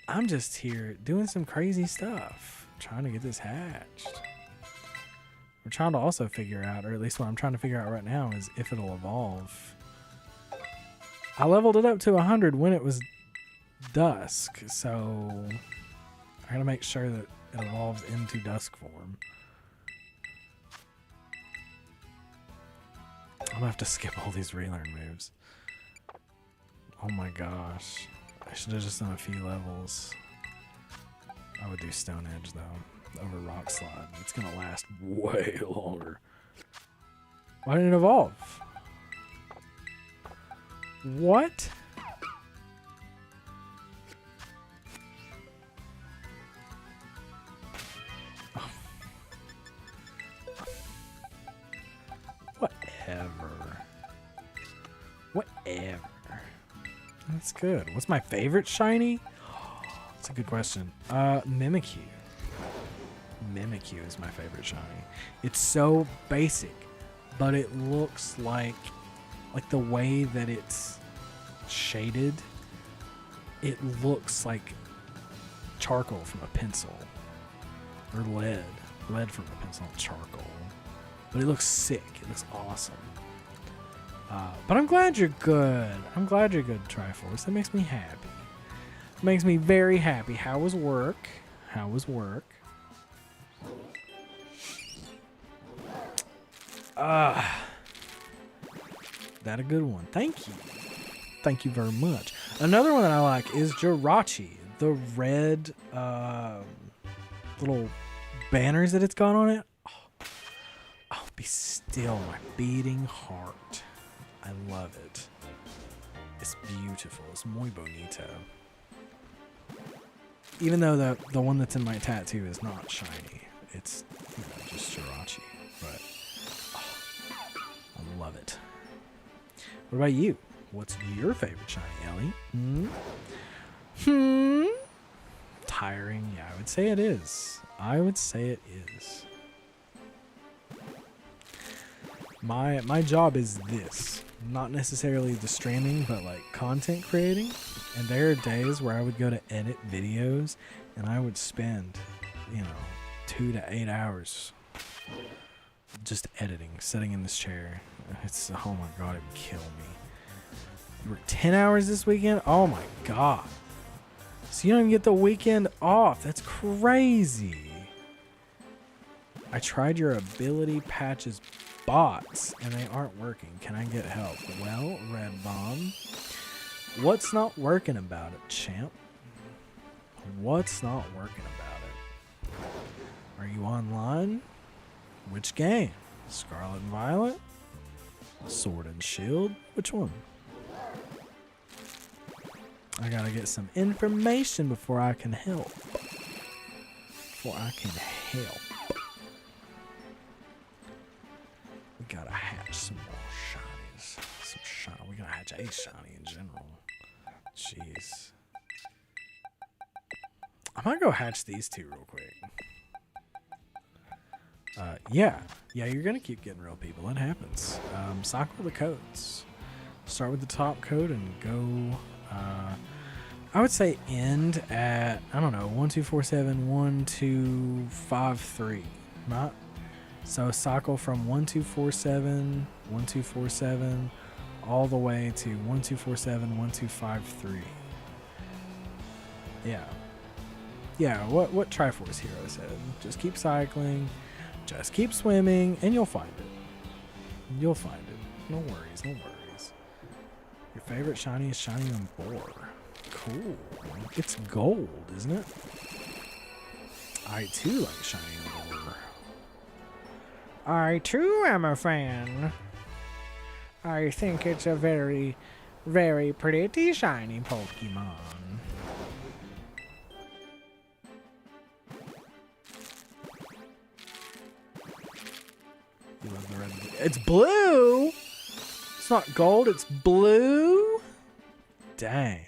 I'm just here doing some crazy stuff. Trying to get this hatched. We're trying to also figure out, or at least what I'm trying to figure out right now, is if it'll evolve. I leveled it up to 100 when it was dusk, so I gotta make sure that it evolves into dusk form. I'm gonna have to skip all these relearn moves. Oh my gosh. I should have just done a few levels. I would do Stone Edge though, over Rock Slide. It's gonna last way longer. Why didn't it evolve? What? Oh. Whatever. Whatever. That's good. What's my favorite shiny? That's a good question. Mimikyu. Mimikyu is my favorite shiny. It's so basic, but it looks like the way that it's shaded, it looks like charcoal from a pencil. Or lead. Lead from a pencil, not charcoal. But it looks sick. It looks awesome. But I'm glad you're good. I'm glad you're good, Triforce. That makes me happy. It makes me very happy. How was work? How was work? That a good one. Thank you. Thank you very much. Another one that I like is Jirachi. The red little banners that it's got on it. Oh, be still, my beating heart. I love it. It's beautiful. It's muy bonito. Even though the one that's in my tattoo is not shiny. It's just Jirachi. But I love it. What about you? What's your favorite shiny, Ellie? Tiring? Yeah, I would say it is. I would say it is. My job is this. Not necessarily the streaming, but like content creating. And there are days where I would go to edit videos and I would spend, 2 to 8 hours just editing, sitting in this chair. It's, oh my God, it would kill me. You work 10 hours this weekend? Oh my God. So you don't even get the weekend off. That's crazy. I tried your ability patches bots and they aren't working. Can I get help? Well, Red Bomb, what's not working about it, champ? What's not working about it? Are you online? Which game? Scarlet and Violet? Sword and Shield? Which one? I gotta get some information before I can help. Before I can help. We gotta hatch some more shinies. We gotta hatch a shiny in general. Jeez. I might go hatch these two real quick. Yeah, you're gonna keep getting real people. It happens. Cycle the codes. Start with the top code and go. I would say end at 1247 1253. Not so cycle from 1247 1247 all the way to 1247 1253. Yeah. What Triforce Hero said. Just keep cycling. Just keep swimming, and you'll find it. You'll find it. No worries. Your favorite shiny is Shiny Own Tempo. Cool. It's gold, isn't it? I too like Shiny Own Tempo. I too am a fan. I think it's a very, very pretty shiny Pokemon. You love the red. It's blue! It's not gold, it's blue? Dang.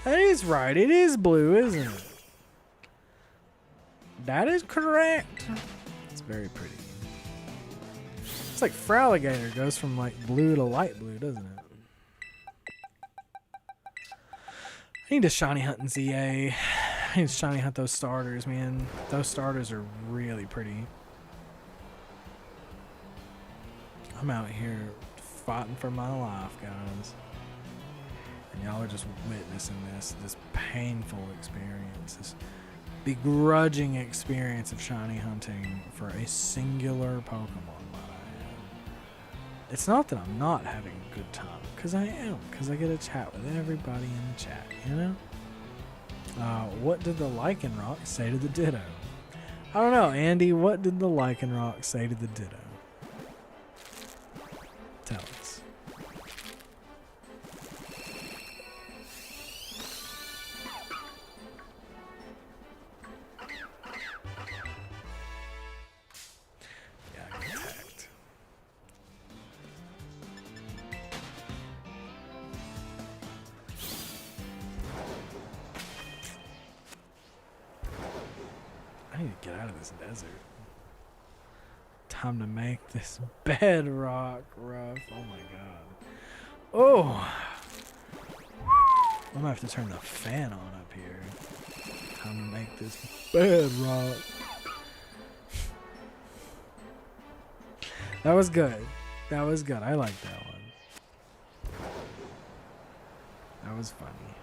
That is right, it is blue, isn't it? That is correct. very pretty. It's like Fraligator goes from like blue to light blue, doesn't it? I need to shiny hunt in ZA. I need to shiny hunt those starters, man. Those starters are really pretty. I'm out here fighting for my life, guys. And y'all are just witnessing this painful experience, this begrudging experience of shiny hunting for a singular Pokemon that I am. It's not that I'm not having a good time, because I am, because I get to chat with everybody in the chat, you know? What did the Lycanroc say to the Ditto? I don't know, Andy, what did the Lycanroc say to the Ditto? Tell us. Yeah, I get attacked. I need to get out of this desert. Time to make this bedrock rough. Oh my god. Oh! I'm gonna have to turn the fan on up here. Time to make this bedrock. That was good. That was good. I like that one. That was funny.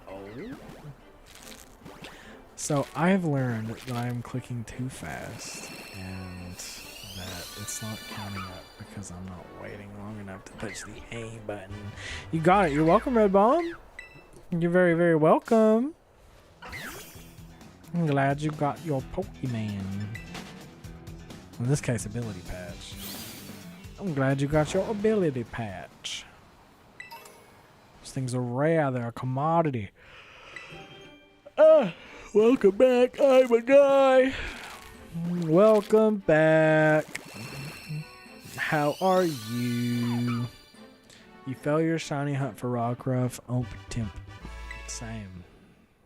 Oh. So I have learned that I am clicking too fast and that it's not counting up because I'm not waiting long enough to push the A button. You got it. You're welcome, Red Bomb. You're very, very welcome. I'm glad you got your Pokemon. In this case, ability patch. I'm glad you got your ability patch. These things are rare. They're a commodity. Welcome back. I'm a guy. Welcome back. How are you? You fail your shiny hunt for Rockruff. Oh, temp. Same.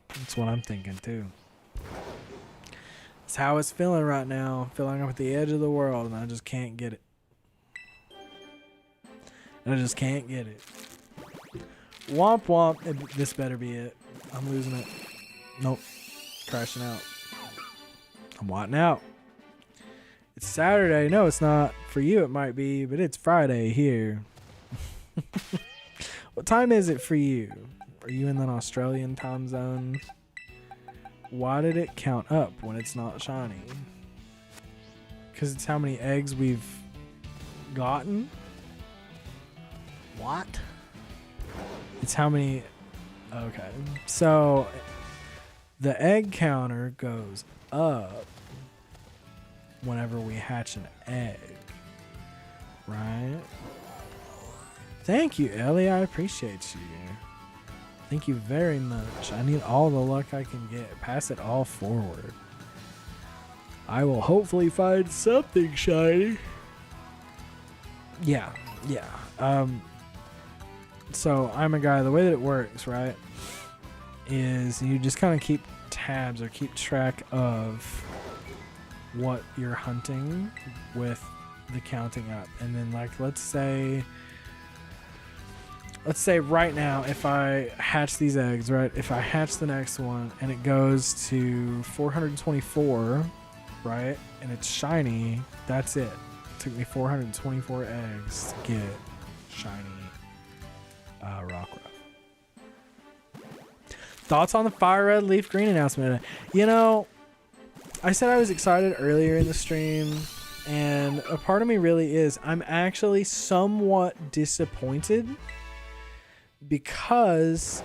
That's what I'm thinking too. That's how it's feeling right now. Feeling up at the edge of the world, and I just can't get it. I just can't get it. Womp womp. This better be it. I'm losing it. Nope. Crashing out. I'm whiting out. It's Saturday. No, it's not. For you, it might be, but it's Friday here. What time is it for you? Are you in an Australian time zone? Why did it count up when it's not shiny? Because it's how many eggs we've gotten? What? It's how many... Okay. So, the egg counter goes up whenever we hatch an egg. Right? Thank you, Ellie. I appreciate you. Thank you very much. I need all the luck I can get. Pass it all forward. I will hopefully find something shiny. Yeah. So I'm a guy. The way that it works, right, is you just kind of keep tabs or keep track of what you're hunting with the counting up, and then like let's say right now, if I hatch these eggs, right? If I hatch the next one and it goes to 424, right? And it's shiny, that's it. It took me 424 eggs to get shiny Rockruff. Thoughts on the Fire Red Leaf Green announcement? You know, I said I was excited earlier in the stream, and a part of me really is. I'm actually somewhat disappointed because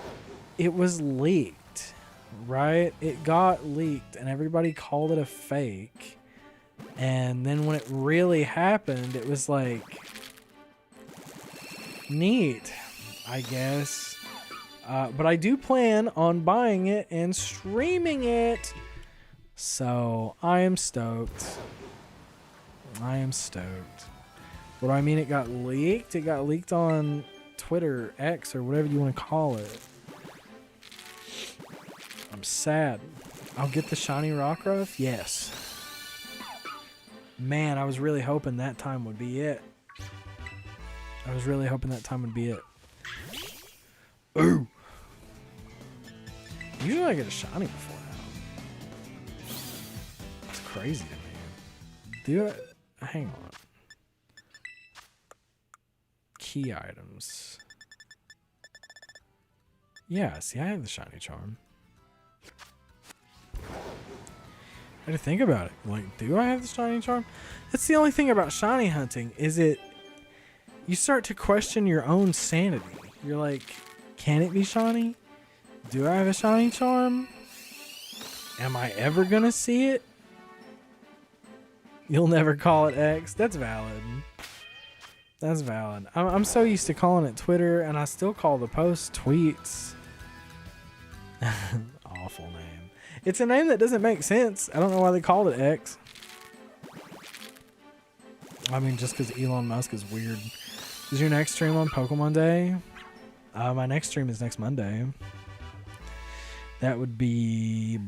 it was leaked, right? It got leaked and everybody called it a fake. And then when it really happened, it was like neat, I guess. But I do plan on buying it and streaming it. So I am stoked. What do I mean it got leaked? It got leaked on Twitter, X, or whatever you want to call it. I'm sad. I'll get the shiny Rockruff. Yes. Man, I was really hoping that time would be it. Ooh. Usually I get a shiny before now. It's crazy to me. Do it. Hang on. Key items. Yeah, see, I have the shiny charm. I had to think about it. Like, do I have the shiny charm? That's the only thing about shiny hunting, is you start to question your own sanity. You're like, can it be shiny? Do I have a shiny charm? Am I ever gonna see it? You'll never call it X. That's valid. That's valid. I'm so used to calling it Twitter, and I still call the post tweets. Awful name. It's a name that doesn't make sense. I don't know why they called it X. I mean, just because Elon Musk is weird. Is your next stream on Pokemon Day? My next stream is next Monday. That would be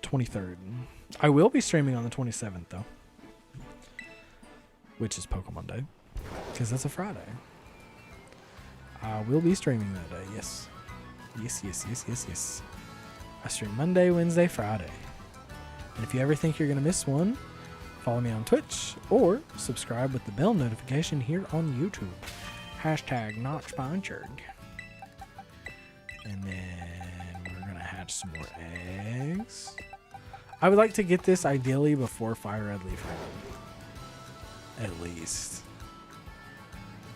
23rd. I will be streaming on the 27th, though. Which is Pokemon Day. Because that's a Friday. I will be streaming that day, yes. Yes. I stream Monday, Wednesday, Friday. And if you ever think you're going to miss one, follow me on Twitch or subscribe with the bell notification here on YouTube. Hashtag not sponsored. And then we're going to hatch some more eggs. I would like to get this ideally before Fire Red Leaf Red. At least.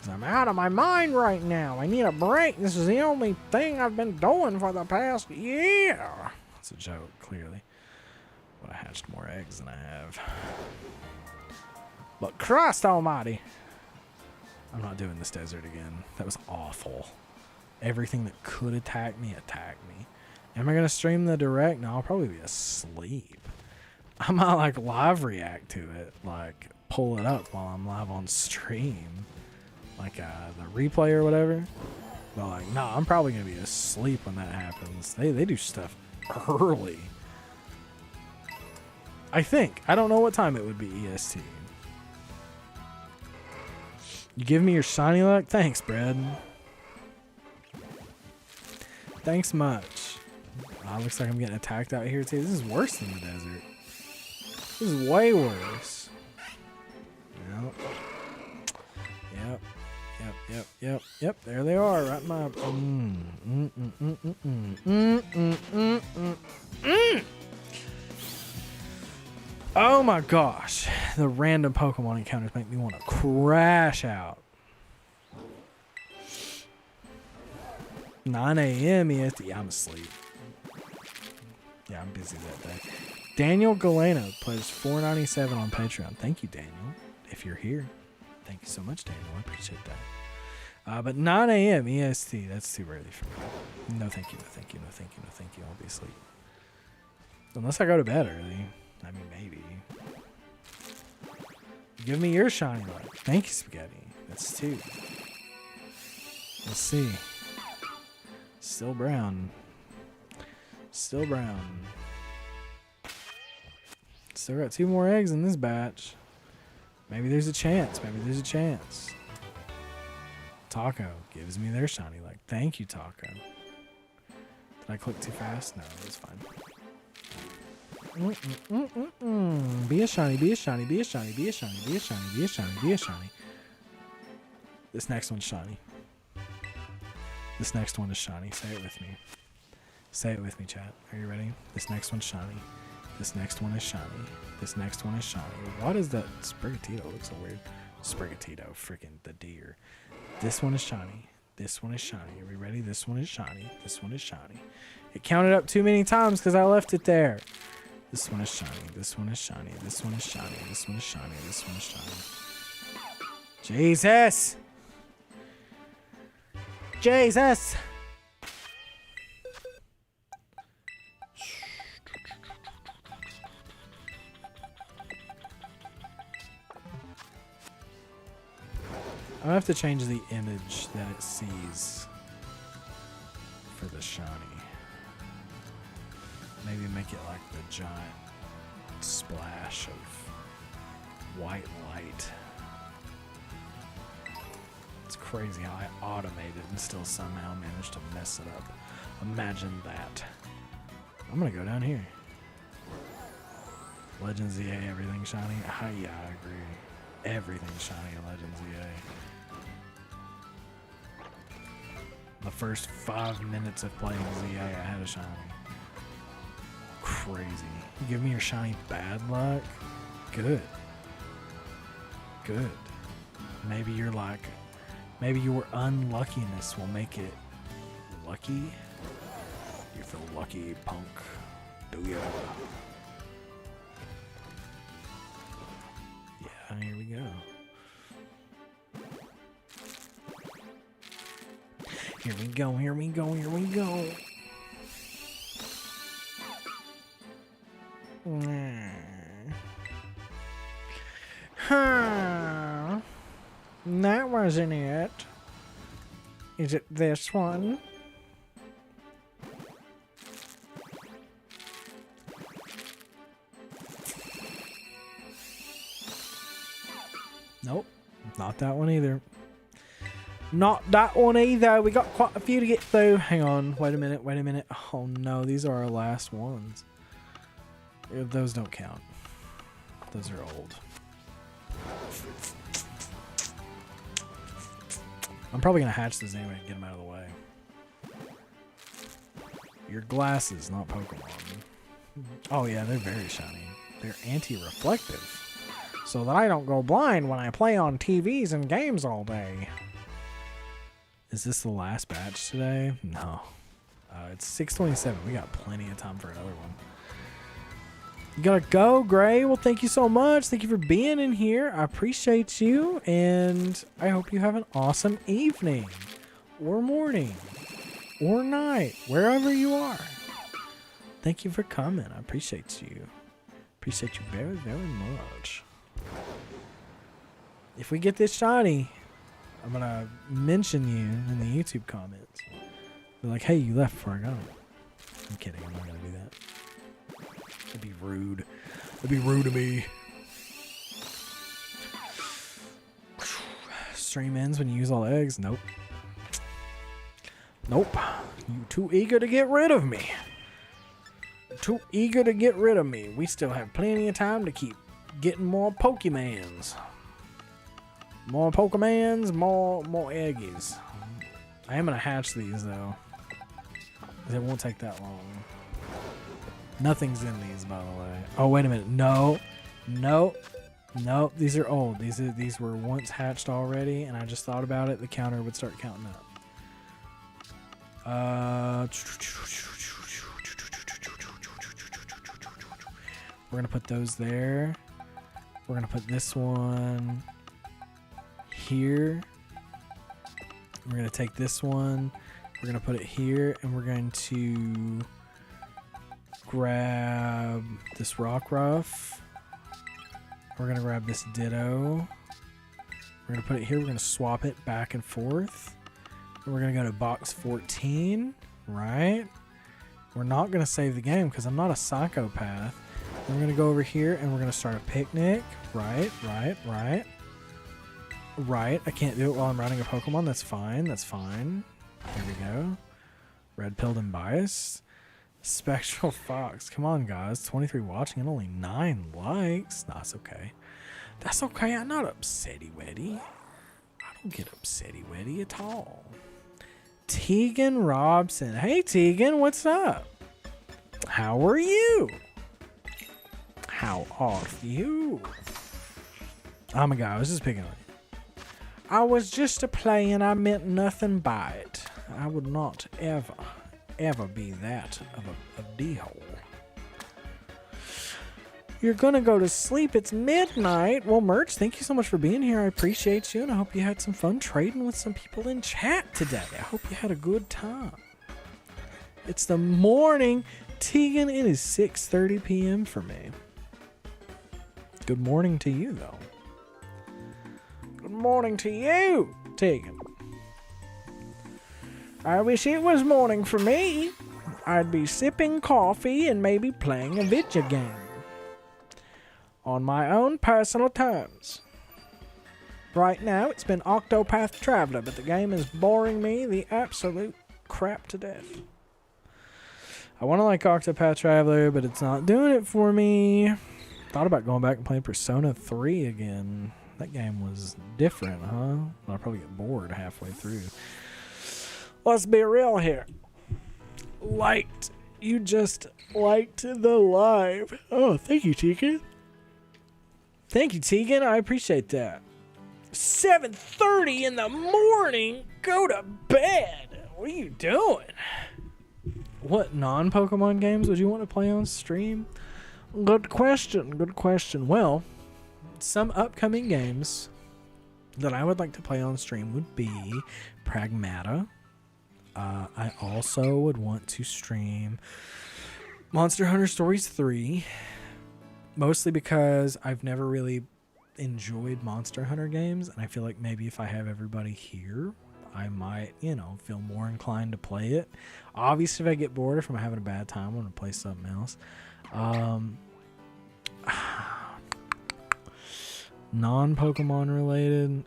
I'm out of my mind right now. I need a break. This is the only thing I've been doing for the past year. That's a joke, clearly. Would have hatched more eggs than I have. But Christ almighty. I'm not doing this desert again. That was awful. Everything that could attack me attacked me. Am I going to stream the direct? No, I'll probably be asleep. I might like live react to it. Like pull it up while I'm live on stream. Like the replay or whatever. But like, no, I'm probably going to be asleep when that happens. They do stuff early. I think. I don't know what time it would be EST. You give me your shiny luck? Thanks, Brad. Thanks much. Looks like I'm getting attacked out here too. This is worse than the desert. This is way worse. Yep. There they are. Right in my... Oh my gosh. The random Pokemon encounters make me want to crash out. 9 a.m. EST. Yeah, I'm asleep. Yeah, I'm busy that day. Daniel Galeno plays $4.97 on Patreon. Thank you, Daniel. If you're here. Thank you so much, Daniel. I appreciate that. But 9 a.m. EST. That's too early for me. No, thank you. I'll be asleep. Unless I go to bed early. I mean, maybe. Give me your shiny luck. Thank you, Spaghetti. That's 2. Let's see. Still brown. Still got 2 more eggs in this batch. Maybe there's a chance. Taco gives me their shiny luck. Thank you, Taco. Did I click too fast? No, it was fine. Be a shiny. This next one's shiny. Say it with me, chat. Are you ready? This next one's shiny. This next one is shiny. What is that? Sprigatito looks so weird. Sprigatito, freaking the deer. This one is shiny. Are we ready? This one is shiny. It counted up too many times because I left it there. This one is shiny. Jesus! I'm gonna have to change the image that it sees for the shiny. Maybe make it like the giant splash of white light. It's crazy how I automated and still somehow managed to mess it up. Imagine that. I'm gonna go down here. Legends EA, everything shiny. Yeah, I agree. Everything shiny in Legends EA. The first 5 minutes of playing ZA, I had a shiny. Crazy. You give me your shiny bad luck? Good. Good. Maybe you're like, maybe your unluckiness will make it lucky. You feel lucky, punk. Do ya? Yeah, here we go. Here we go, here we go, here we go. Huh. That wasn't it. Is it this one? Nope, not that one either. Not that one either. We got quite a few to get through. Hang on. Wait a minute. Wait a minute. Oh no, these are our last ones. Those don't count. Those are old. I'm probably going to hatch this anyway and get them out of the way. Your glasses, not Pokemon. Oh yeah, they're very shiny. They're anti-reflective. So that I don't go blind when I play on TVs and games all day. Is this the last batch today? No. It's 6:27. We got plenty of time for another one. You gotta go, Gray. Well, thank you so much. Thank you for being in here. I appreciate you. And I hope you have an awesome evening. Or morning. Or night. Wherever you are. Thank you for coming. I appreciate you. Appreciate you very, very much. If we get this shiny, I'm gonna mention you in the YouTube comments. They're like, hey, you left before I got it. I'm kidding, I'm not gonna do that. That'd be rude. That'd be rude to me. Stream ends when you use all eggs? Nope. Nope. You too eager to get rid of me. Too eager to get rid of me. We still have plenty of time to keep getting more Pokemans. More Pokemans, more eggies. I am going to hatch these, though. It won't take that long. Nothing's in these, by the way. Oh, wait a minute. No. No. No. These are old. These were once hatched already, and I just thought about it. The counter would start counting up. We're going to put those there. We're going to put this one here. We're going to take this one. We're going to put it here, and we're going to grab this Rockruff. We're going to grab this Ditto. We're going to put it here. We're going to swap it back and forth. And we're going to go to box 14, right? We're not going to save the game because I'm not a psychopath. We're going to go over here, and we're going to start a picnic. Right. I can't do it while I'm riding a Pokemon. That's fine. That's fine. Here we go. Red pilled and biased. Spectral Fox. Come on, guys. 23 watching and only 9 likes. Nah, that's okay. That's okay. I'm not upsetty-wetty. I don't get upsetty-wetty at all. Tegan Robson. Hey, Tegan. What's up? How are you? How are you? Oh my god, I was just picking on you. I was just a play and I meant nothing by it. I would not ever be that of a d-hole. You're gonna go to sleep. It's midnight. Well, Merch, thank you so much for being here. I appreciate you, and I hope you had some fun trading with some people in chat today. I hope you had a good time. It's the morning. Tegan, it is 6:30 p.m. for me. Good morning to you, though. Good morning to you, Tegan. I wish it was morning for me. I'd be sipping coffee and maybe playing a video game. On my own personal terms. Right now, it's been Octopath Traveler, but the game is boring me the absolute crap to death. I want to like Octopath Traveler, but it's not doing it for me. Thought about going back and playing Persona 3 again. That game was different, huh? I'll probably get bored halfway through. Let's be real here. You just liked the live. Oh, thank you, Tegan. Thank you, Tegan. I appreciate that. 7:30 in the morning? Go to bed. What are you doing? What non-Pokemon games would you want to play on stream? Good question. Good question. Well, some upcoming games that I would like to play on stream would be Pragmata. I also would want to stream Monster Hunter Stories 3, mostly because I've never really enjoyed Monster Hunter games, and I feel like maybe if I have everybody here, I might, feel more inclined to play it. Obviously, if I get bored, if I'm having a bad time, I want to play something else. Non-Pokemon related.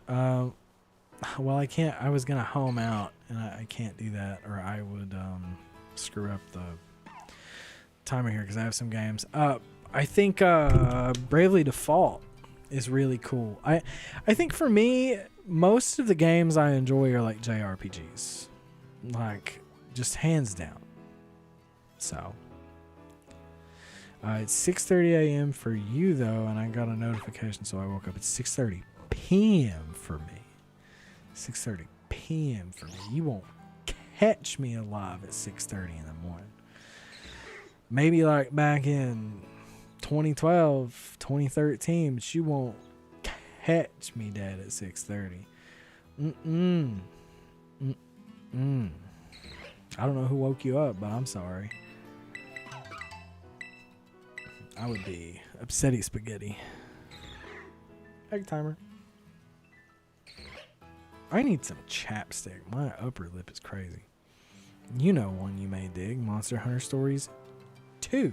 Well, I can't. I was gonna home out, and I can't do that, or I would screw up the timer here because I have some games. I think Bravely Default is really cool. I think for me, most of the games I enjoy are like JRPGs, like just hands down. So it's 6:30 a.m. for you though, and I got a notification, so I woke up at 6:30 p.m. for me. 6:30 p.m. for me. You won't catch me alive at 6:30 in the morning. Maybe like back in 2012, 2013, but you won't catch me dead at 6:30. I don't know who woke you up, but I'm sorry. I would be upsetty spaghetti. Egg timer. I need some chapstick. My upper lip is crazy. You know one you may dig. Monster Hunter Stories 2.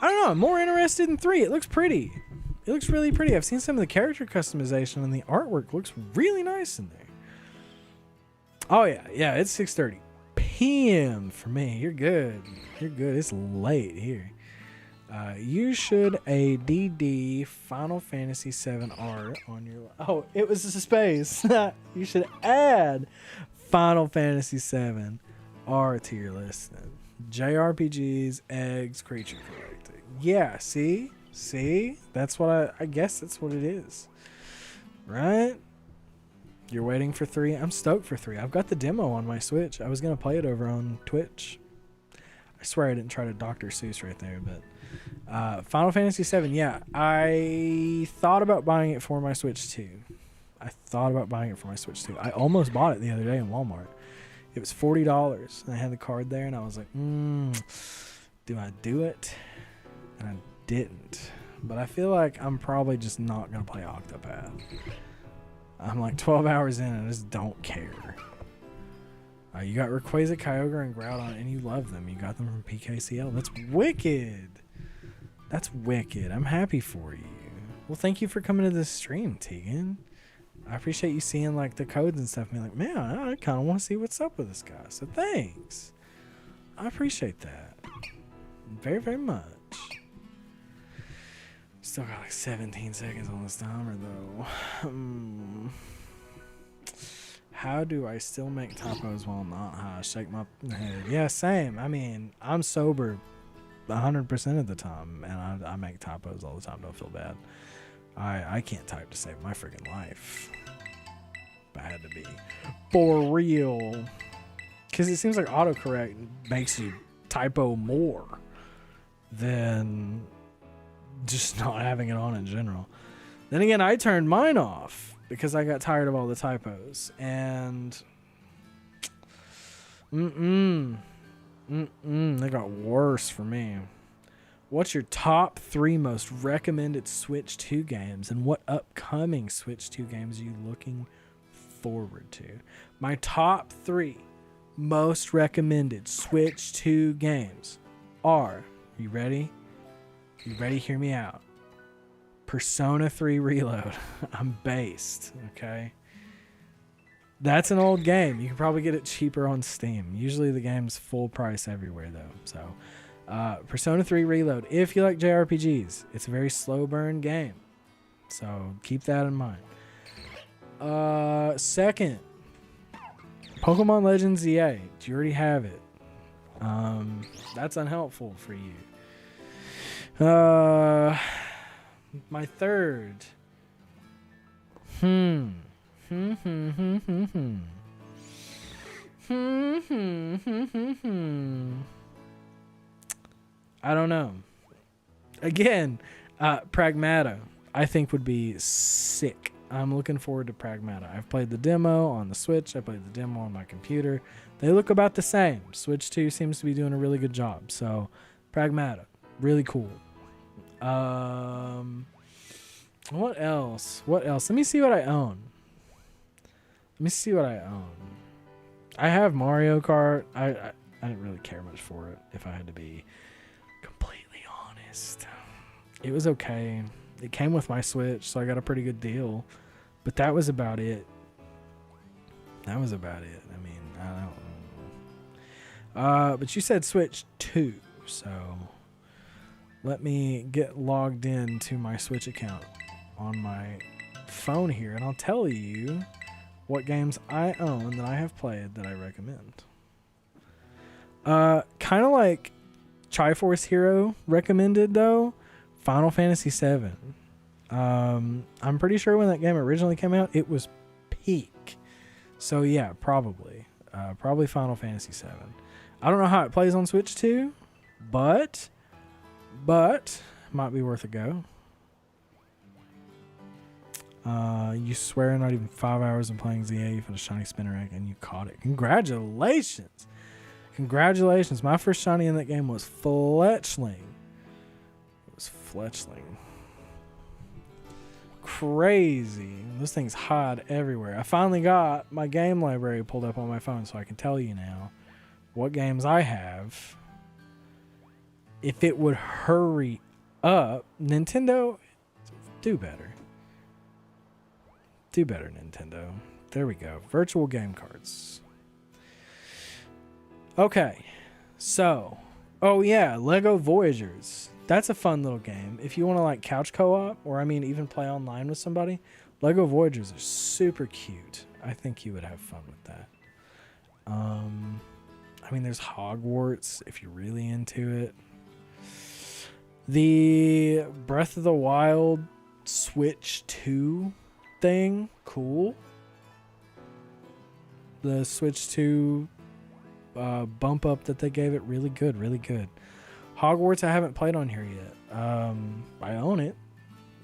I don't know. I'm more interested in 3. It looks pretty. It looks really pretty. I've seen some of the character customization, and the artwork looks really nice in there. Oh, yeah. Yeah, it's 6:30 p.m. for me. You're good. You're good. It's late here. You should ADD Final Fantasy VII art on your... Oh, it was a space. You should add Final Fantasy VII art to your list then. JRPGs, eggs, creature collecting. Yeah, see? See? That's what I guess that's what it is. Right? You're waiting for 3? I'm stoked for 3. I've got the demo on my Switch. I was going to play it over on Twitch. I swear I didn't try to Dr. Seuss right there, but... Final Fantasy VII, yeah. I thought about buying it for my Switch too. I almost bought it the other day in Walmart. It was $40, and I had the card there, and I was like, do I do it? And I didn't. But I feel like I'm probably just not going to play Octopath. I'm like 12 hours in, and I just don't care. You got Rayquaza, Kyogre, and Groudon, and you love them. You got them from PKCL. That's wicked. That's wicked. I'm happy for you. Well, thank you for coming to this stream, Tegan. I appreciate you seeing like the codes and stuff and being like, man, I kind of want to see what's up with this guy. So thanks. I appreciate that. Very, very much. Still got like 17 seconds on this timer though. How do I still make typos while not high? Shake my head. Yeah, same. I mean, I'm sober 100% of the time, and I make typos all the time. Don't feel bad. I can't type to save my freaking life. But I had to be for real. Because it seems like autocorrect makes you typo more than just not having it on in general. Then again, I turned mine off because I got tired of all the typos. And they got worse for me. What's your top 3 most recommended Switch 2 games, and what upcoming Switch 2 games are you looking forward to? My top 3 most recommended Switch 2 games are, you ready? You ready? Hear me out. Persona 3 Reload. I'm based, okay? That's an old game. You can probably get it cheaper on Steam. Usually the game's full price everywhere, though. So, Persona 3 Reload. If you like JRPGs, it's a very slow burn game. So, keep that in mind. Second, Pokemon Legends EA. Do you already have it? That's unhelpful for you. My third. I don't know. Again, Pragmata, I think would be sick. I'm looking forward to Pragmata. I've played the demo on the Switch. I played the demo on my computer. They look about the same. Switch 2 seems to be doing a really good job. So, Pragmata, really cool. What else? Let me see what I own. I have Mario Kart. I didn't really care much for it, if I had to be completely honest. It was okay. It came with my Switch, so I got a pretty good deal. But that was about it. I mean, I don't know. But you said Switch 2, so let me get logged in to my Switch account on my phone here, and I'll tell you what games I own that I have played that I recommend. Kind of like Triforce Hero recommended, though, Final Fantasy VII. I'm pretty sure when that game originally came out, it was peak. So yeah, probably Final Fantasy VII. I don't know how it plays on Switch 2, but might be worth a go. You swear not even 5 hours in playing ZA, you found a shiny Spinnerack and you caught it. Congratulations. My first shiny in that game was Fletchling. Crazy. Those things hide everywhere. I finally got my game library pulled up on my phone, so I can tell you now what games I have. If it would hurry up, Nintendo, do better. Do better, Nintendo. There we go. Virtual game cards. Okay. So, oh yeah, Lego Voyagers. That's a fun little game. If you want to like couch co-op, or I mean even play online with somebody, Lego Voyagers are super cute. I think you would have fun with that. I mean, there's Hogwarts if you're really into it. The Breath of the Wild Switch 2 thing, cool. The Switch 2 bump up that they gave it, really good. Hogwarts I haven't played on here yet. I own it.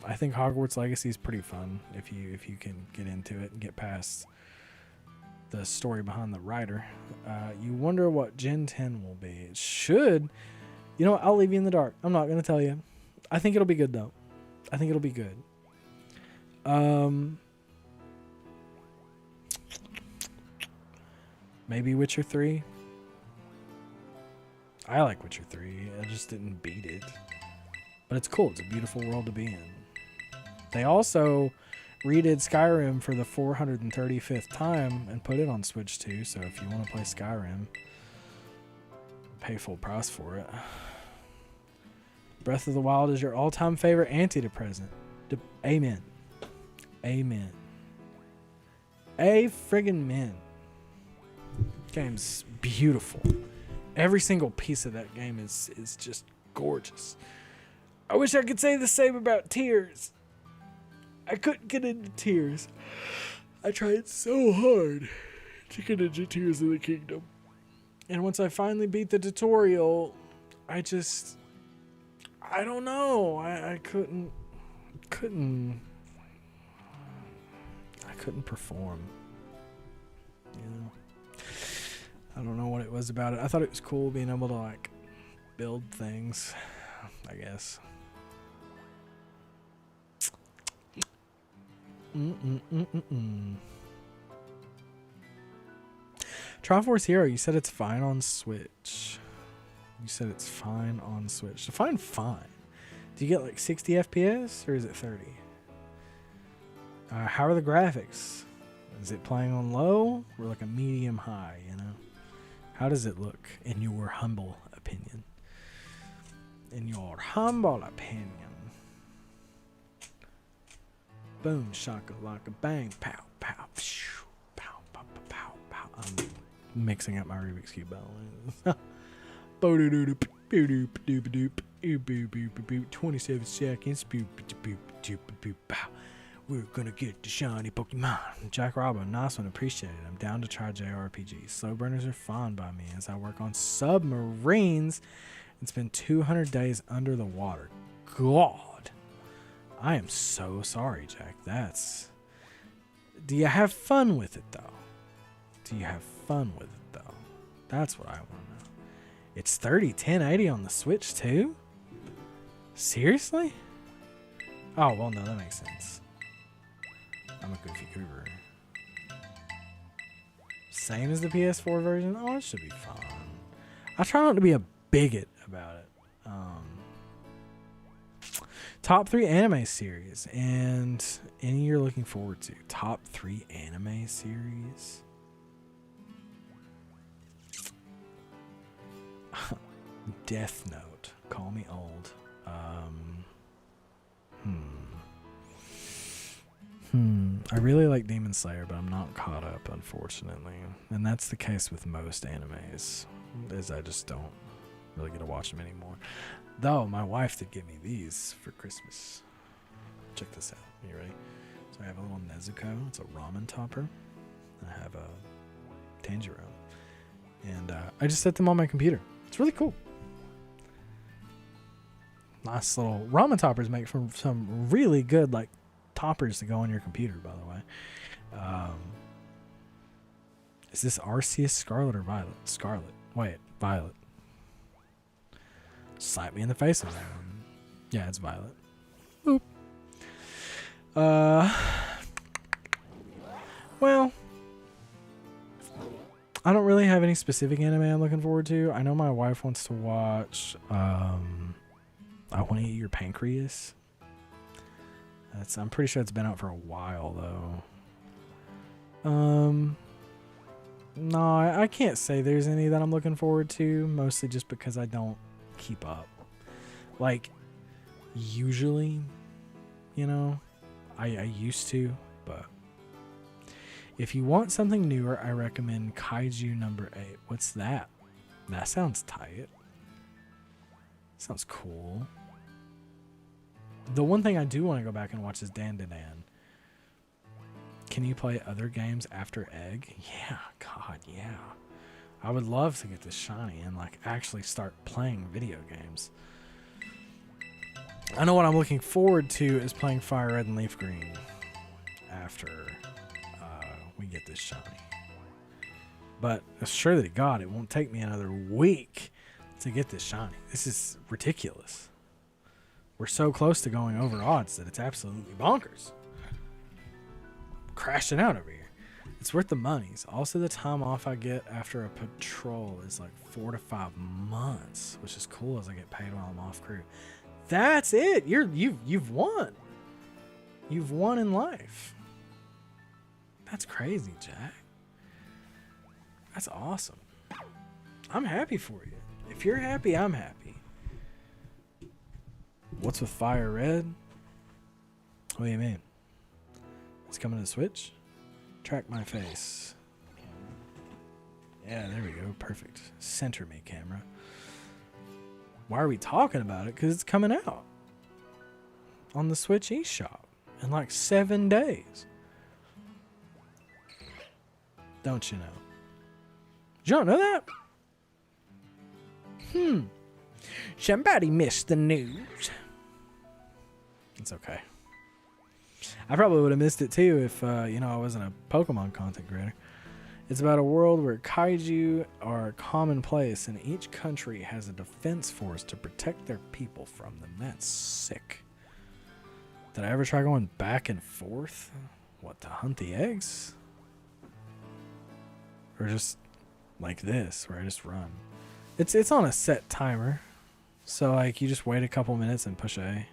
I think Hogwarts Legacy is pretty fun if you can get into it and get past the story behind the writer. You wonder what Gen 10 will be. It should. You know what? I'll leave you in the dark. I'm not going to tell you. I think it'll be good, though. I think it'll be good. Maybe Witcher 3. I like Witcher 3. I just didn't beat it. But it's cool. It's a beautiful world to be in. They also redid Skyrim for the 435th time and put it on Switch 2. So if you want to play Skyrim, pay full price for it. Breath of the Wild is your all-time favorite antidepressant. Amen. Amen. A friggin' man. Game's beautiful. Every single piece of that game is just gorgeous. I wish I could say the same about Tears. I couldn't get into Tears. I tried so hard to get into Tears of the Kingdom. And once I finally beat the tutorial, I don't know. I couldn't perform. You know? I don't know what it was about it. I thought it was cool being able to like build things, I guess. Triforce Hero, you said it's fine on Switch. You said it's fine on Switch. Define fine. Do you get like 60 FPS or is it 30? How are the graphics? Is it playing on low or like a medium high, you know? How does it look in your humble opinion? In your humble opinion. Boom, shaka, laka, bang, pow, pow, phew, pow, pow, pow, pow, pow. I'm mixing up my Rubik's Cube balance. 27 seconds. We're gonna get the shiny Pokemon. Jack Robbo, nice one, appreciate it. I'm down to try JRPGs. Slow burners are fine by me as I work on submarines and spend 200 days under the water. God, I am so sorry, Jack. Do you have fun with it though? Do you have fun with it though? That's what I want to know. It's 30, 1080 on the Switch too? Seriously? Oh, well, no, that makes sense. I'm a goofy goober. Same as the PS4 version? Oh, it should be fun. I try not to be a bigot about it. Top 3 anime series and any you're looking forward to. Top 3 anime series? Death Note. Call me old. I really like Demon Slayer, but I'm not caught up, unfortunately. And that's the case with most animes, as I just don't really get to watch them anymore. Though, my wife did give me these for Christmas. Check this out. You ready? So I have a little Nezuko. It's a ramen topper. I have a Tanjiro. And I just set them on my computer. It's really cool. Nice little ramen toppers make from some really good like toppers to go on your computer, by the way. Is this Arceus Scarlet or Violet? Scarlet. Wait, Violet. Slap me in the face with that one. Yeah, it's Violet. Boop. Well, I don't really have any specific anime I'm looking forward to. I know my wife wants to watch I Want to Eat Your Pancreas. I'm pretty sure it's been out for a while though. No, I can't say there's any that I'm looking forward to, mostly just because I don't keep up. Like, usually, you know, I used to, but if you want something newer, I recommend Kaiju number 8. What's that? That sounds tight. Sounds cool. The one thing I do want to go back and watch is Dan Dan. Can you play other games after Egg? Yeah, God, yeah. I would love to get this shiny and like actually start playing video games. I know what I'm looking forward to is playing Fire Red and Leaf Green after we get this shiny. But surely to God, it won't take me another week to get this shiny. This is ridiculous. We're so close to going over odds that it's absolutely bonkers. Crashing out over here. It's worth the monies. Also, the time off I get after a patrol is like 4 to 5 months, which is cool as I get paid while I'm off crew. That's it. You've won. You've won in life. That's crazy, Jack. That's awesome. I'm happy for you. If you're happy, I'm happy. What's with Fire Red? What do you mean? It's coming to the Switch? Track my face. Yeah, there we go. Perfect. Center me, camera. Why are we talking about it? Because it's coming out on the Switch eShop in like 7 days. Don't you know? You don't know that? Somebody missed the news. It's okay. I probably would have missed it too if, I wasn't a Pokemon content creator. It's about a world where kaiju are commonplace and each country has a defense force to protect their people from them. That's sick. Did I ever try going back and forth? What, to hunt the eggs? Or just like this, where I just run. It's on a set timer, so like you just wait a couple minutes and push A.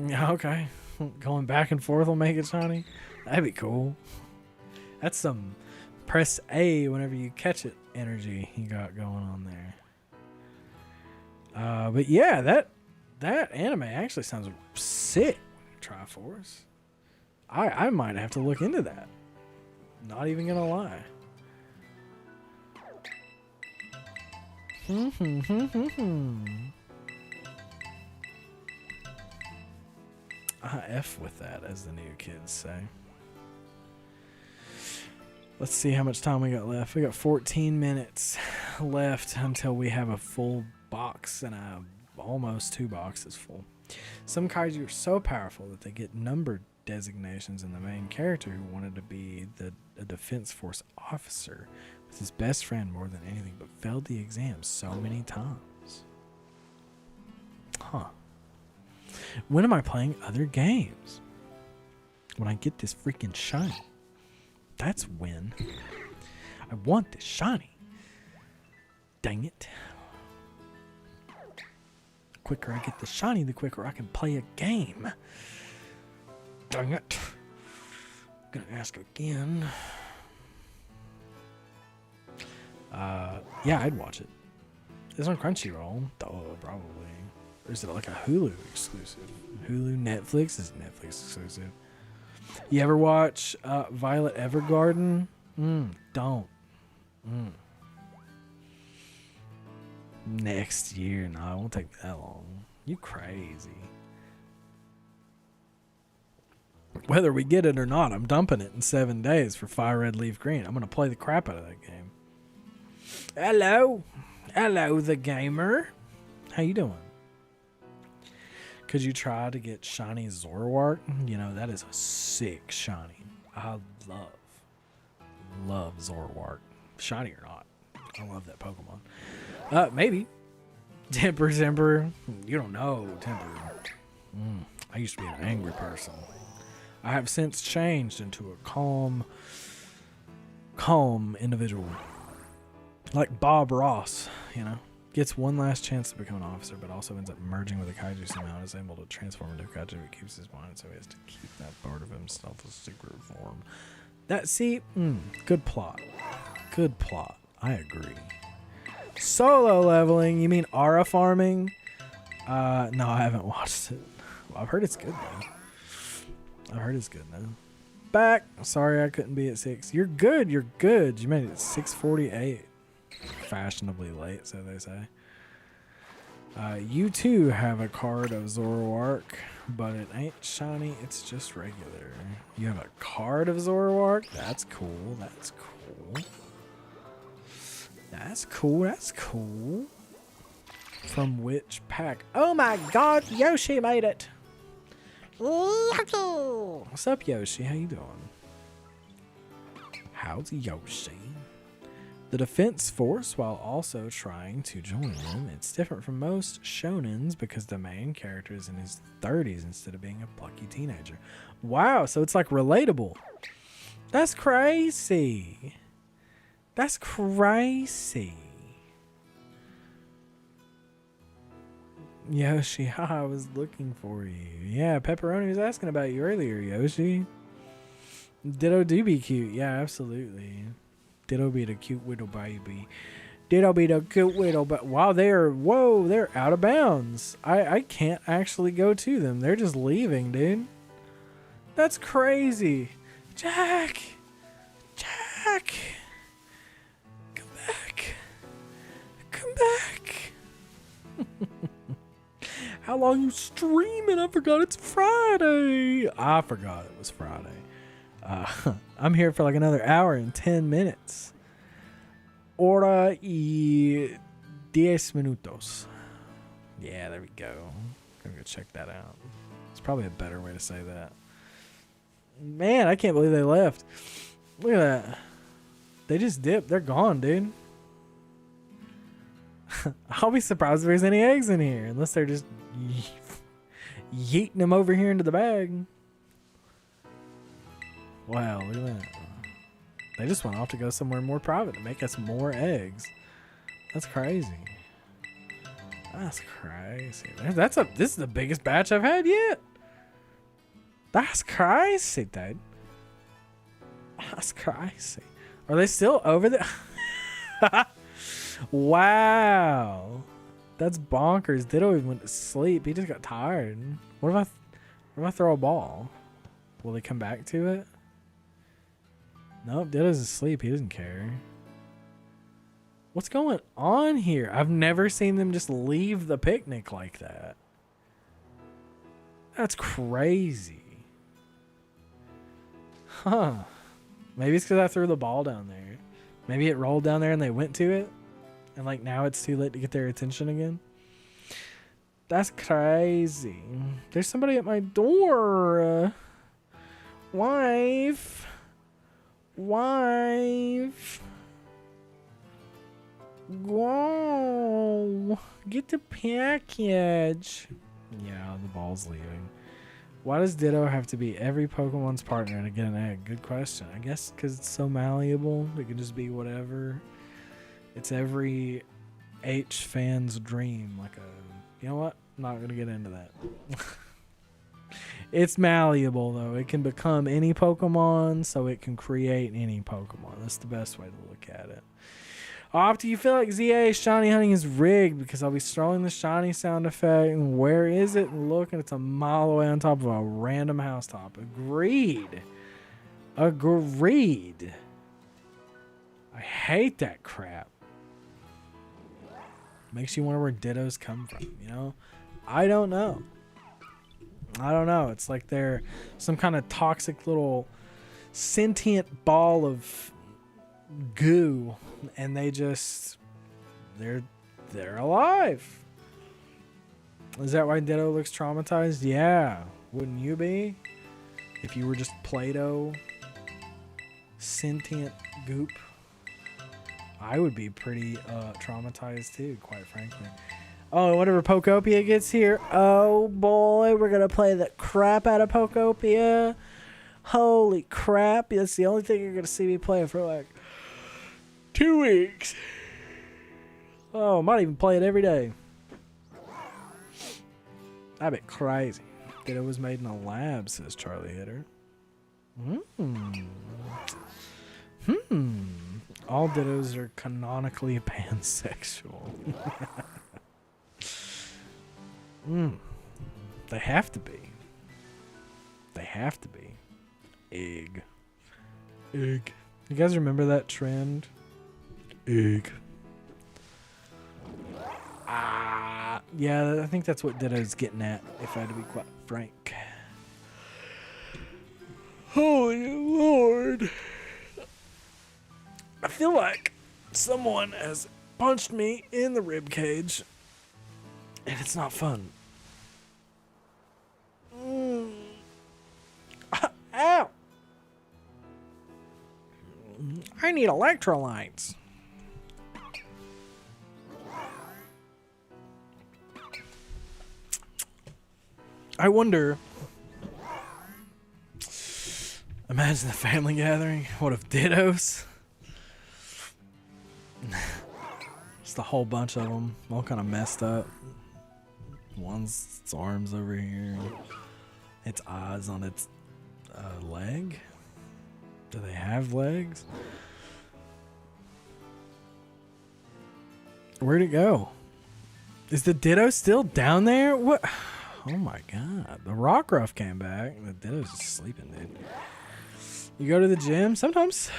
Yeah, okay. Going back and forth will make it shiny. That'd be cool. That's some press A whenever you catch it energy you got going on there. But yeah, that anime actually sounds sick. Triforce. I might have to look into that. Not even gonna lie. F with that, as the new kids say. Let's see how much time we got left. We got 14 minutes left until we have a full box and almost 2 boxes full. Some kaiju are so powerful that they get numbered designations, and the main character who wanted to be a defense force officer with his best friend more than anything, but failed the exam so many times. Huh. When am I playing other games? When I get this freaking shiny. That's when. I want this shiny. Dang it. The quicker I get the shiny, the quicker I can play a game. Dang it. I'm gonna ask again. Yeah, I'd watch it. It's on Crunchyroll. Duh, probably. Or is it like a Hulu exclusive? Hulu, Netflix is Netflix exclusive. You ever watch Violet Evergarden? Don't. Next year. No, it won't take that long. You crazy. Whether we get it or not, I'm dumping it in 7 days for Fire Red Leaf Green. I'm going to play the crap out of that game. Hello. Hello, the gamer. How you doing? Could you try to get shiny Zoroark? You know, that is a sick shiny. I love Zoroark. Shiny or not. I love that Pokemon. Maybe. Temper. You don't know, Temper. I used to be an angry person. I have since changed into a calm individual. Like Bob Ross, you know. Gets one last chance to become an officer, but also ends up merging with a kaiju somehow and is able to transform into a kaiju but keeps his mind, so he has to keep that part of himself a secret form. Good plot. Good plot. I agree. Solo leveling, you mean aura farming? No, I haven't watched it. Well, I've heard it's good though. Back. Sorry I couldn't be at 6. You're good. You made it at 6:48. Fashionably late, so they say. You too have a card of Zoroark, but it ain't shiny, it's just regular. You have a card of Zoroark? That's cool. That's cool. From which pack? Oh my god, Yoshi made it! What's up, Yoshi? How you doing? How's Yoshi? The defense force, while also trying to join them, it's different from most shonens because the main character is in his 30s instead of being a plucky teenager. Wow, so it's like relatable. That's crazy. Yoshi, I was looking for you. Yeah, Pepperoni was asking about you earlier, Yoshi. Ditto do be cute. Yeah, absolutely. Ditto be the cute little baby. Ditto be the cute little but wow, they're out of bounds. I can't actually go to them. They're just leaving, dude. That's crazy. Jack. Come back. How long you streaming? I forgot it's Friday. I forgot it was Friday. I'm here for like another hour and 10 minutes. Hora y 10 minutos. Yeah, there we go. Gonna go check that out. It's probably a better way to say that. Man, I can't believe they left. Look at that. They just dipped. They're gone, dude. I'll be surprised if there's any eggs in here, unless they're just yeeting them over here into the bag. Wow, look at that. They just went off to go somewhere more private to make us more eggs. That's crazy. That's crazy. This is the biggest batch I've had yet. That's crazy, dude. That's crazy. Are they still over there? Wow. That's bonkers. Ditto even went to sleep. He just got tired. What if I throw a ball? Will they come back to it? Nope, Ditto's asleep. He doesn't care. What's going on here? I've never seen them just leave the picnic like that. That's crazy. Huh. Maybe it's because I threw the ball down there. Maybe it rolled down there and they went to it. And like now it's too late to get their attention again. That's crazy. There's somebody at my door. Wife. Whoa. Get the package. Yeah, the ball's leaving. Why does Ditto have to be every Pokemon's partner to get an egg? Good question. I guess because it's so malleable. It can just be whatever. It's every H fan's dream. You know what? I'm not going to get into that. It's malleable, though. It can become any Pokemon, so it can create any Pokemon. That's the best way to look at it. Do you feel like ZA shiny hunting is rigged? Because I'll be throwing the shiny sound effect. And where is it? And look, and it's a mile away on top of a random housetop. Agreed. I hate that crap. Makes you wonder where Dittos come from, you know? I don't know. It's like they're some kind of toxic little sentient ball of goo, and they're alive. Is that why Ditto looks traumatized? Yeah. Wouldn't you be? If you were just Play-Doh sentient goop. I would be pretty traumatized too, quite frankly. Oh, whenever Pokopia gets here, oh boy, we're going to play the crap out of Pokopia. Holy crap. That's the only thing you're going to see me play for like 2 weeks. Oh, I might even play it every day. That'd be crazy. Ditto was made in a lab, says Charlie Hitter. All Dittos are canonically pansexual. They have to be. Egg. You guys remember that trend? Egg. Yeah, I think that's what Ditto's getting at, if I had to be quite frank. Holy Lord. I feel like someone has punched me in the rib cage, and it's not fun. Ow! I need electrolytes. I wonder. Imagine the family gathering. What if Dittos? Just a whole bunch of them, all kind of messed up. One's its arms over here, its eyes on its leg. Do they have legs? Where'd it go? Is the Ditto still down there? What? Oh my god. The Rockruff came back. The Ditto's just sleeping, dude. You go to the gym? Sometimes.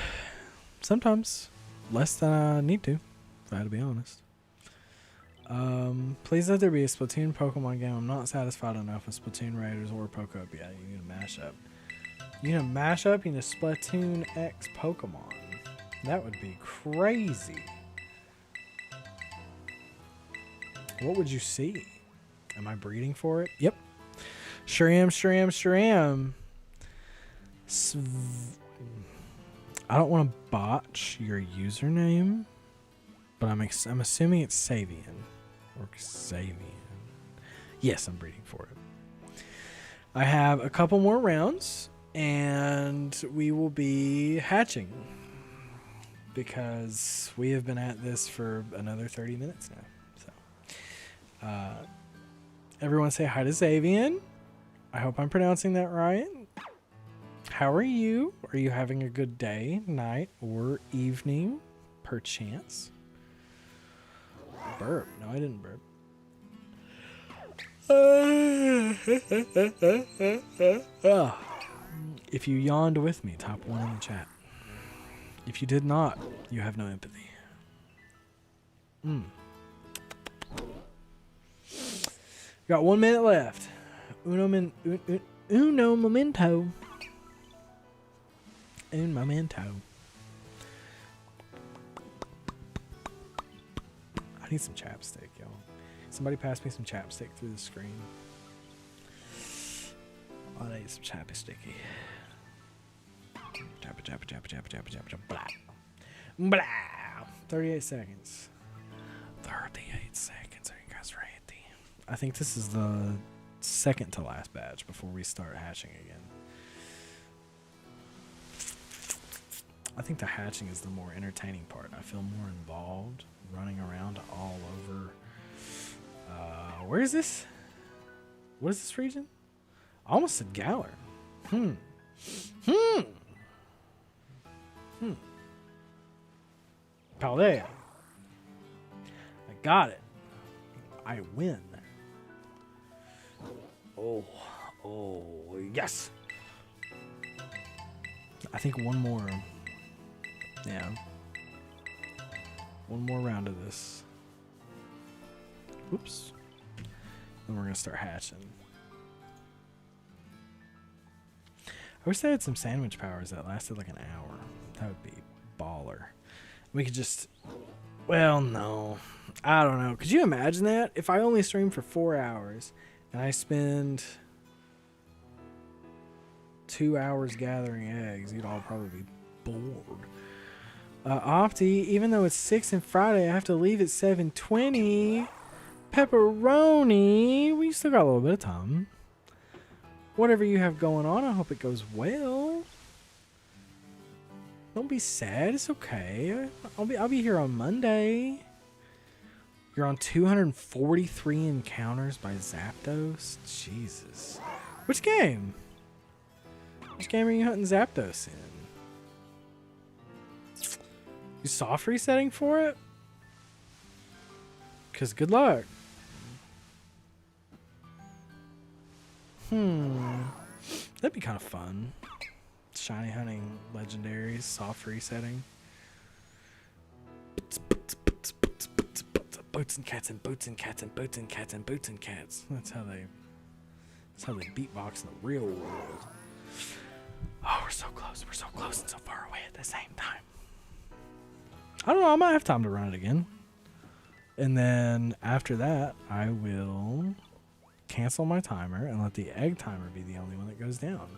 Less than I need to, if I had to be honest. Please let there be a Splatoon Pokemon game. I'm not satisfied enough with Splatoon Raiders or Pokopia. You need a mashup. You need a Splatoon X Pokemon. That would be crazy. What would you see? Am I breeding for it? Yep. Sure am. I don't want to botch your username, but I'm assuming it's Savian. Or Savian. Yes, I'm breeding for it. I have a couple more rounds, and we will be hatching. because we have been at this for another 30 minutes now. So, everyone say hi to Xavian. I hope I'm pronouncing that right. How are you? Are you having a good day, night, or evening, perchance? Burp. No, I didn't burp. If you yawned with me, top 1 in the chat. If you did not, you have no empathy. Got 1 minute left. Uno momento. Un momento. I need some chapstick, y'all. Somebody pass me some chapstick through the screen. I need some chapsticky. Chappa. Blah. 38 seconds. 38 seconds. Are you guys ready? I think this is the second to last batch before we start hatching again. I think the hatching is the more entertaining part. I feel more involved running around all over. Where is this? What is this region? I almost said Galar. Paldea. I got it. I win. Oh, yes. I think one more. Yeah. One more round of this. Oops. Then we're going to start hatching. I wish they had some sandwich powers that lasted like an hour. That would be baller. We could just... Well, no. I don't know. Could you imagine that? If I only stream for 4 hours and I spend 2 hours gathering eggs, you'd all probably be bored. Opti, even though it's 6 and Friday, I have to leave at 7:20. Pepperoni. We still got a little bit of time. Whatever you have going on, I hope it goes well. Don't be sad. It's okay. I'll be here on Monday. You're on 243 encounters by Zapdos. Jesus. Which game? Which game are you hunting Zapdos in? You soft resetting for it? Because good luck. That'd be kind of fun. Shiny hunting legendaries, soft resetting. Boots and cats and boots and cats and boots and cats and boots and cats. That's how they beatbox in the real world. Oh, we're so close. We're so close and so far away at the same time. I don't know. I might have time to run it again. And then after that, I will cancel my timer and let the egg timer be the only one that goes down.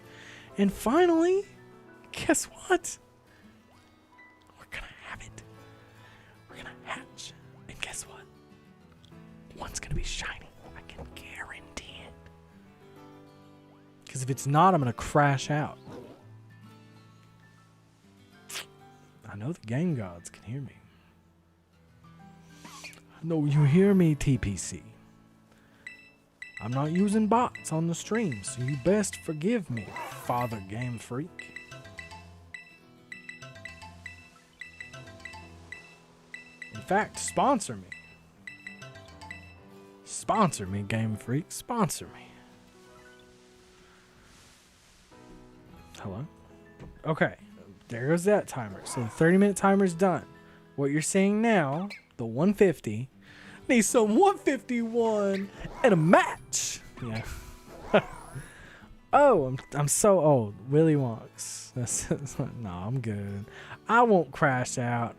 And finally, guess what? We're going to have it. We're going to hatch. And guess what? One's going to be shiny. I can guarantee it. Because if it's not, I'm going to crash out. I know the game gods can hear me. I know you hear me, TPC. I'm not using bots on the stream, so you best forgive me, Father Game Freak. In fact, sponsor me. Sponsor me, Game Freak. Sponsor me. Hello? Okay, there goes that timer. So the 30-minute timer's done. What you're seeing now, the 150, needs some 151 and a match. Yeah. Oh, I'm so old. Willy Wonks. No, I'm good. I won't crash out.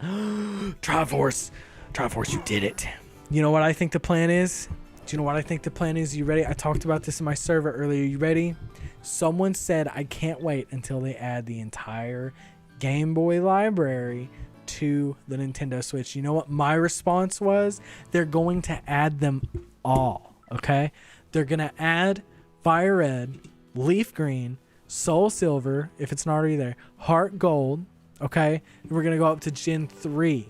Triforce, you did it. You know what I think the plan is? Do you know what I think the plan is? You ready? I talked about this in my server earlier. You ready? Someone said I can't wait until they add the entire Game Boy library to the Nintendo Switch. You know what my response was? They're going to add them all, okay? They're going to add Fire Red, Leaf Green, Soul Silver, if it's not already there, Heart Gold, Okay? And we're going to go up to Gen 3.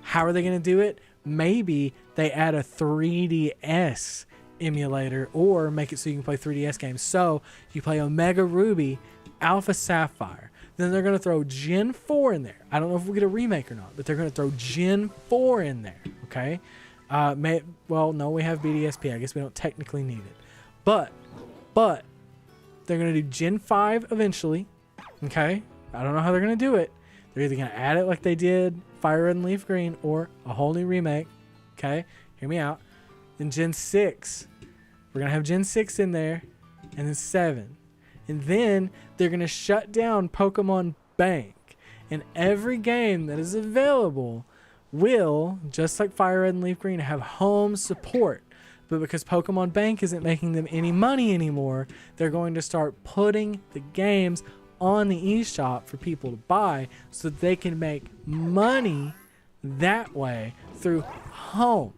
How are they going to do it? Maybe they add a 3DS emulator or make it so you can play 3DS games. So you play Omega Ruby, Alpha Sapphire. Then they're going to throw Gen 4 in there. I don't know if we'll get a remake or not, but they're going to throw Gen 4 in there. Okay? Well, no, we have BDSP. I guess we don't technically need it. But they're going to do Gen 5 eventually. Okay? I don't know how they're going to do it. They're either going to add it like they did Fire Red and Leaf Green or a whole new remake. Okay? Hear me out. Then Gen 6. We're going to have Gen 6 in there. And then 7. And then they're going to shut down Pokemon Bank. And every game that is available will, just like Fire Red and Leaf Green, have home support. But because Pokemon Bank isn't making them any money anymore, they're going to start putting the games on the eShop for people to buy so that they can make money that way through home.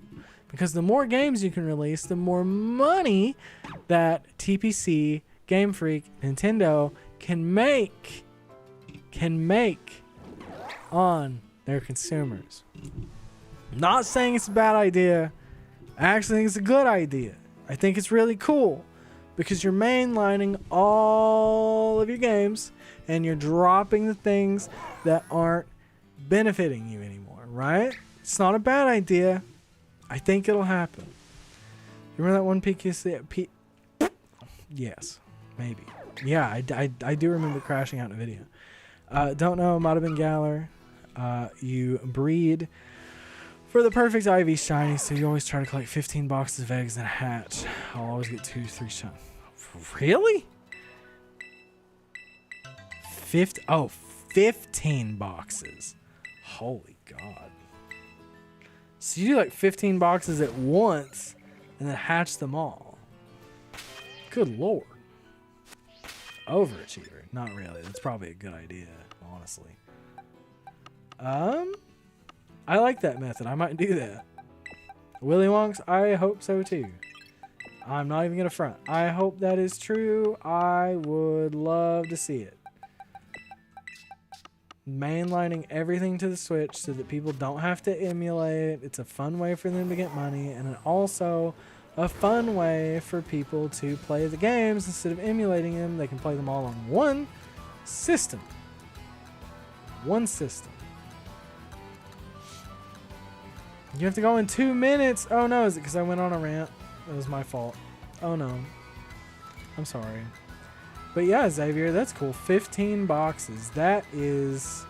Because the more games you can release, the more money that TPC, Game Freak, Nintendo can make on their consumers. Not saying it's a bad idea. I actually think it's a good idea. I think it's really cool because you're mainlining all of your games and you're dropping the things that aren't benefiting you anymore, right? It's not a bad idea. I think it'll happen. You remember that one PQC? Yes, maybe. Yeah, I do remember crashing out in a video. Don't know, might have been Galar. You breed for the perfect IV shiny, so you always try to collect 15 boxes of eggs and a hatch. I'll always get 2-3 shiny. Really? 15 boxes. Holy God. So you do like 15 boxes at once and then hatch them all. Good Lord. Overachiever. Not really. That's probably a good idea, honestly. I like that method. I might do that. Willy Wonks, I hope so too. I'm not even gonna front. I hope that is true. I would love to see it. Mainlining everything to the Switch so that people don't have to emulate. It's a fun way for them to get money, and also a fun way for people to play the games instead of emulating them. They can play them all on one system. One system. You have to go in 2 minutes. Oh no, is it because I went on a rant? It was my fault. Oh no. I'm sorry. But yeah, Xavier, that's cool. 15 boxes. That is...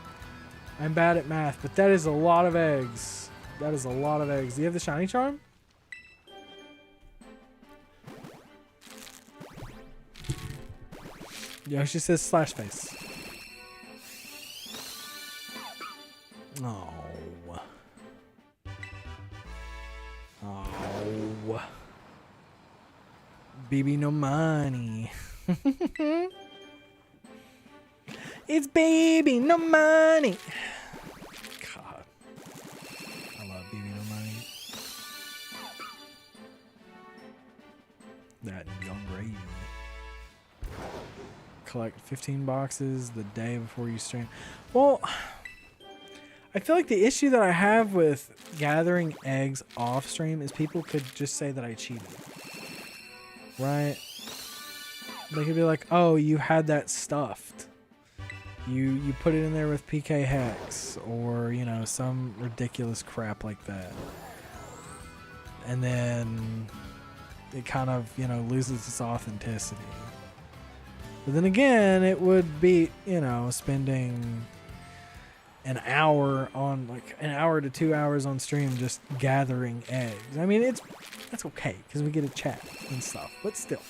I'm bad at math, but that is a lot of eggs. That is a lot of eggs. Do you have the shiny charm? Yoshi says slash face. Oh. Oh. Baby no money. It's baby no money. God. I love baby no money. That young gravy. Collect 15 boxes the day before you stream. Well, I feel like the issue that I have with gathering eggs off stream is people could just say that I cheated. Right? They could be like, oh, you had that stuffed. You put it in there with PK Hex or, you know, some ridiculous crap like that. And then it kind of, you know, loses its authenticity. But then again, it would be, you know, spending an hour on, like, an hour to 2 hours on stream just gathering eggs. I mean, that's okay because we get a chat and stuff, but still.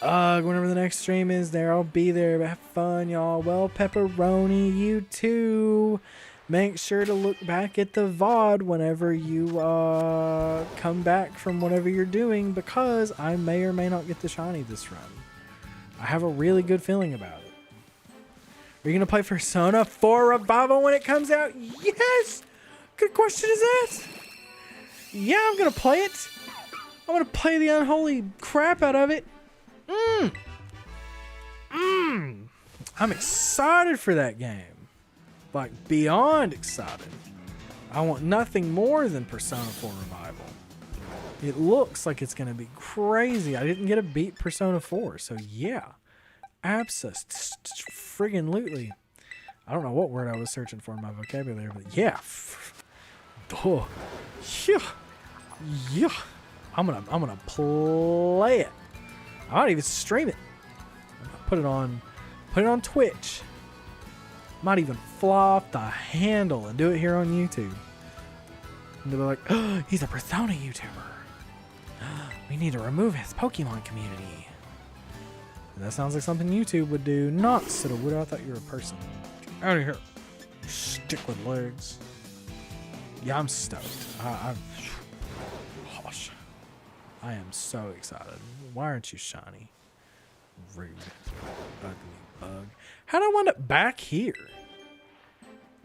Whenever the next stream is there, I'll be there. But have fun, y'all. Well, Pepperoni, you too. Make sure to look back at the VOD whenever you come back from whatever you're doing, because I may or may not get the shiny this run. I have a really good feeling about it. Are you going to play Persona 4 Revival when it comes out? Yes! Good question is that? Yeah, I'm going to play it. I'm going to play the unholy crap out of it. I'm excited for that game. Like, beyond excited. I want nothing more than Persona 4 Revival. It looks like it's going to be crazy. I didn't get to beat Persona 4, so yeah. Friggin' lootly. I don't know what word I was searching for in my vocabulary, but yeah. Oh. Yeah. Yeah. I'm gonna play it. I might even stream it. Put it on Twitch. Might even fly off the handle and do it here on YouTube. And they'll be like, oh, he's a Persona YouTuber. We need to remove his Pokemon community. That sounds like something YouTube would do. Not Siddlewood. I thought you were a person. Get out of here. Stick with legs. Yeah, I'm stoked. Gosh. I am so excited. Why aren't you shiny? Rude. Ugly bug. How'd I wind up back here?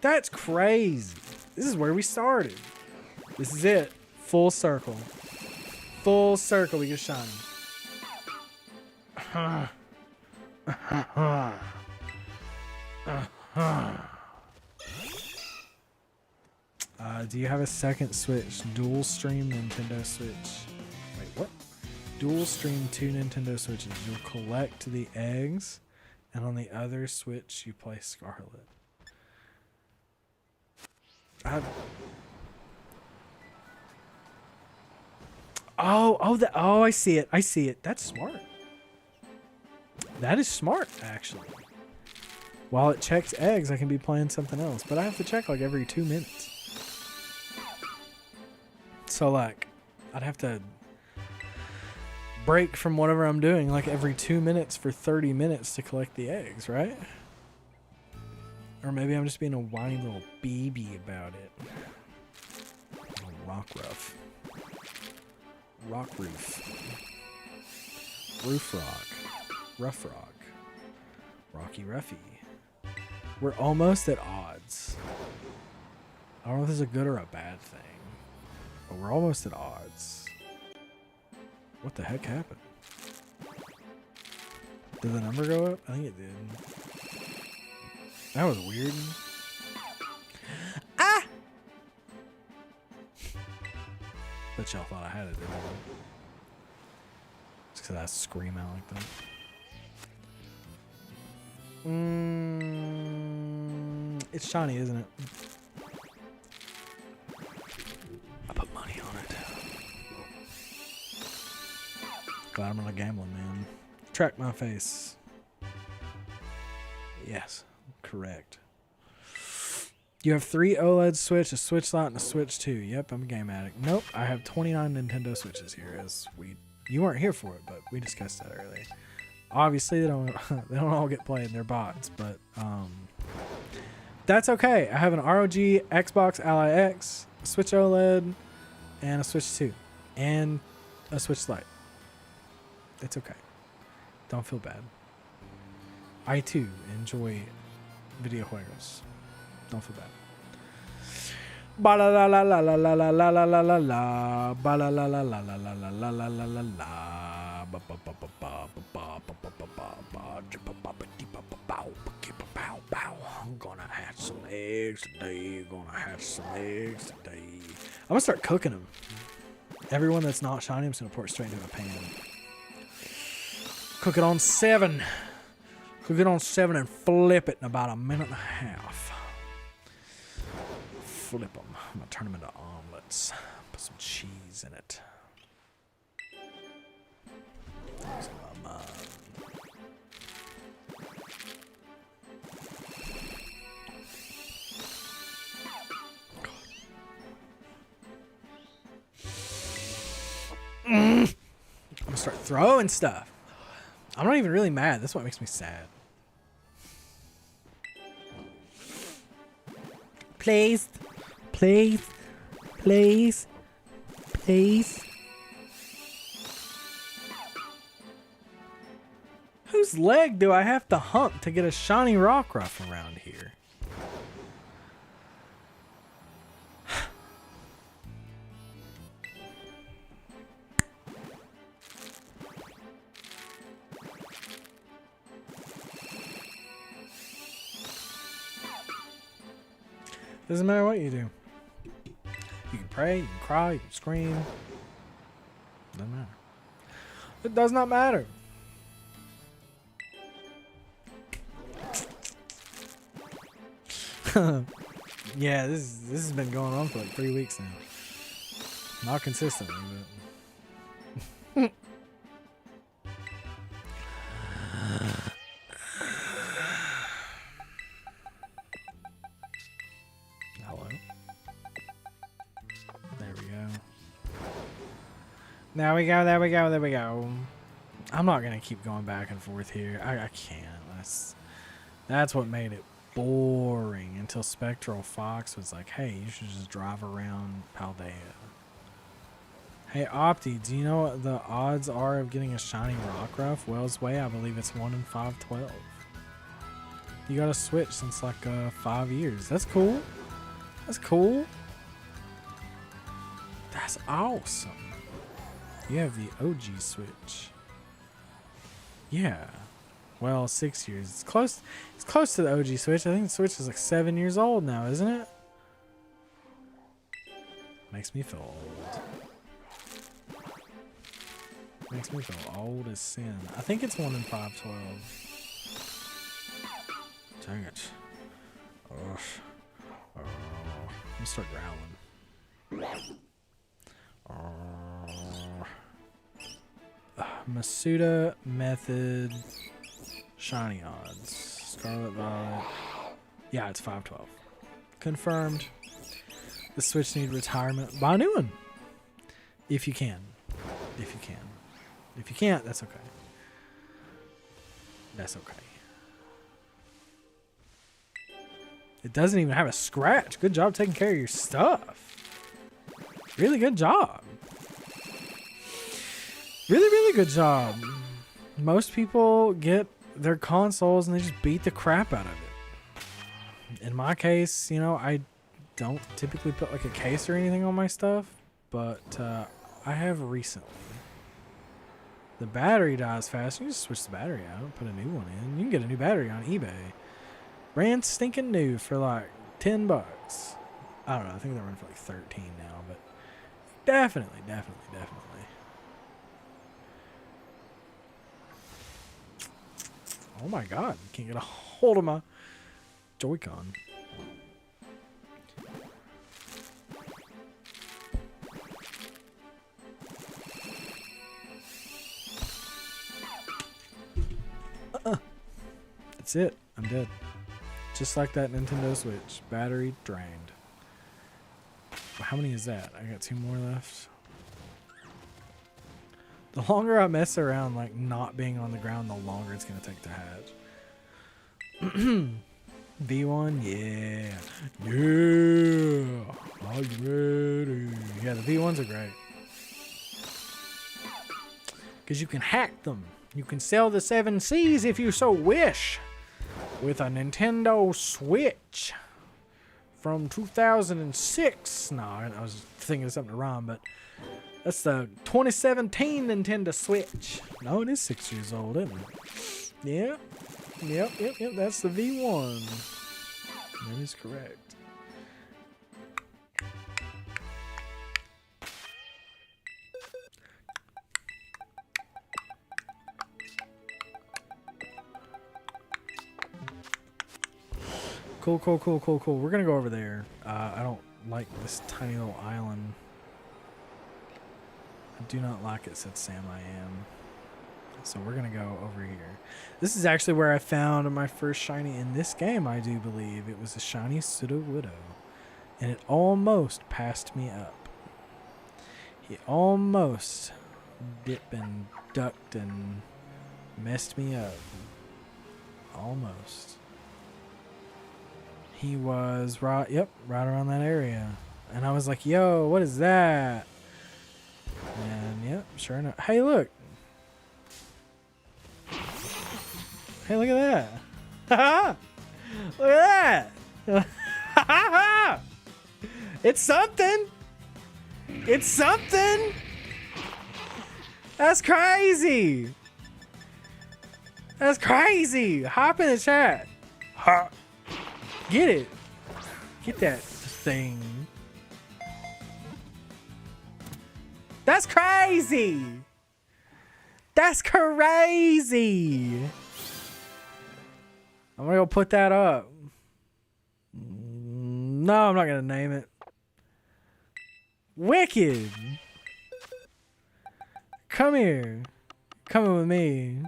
That's crazy. This is where we started. This is it. Full circle. Full circle. We get shiny. Do you have a second Switch? Dual stream Nintendo Switch. Wait, what? Dual stream 2 Nintendo Switches. You'll collect the eggs, and on the other Switch you play Scarlet. I see it. I see it. That's smart. That is smart, actually. While it checks eggs, I can be playing something else, but I have to check like every 2 minutes. So like, I'd have to break from whatever I'm doing like every 2 minutes for 30 minutes to collect the eggs, right? Or maybe I'm just being a whiny little baby about it. Rockruff. Roof. Roof Rock. Rough Rock. Rocky Ruffy. We're almost at odds. I don't know if this is a good or a bad thing. But we're almost at odds. What the heck happened? Did the number go up? I think it did. That was weird. Ah! Bet y'all thought I had it, didn't I? Just because I scream out like that. It's shiny, isn't it? I put money on it. Glad I'm not gambling, man. Track my face. Yes, correct. You have 3 OLED Switch, a Switch Lite, and a Switch 2. Yep, I'm a game addict. Nope, I have 29 Nintendo Switches here. You weren't here for it, but we discussed that earlier. Obviously, they don't all get played. They're bots, but that's okay. I have an ROG, Xbox Ally X, a Switch OLED, and a Switch 2, and a Switch Lite. It's okay. Don't feel bad. I too enjoy video juegos. Don't feel bad. Ba la la la la la la la la la la la la ba la la la la la la la la la la la la ba ba ba ba ba ba ba ba ba ba ba ba. I'm gonna hatch some eggs today. I'm gonna start cooking them. Everyone that's not shiny, I'm just gonna pour it straight into a pan. Cook it on 7. Cook it on 7 and flip it in about a minute and a half. Flip them. I'm gonna turn them into omelets. Put some cheese in it. Those are my mind. I'm gonna start throwing stuff. I'm not even really mad. That's what makes me sad. Please. Please. Please. Please. Whose leg do I have to hump to get a shiny Rockruff around here? Doesn't matter what you do. You can pray, you can cry, you can scream. Doesn't matter. It does not matter. Yeah, this has been going on for like 3 weeks now. Not consistently, but hello. There we go. There we go, there we go, there we go. I'm not gonna keep going back and forth here. I can't. That's what made it boring until Spectral Fox was like, hey, you should just drive around Paldea. Hey Opti, do you know what the odds are of getting a shiny Rockruff? Wells Way, I believe it's 1 in 512. You got a Switch since like 5 years. That's cool. That's cool. That's awesome. You have the OG Switch. Yeah. Well, 6 years. It's close. It's close to the OG Switch. I think the Switch is like 7 years old now, isn't it? Makes me feel old. Makes me feel old as sin. I think it's 1 in 512. Dang it. Ugh. I'm gonna start growling. Masuda Method Shiny Odds. Scarlet Violet. Yeah, it's 512. Confirmed. The Switch need retirement. Buy a new one. If you can. If you can. If you can't, that's okay. That's okay. It doesn't even have a scratch. Good job taking care of your stuff. Really good job. Really, really good job. Most people get their consoles and they just beat the crap out of it. In my case, you know, I don't typically put like a case or anything on my stuff, but I have recently. The battery dies fast. You just switch the battery out, put a new one in. You can get a new battery on eBay. Brand stinking new for like $10. I don't know. I think they're running for like 13 now, but definitely. Oh my god, I can't get a hold of my Joy-Con. That's it. I'm dead. Just like that Nintendo Switch. Battery drained. How many is that? I got 2 more left. The longer I mess around, like not being on the ground, the longer it's gonna take to hatch. V1, yeah. Are you ready? Yeah, the V1s are great. Because you can hack them. You can sell the 7Cs if you so wish. With a Nintendo Switch. From 2006. No, I was thinking of something to rhyme, but that's the 2017 Nintendo Switch. No, it is 6 years old, isn't it? Yeah. Yep. That's the V1. That is correct. Cool. We're gonna go over there. I don't like this tiny little island. I do not like it, said Sam I Am. So we're gonna go over here. This is actually where I found my first shiny in this game, I do believe. It was a shiny Pseudo Widow. And it almost passed me up. He almost dipped and ducked and messed me up. Almost. He was right around that area. And I was like, yo, what is that? And yep, sure enough. Hey, look. Hey, look at that. Look at that. It's something. It's something. That's crazy. That's crazy. Hop in the chat. Hop. Get it. Get that thing. That's crazy. That's crazy. I'm gonna go put that up. No, I'm not gonna name it. Wicked. Come here. Coming with me.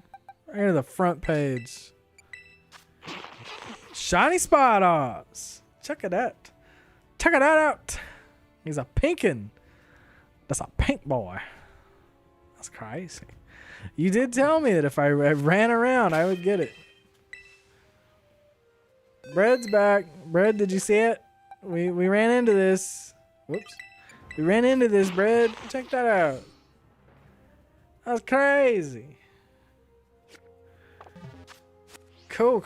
Right here to the front page. Shiny Spot Ops. Check it out. Check it out. He's a pinkin'. That's a pink boy. That's crazy. You did tell me that if I ran around, I would get it. Bread's back. Bread, did you see it? We ran into this. Whoops. We ran into this, Bread. Check that out. That's crazy. Cool.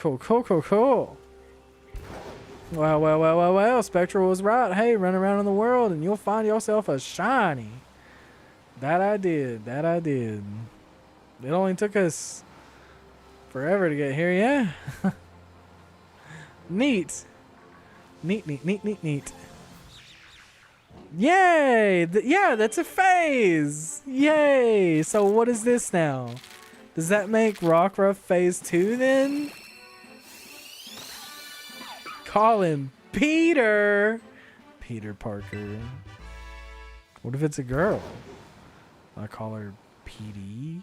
Well. Spectral was right. Hey, run around in the world and you'll find yourself a shiny. That I did. It only took us forever to get here, yeah? Neat. Yay! Yeah, that's a phase! Yay! So what is this now? Does that make Rockruff phase 2 then? Call him Peter! Peter Parker. What if it's a girl? I call her PD?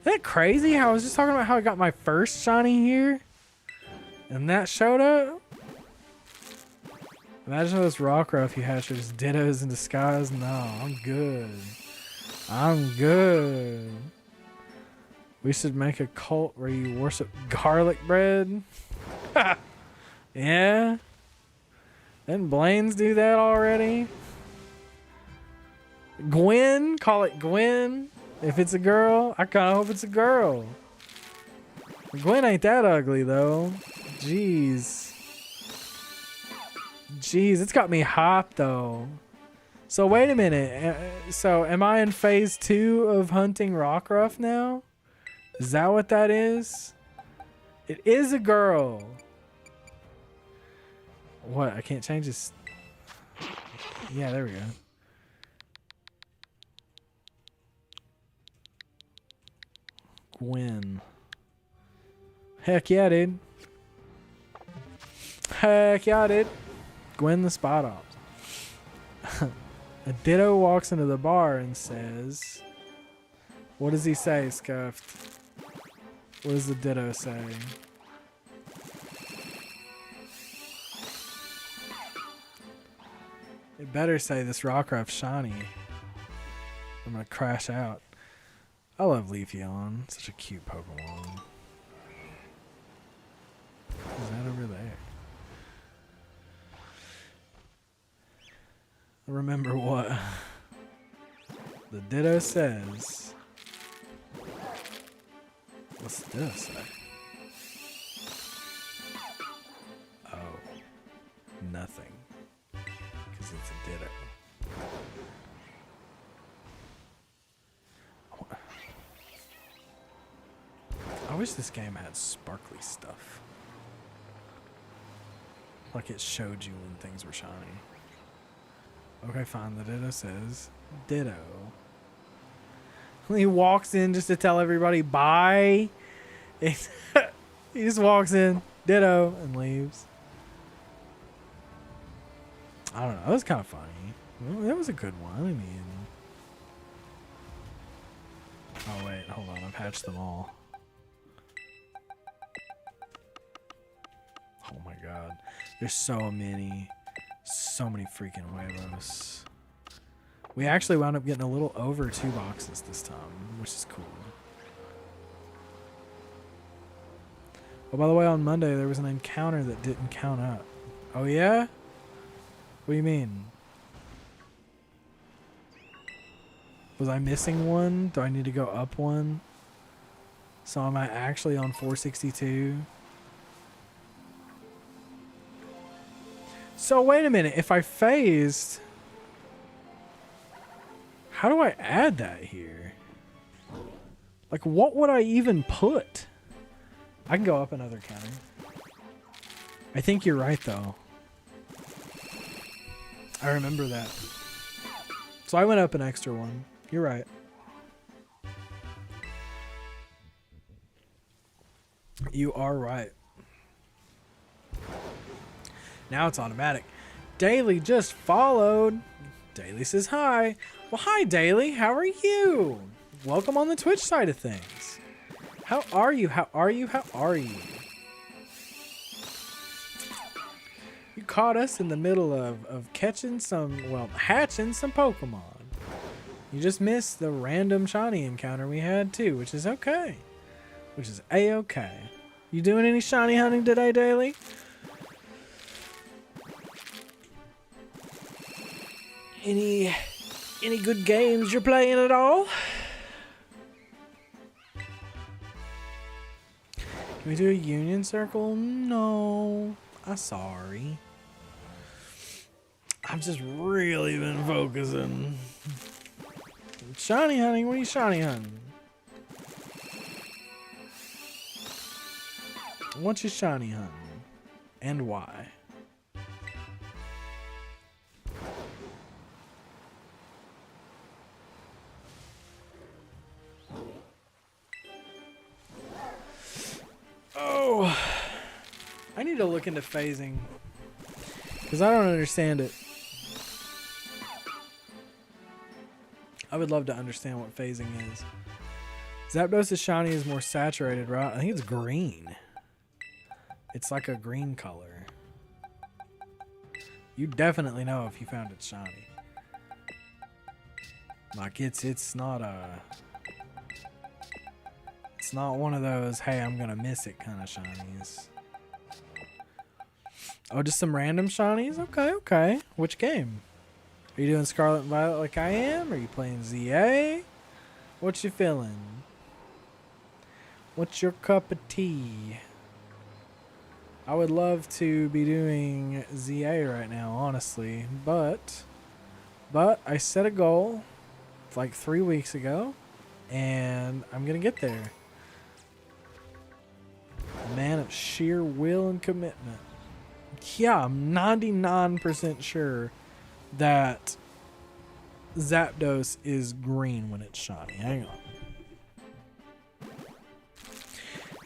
Isn't that crazy how I was just talking about how I got my first shiny here? And that showed up? Imagine those Rockruff you hatch are just dittos in disguise. No, I'm good. We should make a cult where you worship garlic bread. Yeah? Didn't Blaine's do that already? Gwen? Call it Gwen. If it's a girl, I kind of hope it's a girl. Gwen ain't that ugly, though. Jeez, it's got me hyped, though. So, wait a minute. So, am I in phase 2 of hunting Rockruff now? Is that what that is? It is a girl. What? I can't change this. Yeah, there we go. Gwen. Heck yeah, dude. Gwen the Spot Ops. A Ditto walks into the bar and says, what does he say, Scuffed? What does the Ditto say? It better say this Rockruff shiny. I'm gonna crash out. I love Leafeon. Such a cute Pokemon. Is that over there? Remember what the Ditto says. What's the Ditto say? Oh, nothing. Because it's a Ditto. I wish this game had sparkly stuff. Like it showed you when things were shiny. Okay, fine. The Ditto says Ditto. He walks in just to tell everybody bye. He just walks in, Ditto, and leaves. I don't know. That was kind of funny. Well, that was a good one. I mean... Oh, wait. Hold on. I've hatched them all. Oh my god. There's so many freaking huevos. We actually wound up getting a little over 2 boxes this time, which is cool. Oh, by the way, on Monday there was an encounter that didn't count up. Oh yeah? What do you mean? Was I missing one? Do I need to go up one? So am I actually on 462? So wait a minute, if I phased, how do I add that here? Like what would I even put? I can go up another counter. I think you're right though. I remember that. So I went up an extra one. You're right. You are right. Now it's automatic. Daily just followed. Daily says hi. Well, hi, Daily. How are you? Welcome on the Twitch side of things. How are you? How are you? How are you? You caught us in the middle of catching some, well, hatching some Pokemon. You just missed the random shiny encounter we had too, which is okay. Which is a-okay. You doing any shiny hunting today, Daily? Any good games you're playing at all? Can we do a union circle? No. I'm sorry. I've just really been focusing. Shiny hunting? What are you shiny hunting? What's your shiny hunting? And why? Oh, I need to look into phasing because I don't understand it. I would love to understand what phasing is. Zapdos' shiny is more saturated, right? I think it's green. It's like a green color. You definitely know if you found it shiny. Like it's not one of those, hey, I'm gonna miss it kind of shinies. Oh, just some random shinies? Okay, okay. Which game? Are you doing Scarlet and Violet like I am? Are you playing ZA? What you feeling? What's your cup of tea? I would love to be doing ZA right now, honestly, but I set a goal like 3 weeks ago, and I'm gonna get there. A man of sheer will and commitment. Yeah, I'm 99% sure that Zapdos is green when it's shiny. Hang on.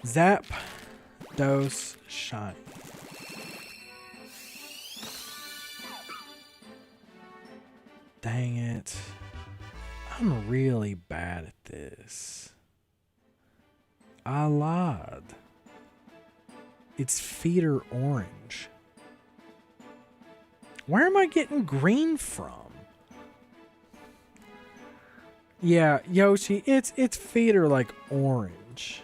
Zapdos shiny. Dang it. I'm really bad at this. I lied. Its feet are orange. Where am I getting green from? Yeah, Yoshi, its feet are like orange.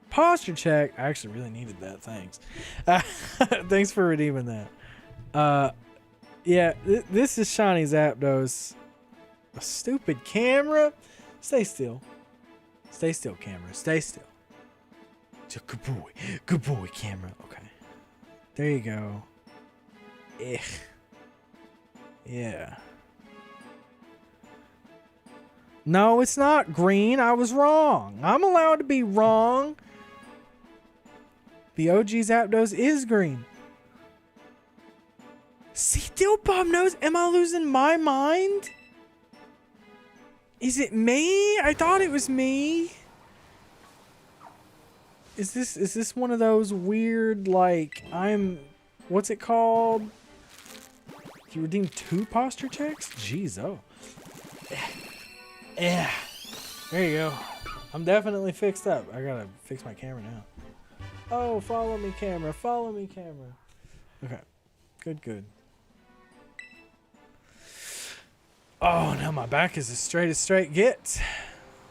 Posture check. I actually really needed that. Thanks. Thanks for redeeming that. Yeah, this is shiny Zapdos. A stupid camera. Stay still. Stay still, camera. Stay still. Good boy. Good boy, camera. Okay. There you go. Ugh. Yeah. No, it's not green. I was wrong. I'm allowed to be wrong. The OG Zapdos is green. See, Dilbob knows. Am I losing my mind? Is it me? I thought it was me. Is this one of those weird, like, what's it called? You redeemed 2 posture checks? Jeez, oh. Yeah. There you go. I'm definitely fixed up. I gotta fix my camera now. Oh, follow me, camera. Follow me, camera. Okay. Good, good. Oh, now my back is as straight gets.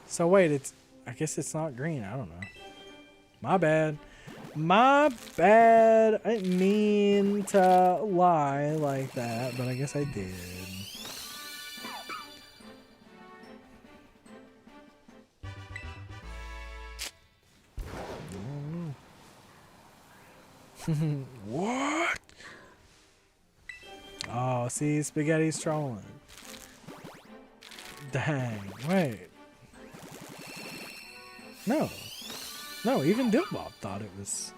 So wait, I guess it's not green. I don't know. My bad. My bad. I didn't mean to lie like that, but I guess I did. What? Oh, see, Spaghetti's trolling. Dang, wait. No. No, even Dilbob thought it was.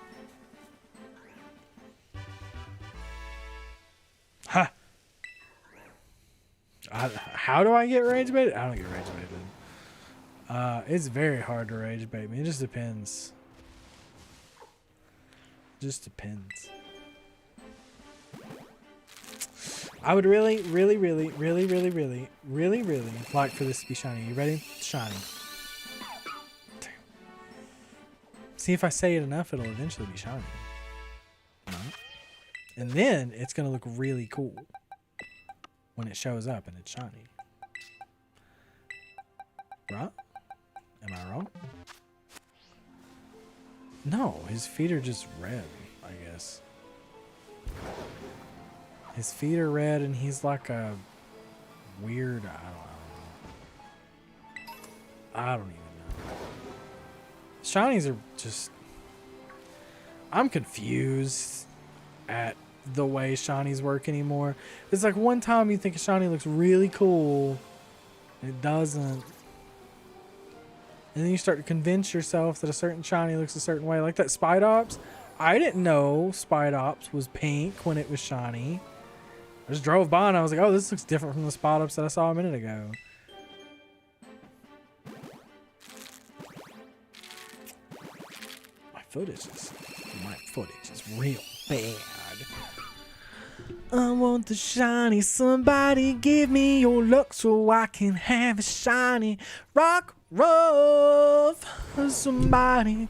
How do I get rage baited? I don't get rage baited. It's very hard to rage bait me. It just depends. Just depends. I would really like for this to be shiny. You ready? Shiny. See, if I say it enough, it'll eventually be shiny. And then it's going to look really cool when it shows up and it's shiny. Right? Am I wrong? No, his feet are just red, I guess. His feet are red and he's like a weird, I don't even know. Shinies are just, I'm confused at the way shinies work anymore. It's like one time you think a shiny looks really cool, and it doesn't. And then you start to convince yourself that a certain shiny looks a certain way. Like that Spidops. I didn't know Spidops was pink when it was shiny. I just drove by and I was like, oh, this looks different from the Spidops that I saw a minute ago. My footage is real bad. I want the shiny. Somebody give me your luck so I can have a shiny Rockruff. Somebody.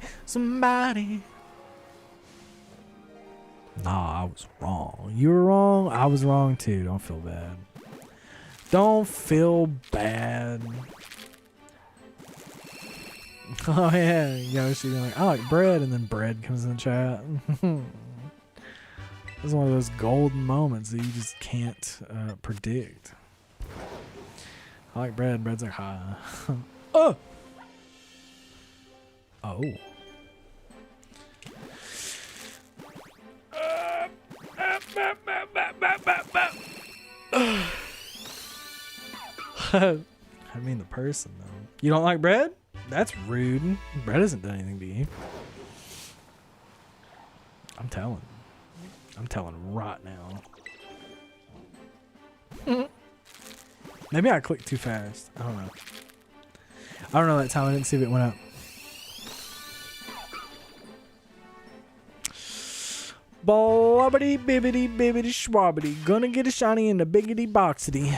Nah, I was wrong. You were wrong. I was wrong too. Don't feel bad. Don't feel bad. Oh yeah, Yoshi being like, I like bread, and then bread comes in the chat. This is one of those golden moments that you just can't predict. I like bread. Bread's like, hi. Oh. Oh. I mean the person though. You don't like bread? That's rude. Bread hasn't done anything to you. I'm telling right now. Maybe I clicked too fast. I don't know. That time I didn't see if it went up. Bobbity bibbity bibbity schwabbity. Gonna get a shiny in the biggity boxity.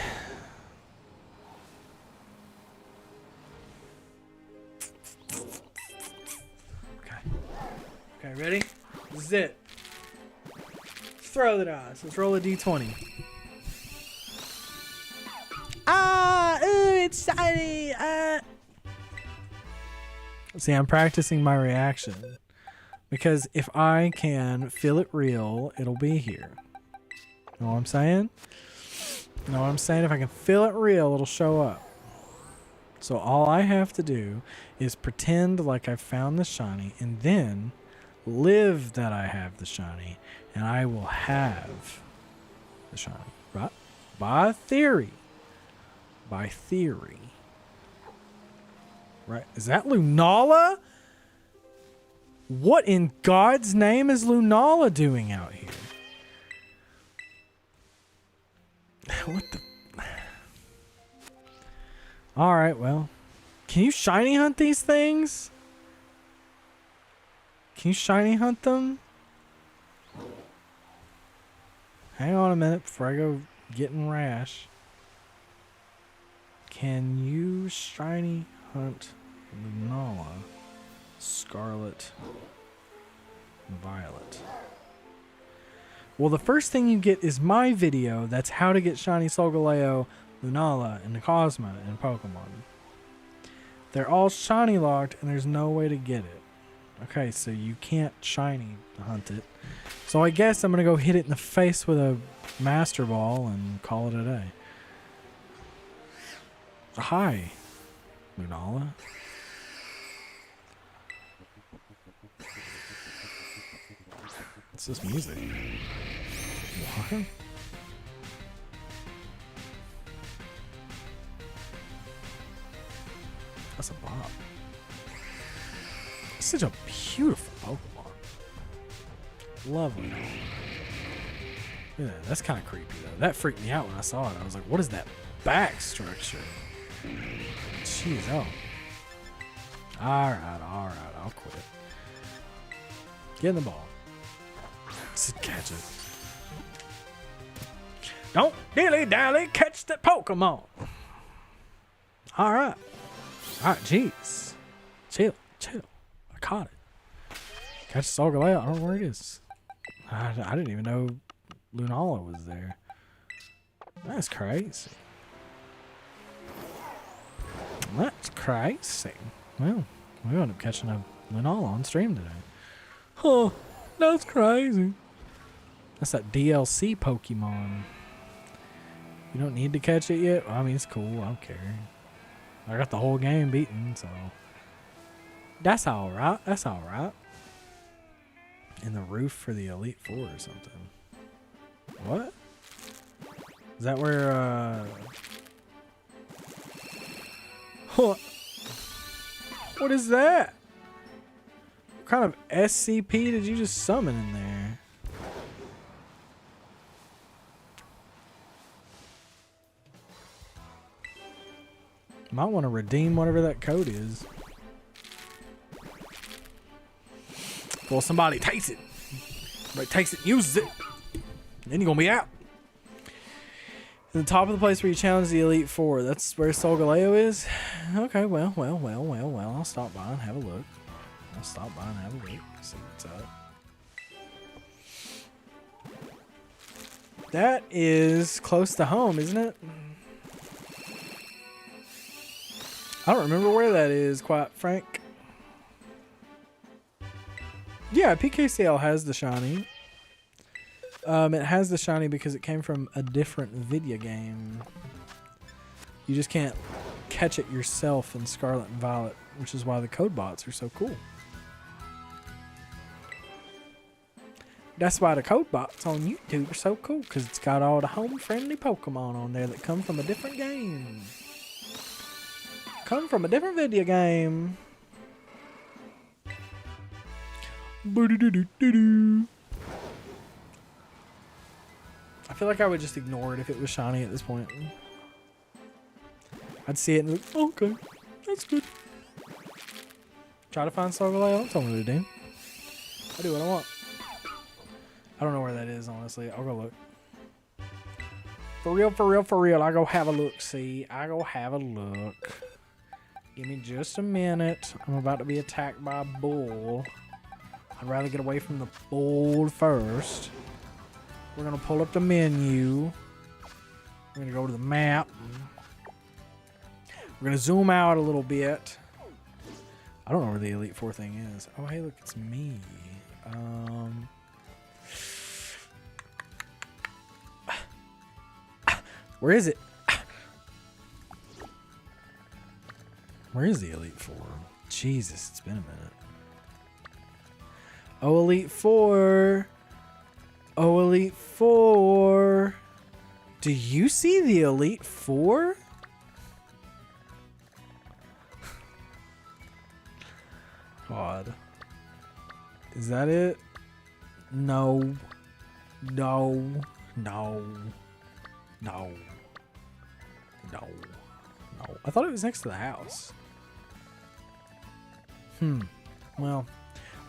Okay, ready? This is it. Throw the dice. Let's roll a d20. It's shiny. See, I'm practicing my reaction. Because if I can feel it real, it'll be here. Know what I'm saying? Know what I'm saying? If I can feel it real, it'll show up. So all I have to do is pretend like I've found the shiny and then live that I have the shiny and I will have the shiny. Right? By theory. By theory. Right? Is that Lunala? What in God's name is Lunala doing out here? What the... Alright, well. Can you shiny hunt these things? Can you shiny hunt them? Hang on a minute before I go getting rash. Can you shiny hunt Lunala? Scarlet, Violet. Well, the first thing you get is my video. That's how to get shiny Solgaleo, Lunala, and Cosma in Pokemon. They're all shiny locked, and there's no way to get it. Okay, so you can't shiny hunt it. So I guess I'm gonna go hit it in the face with a Master Ball and call it a day. Hi, Lunala. What's this music? What? That's a bop. It's such a beautiful Pokemon. Lovely. Yeah, that's kind of creepy though. That freaked me out when I saw it. I was like, what is that back structure. Jeez, oh. Alright, I'll quit. Get in the ball. Just catch it. Don't dilly-dally, catch that Pokemon. Alright. Alright, jeez. Chill. I caught it. Catch Solgaleo. I don't know where it is. I didn't even know Lunala was there. That's crazy. That's crazy. Well, we wound up catching a Lunala on stream today. Huh. That's crazy. That's that DLC Pokemon. You don't need to catch it yet? Well, I mean, it's cool. I don't care. I got the whole game beaten, so... That's alright. That's alright. In the roof for the Elite Four or something. What? Is that where, What is that? What kind of SCP did you just summon in there? Might want to redeem whatever that code is. Well, somebody takes it. Somebody takes it and uses it. Then you're going to be out. In the top of the place where you challenge the Elite Four. That's where Solgaleo is? Okay, well. I'll stop by and have a look. See what's up. That is close to home, isn't it? I don't remember where that is, quite frank. Yeah, PKCL has the shiny. It has the shiny because it came from a different video game. You just can't catch it yourself in Scarlet and Violet, which is why the code bots are so cool. That's why the code bots on YouTube are so cool, because it's got all the home-friendly Pokemon on there that come from a different game. Come from a different video game. I feel like I would just ignore it if it was shiny at this point. I'd see it and be like, okay, that's good. Try to find Solgaleo. Don't tell me what to do. I do what I want. I don't know where that is, honestly. I'll go look. For real. I go have a look. See, I go have a look. Give me just a minute. I'm about to be attacked by a bull. I'd rather get away from the bull first. We're going to pull up the menu. We're going to go to the map. We're going to zoom out a little bit. I don't know where the Elite Four thing is. Oh, hey, look, it's me. Where is it? Where is the Elite Four? Jesus, it's been a minute. Oh, Elite Four. Oh, Elite Four. Do you see the Elite Four? God. Is that it? No. I thought it was next to the house. Well,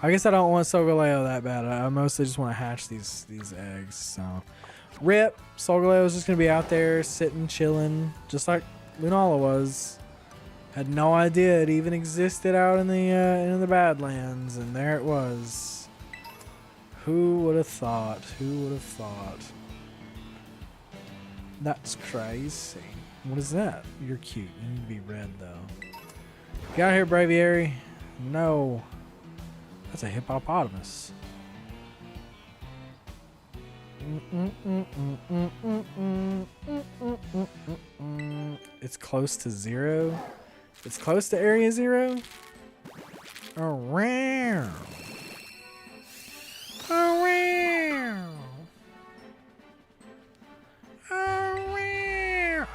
I guess I don't want Solgaleo that bad. I mostly just want to hatch these eggs. So, rip. Solgaleo's just gonna be out there sitting, chilling, just like Lunala was. Had no idea it even existed out in the Badlands, and there it was. Who would have thought? Who would have thought? That's crazy. What is that? You're cute. You need to be red though. Get out here, Braviary. No. That's a hippopotamus. It's close to 0. It's close to Area 0. Around.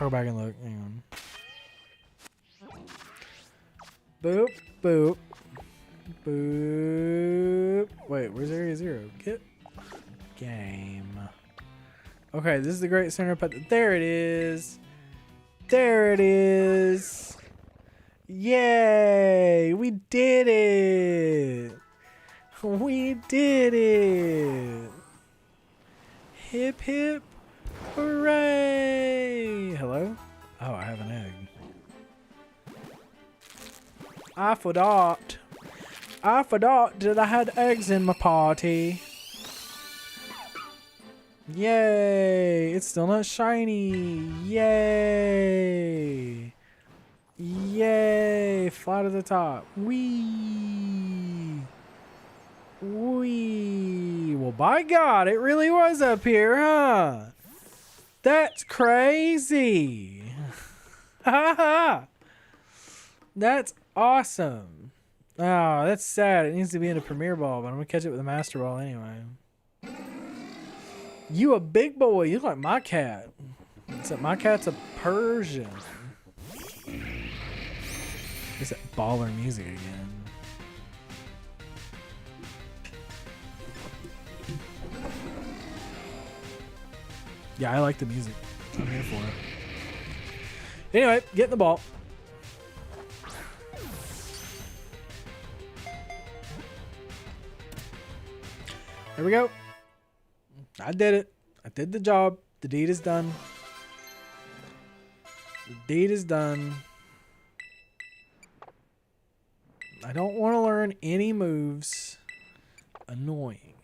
I'll go back and look. Hang on. Boop, boop. Boop. Wait, where's Area 0? Get game. Okay, this is the Great Center, but there it is. There it is. Yay! We did it. We did it. Hip hip hooray. Hello? Oh, I have an egg. I forgot that I had eggs in my party. Yay! It's still not shiny. Yay! Yay! Fly to the top. Whee! Whee! Well, by God, it really was up here, huh? That's crazy. Ha ha! That's awesome. Oh, that's sad. It needs to be in a Premier Ball, but I'm going to catch it with a Master Ball anyway. You a big boy. You like my cat. Except my cat's a Persian. It's that baller music again. Yeah, I like the music. I'm here for it. Anyway, get in the ball. There we go. I did it. I did the job. The deed is done. The deed is done. I don't want to learn any moves. Annoying.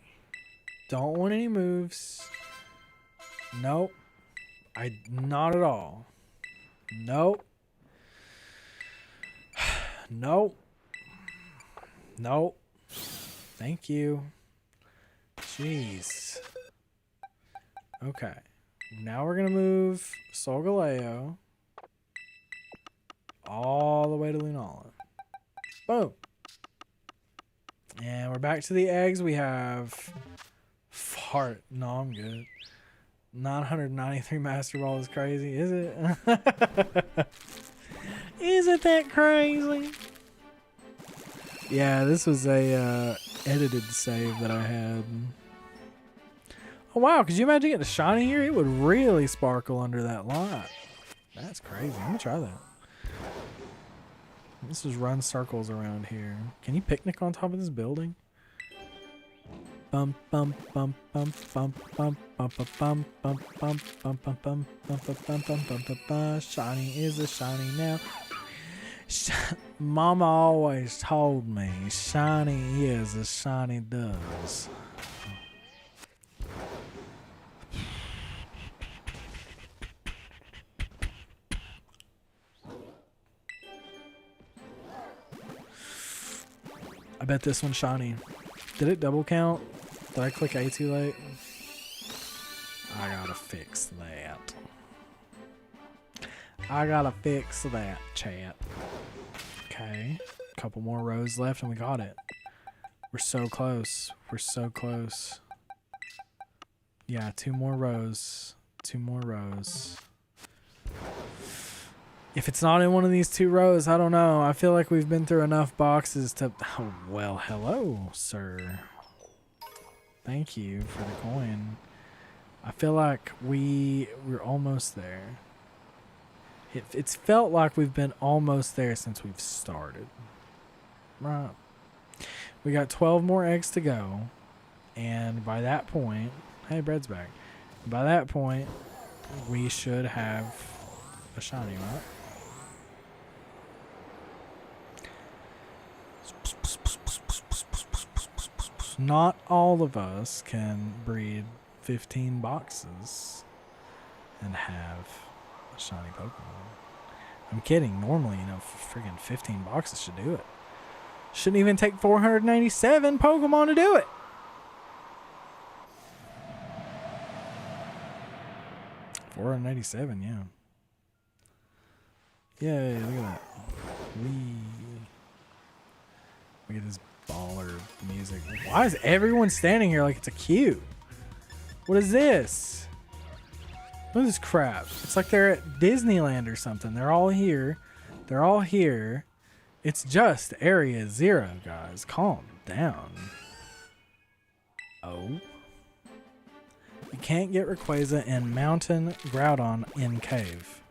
Don't want any moves. Nope. Not at all. Nope. Nope. Nope. Thank you. Jeez. Okay. Now we're going to move Solgaleo all the way to Lunala. Boom. And we're back to the eggs. We have fart. No, I'm good. 993 Master Ball is crazy, is it? Isn't that crazy? Yeah, this was a edited save that I had. Oh wow, could you imagine getting a shiny here? It would really sparkle under that light. That's crazy. I'm gonna try that. Let's just run circles around here. Can you picnic on top of this building? Bum bum bum bum bum bum bum bum bum bum bum bum bum bum bum bum bum. Shiny is a shiny now. Mama always told me shiny is as shiny does. I bet this one's shiny. Did it double count? Did I click A too late? I gotta fix that. I gotta fix that, chat. Okay. A couple more rows left and we got it. We're so close. We're so close. Yeah, 2 more rows. 2 more rows. If it's not in one of these 2 rows, I don't know. I feel like we've been through enough boxes to... Oh, well, hello, sir. Thank you for the coin. I feel like we're almost there. It's felt like we've been almost there since we've started. Right. We got 12 more eggs to go. And by that point... Hey, Bread's back. By that point, we should have a shiny, right? Not all of us can breed 15 boxes and have a shiny Pokemon. I'm kidding. Normally, friggin' 15 boxes should do it. Shouldn't even take 497 Pokemon to do it. $497, yeah. Yay, look at that. Look at this baller music. Why is everyone standing here like it's a queue? What is this? What is this crap? It's like they're at Disneyland or something. They're all here. They're all here. It's just Area 0, guys. Calm down. Oh. You can't get Rayquaza and Mountain Groudon in cave.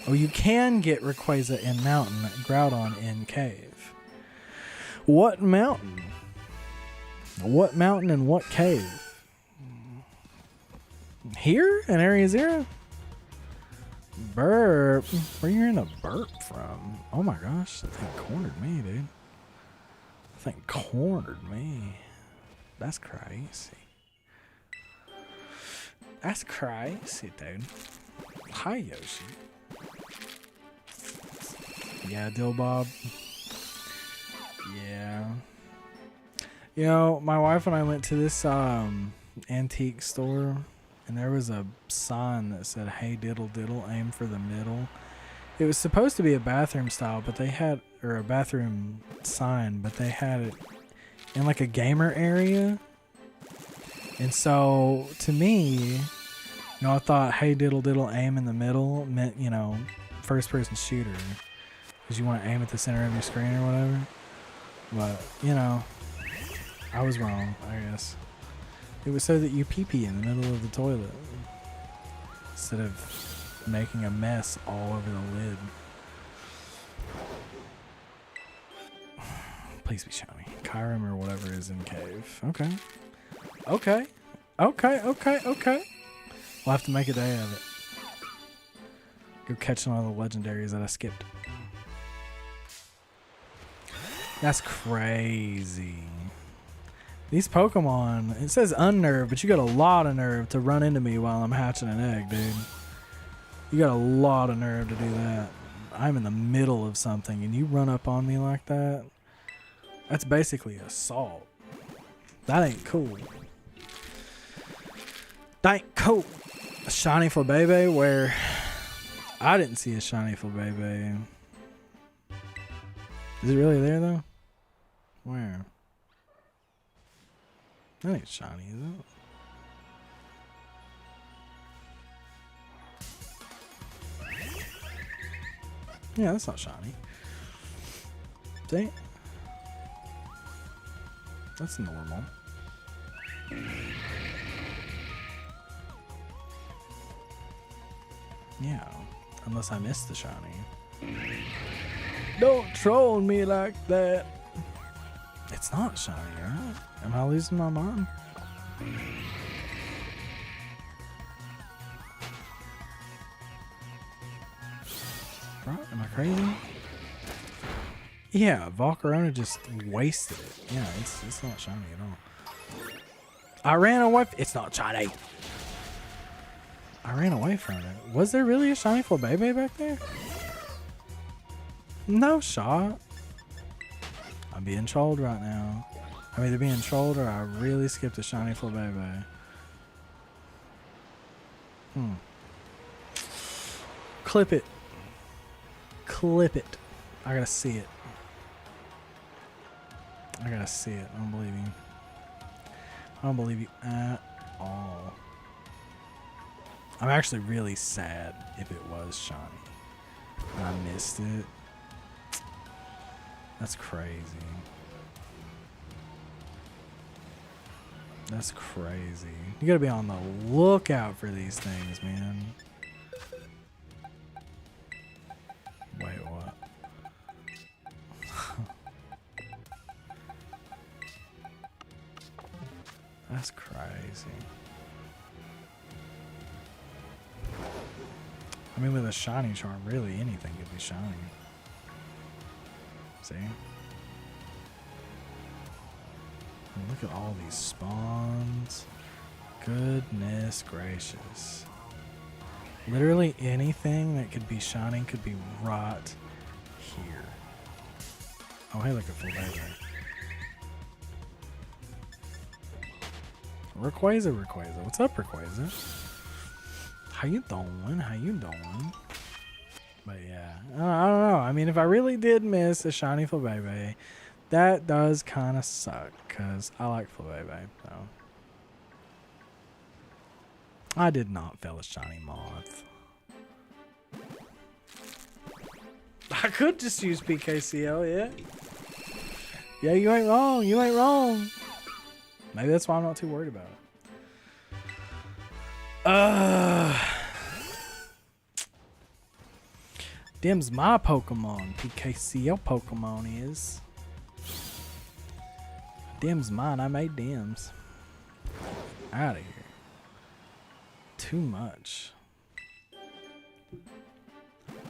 Oh, you can get Rayquaza in mountain, Groudon in cave. What mountain? What mountain and what cave? Here in Area 0? Burp. Where you hearing a burp from? Oh my gosh, that thing cornered me, dude. That thing cornered me. That's crazy. That's crazy, dude. Hi, Yoshi. Yeah, Dill Bob. Yeah. You know, my wife and I went to this antique store, and there was a sign that said, "Hey, diddle diddle, aim for the middle." It was supposed to be a bathroom style, but they had, or a bathroom sign, but they had it in like a gamer area. And so, to me, you know, I thought, "Hey, diddle diddle, aim in the middle" meant, you know, first person shooter. Because you want to aim at the center of your screen or whatever. But, you know, I was wrong, I guess. It was so that you pee-pee in the middle of the toilet. Instead of making a mess all over the lid. Please be shiny. Kyurem or whatever is in cave. Okay. Okay. Okay, okay, okay. We'll have to make a day of it. Go catching all the legendaries that I skipped. That's crazy. These Pokemon, it says unnerve, but you got a lot of nerve to run into me while I'm hatching an egg, dude. You got a lot of nerve to do that. I'm in the middle of something and you run up on me like that. That's basically assault. That ain't cool. That ain't cool. A shiny Flabébé where I didn't see a shiny Flabébé. Is it really there though? Where? That ain't shiny, is it? Yeah, that's not shiny. See? That's normal. Yeah, unless I missed the shiny. Don't troll me like that. It's not shiny, right? Am I losing my mind? Right? Am I crazy? Yeah, Volcarona just wasted it. Yeah, it's not shiny at all. I ran away. It's not shiny. I ran away from it. Was there really a shiny Flabébé back there? No shot. I'm being trolled right now. I'm either being trolled or I really skipped a shiny Flabébé. Clip it. Clip it. I gotta see it. I gotta see it. I don't believe you. I don't believe you at all. I'm actually really sad if it was shiny. And I missed it. That's crazy. That's crazy. You gotta be on the lookout for these things, man. Wait, what? That's crazy. I mean, with a shiny charm, really anything could be shiny. See? And look at all these spawns. Goodness gracious. Literally anything that could be shining could be right here. Oh, hey, look at Flabébé. Rayquaza. What's up, Rayquaza? How you doing? How you doing? But yeah, I don't know. I mean, if I really did miss a shiny Flabébé, that does kind of suck because I like Flabébé. So I did not fail a shiny moth. I could just use PKCL, yeah. Yeah, you ain't wrong. You ain't wrong. Maybe that's why I'm not too worried about it. Dim's my Pokemon. PKCL Pokemon is. Dim's mine. I made Dim's. Out of here. Too much.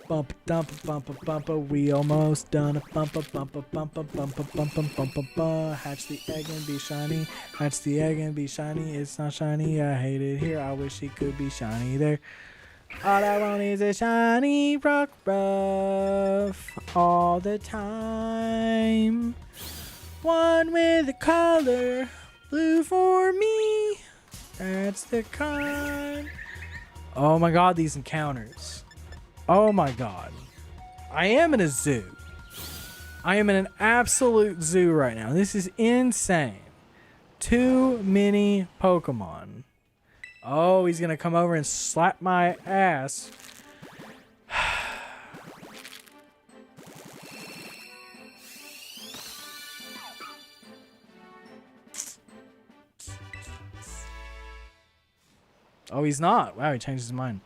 Bump dump bump bump we almost done. Bump bump bump bump bump. Hatch the egg and be shiny. Hatch the egg and be shiny. It's not shiny. I hate it here. I wish it could be shiny there. All I want is a shiny Rockruff all the time. One with the color blue for me. That's the kind. Oh my god, these encounters. Oh my god. I am in a zoo. I am in an absolute zoo right now. This is insane. Too many Pokemon. Oh, he's going to come over and slap my ass. Oh, he's not. Wow, he changed his mind.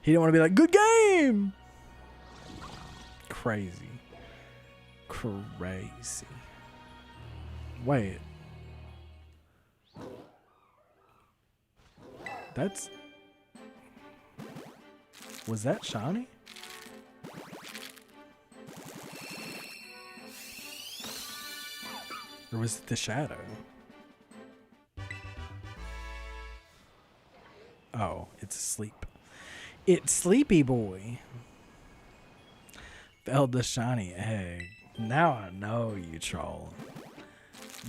He didn't want to be like, good game. Crazy. Crazy. Wait. That's... Was that shiny? Or was it the shadow? Oh, it's asleep. It's Sleepy Boy. Felled the shiny egg. Now I know you troll.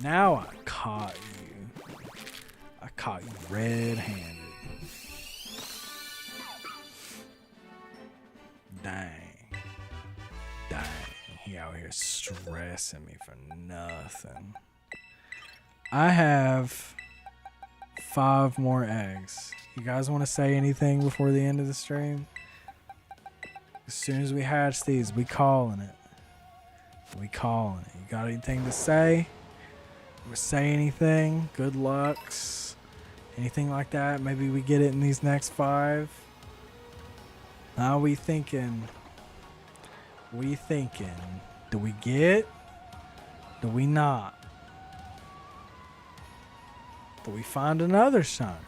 Now I caught you. I caught you red-handed. Dang. Dang. He out here stressing me for nothing. I have 5 more eggs. You guys want to say anything before the end of the stream? As soon as we hatch these, we calling it. We calling it. You got anything to say? Or say anything? Good lucks? Anything like that? Maybe we get it in these next 5. Now we thinking. We thinking. Do we get? Do we not? Do we find another shiny?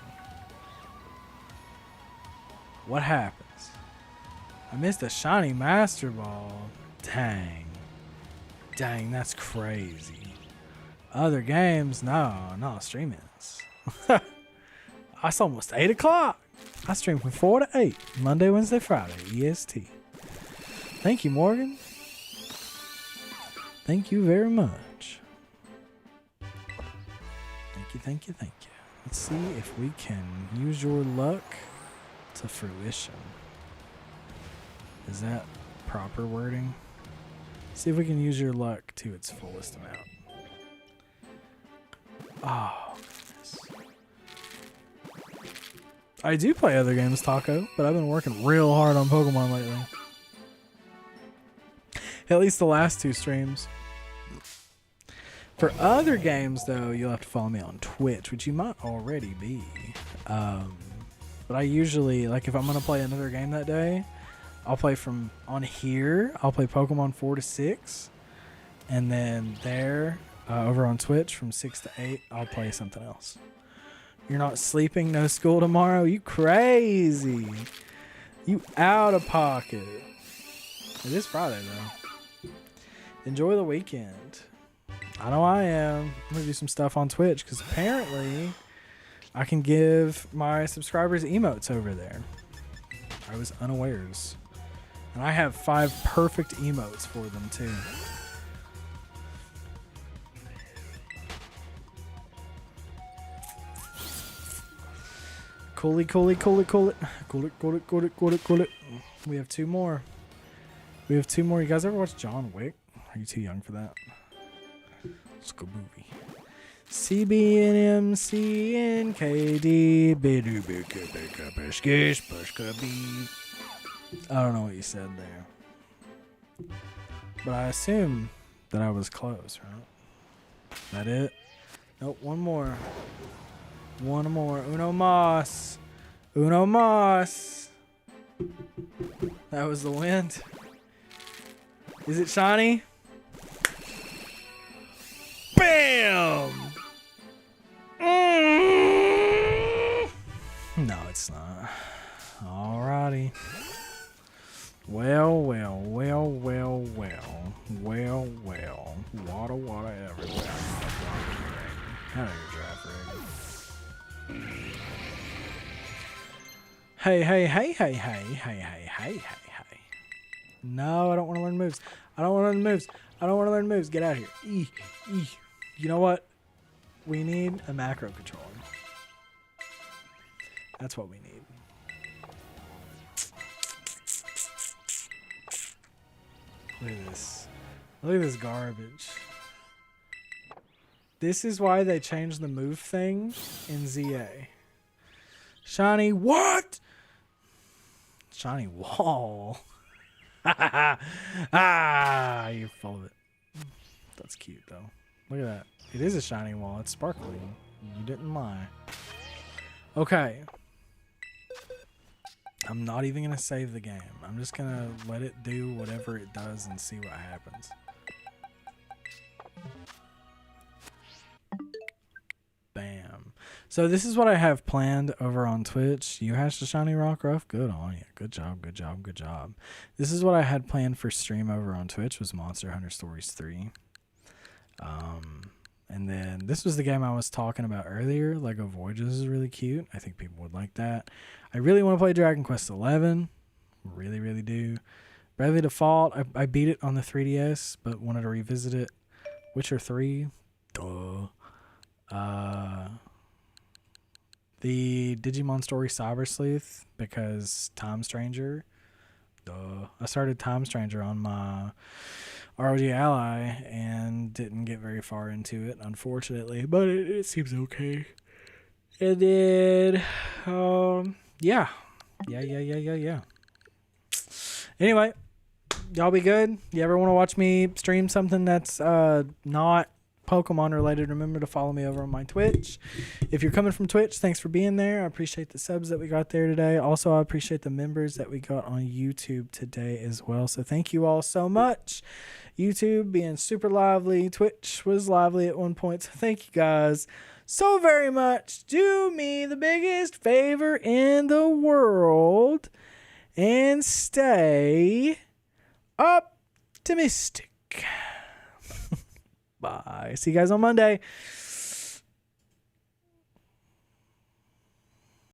What happens? I missed a shiny Master Ball. Dang. Dang, that's crazy. Other games? No, streamings. It's almost 8 o'clock. I stream from 4 to 8. Monday, Wednesday, Friday. EST. Thank you, Morgan. Thank you very much. Thank you, thank you, thank you. Let's see if we can use your luck to fruition. Is that proper wording? See if we can use your luck to its fullest amount. Oh, goodness. I do play other games, Taco, but I've been working real hard on Pokemon lately. At least the last 2 streams. For other games, though, you'll have to follow me on Twitch, which you might already be. But I usually, like, if I'm going to play another game that day, I'll play from on here. I'll play Pokemon 4 to 6. And then there, over on Twitch, from 6 to 8, I'll play something else. You're not sleeping? No school tomorrow? You crazy. You out of pocket. It is Friday, though. Enjoy the weekend. I know I am. I'm going to do some stuff on Twitch because apparently I can give my subscribers emotes over there. I was unawares. And I have 5 perfect emotes for them, too. Cool it. We have 2 more. You guys ever watch John Wick? Are you too young for that? Let's go movie. CBNMCNKD. I don't know what you said there. But I assume that I was close, right? That it? Nope, one more. Uno mas. That was the wind. Is it shiny? Bam! No, it's not. Alrighty. Well. Water everywhere. How do you draft rig? Hey. No, I don't want to learn moves. I don't want to learn moves. Get out of here. You know what? We need a macro controller. That's what we need. Look at this. Look at this garbage. This is why they changed the move thing in ZA. Shiny what? Shiny wall. You're full of it. That's cute though. Look at that. It is a shiny wall. It's sparkling. You didn't lie. Okay. I'm not even going to save the game. I'm just going to let it do whatever it does and see what happens. Bam. So this is what I have planned over on Twitch. You hatched a shiny Rockruff. Good on you. Good job. This is what I had planned for stream over on Twitch was Monster Hunter Stories 3. And then this was the game I was talking about earlier. Lego Voyages is really cute. I think people would like that. I really want to play Dragon Quest 11. Really do. Bravely Default. I beat it on the 3DS, but wanted to revisit it. Witcher 3. Duh. The Digimon Story Cyber Sleuth because Time Stranger. Duh. I started Time Stranger on my ROG Ally and didn't get very far into it, unfortunately, but it seems okay. And then, yeah. Anyway, y'all be good. You ever want to watch me stream something that's not Pokemon related, remember to follow me over on my Twitch. If you're coming from Twitch, thanks for being there. I appreciate the subs that we got there today. Also, I appreciate the members that we got on YouTube today as well. So thank you all so much. YouTube being super lively. Twitch was lively at one point. So thank you guys so very much. Do me the biggest favor in the world and stay optimistic. Bye. See you guys on Monday.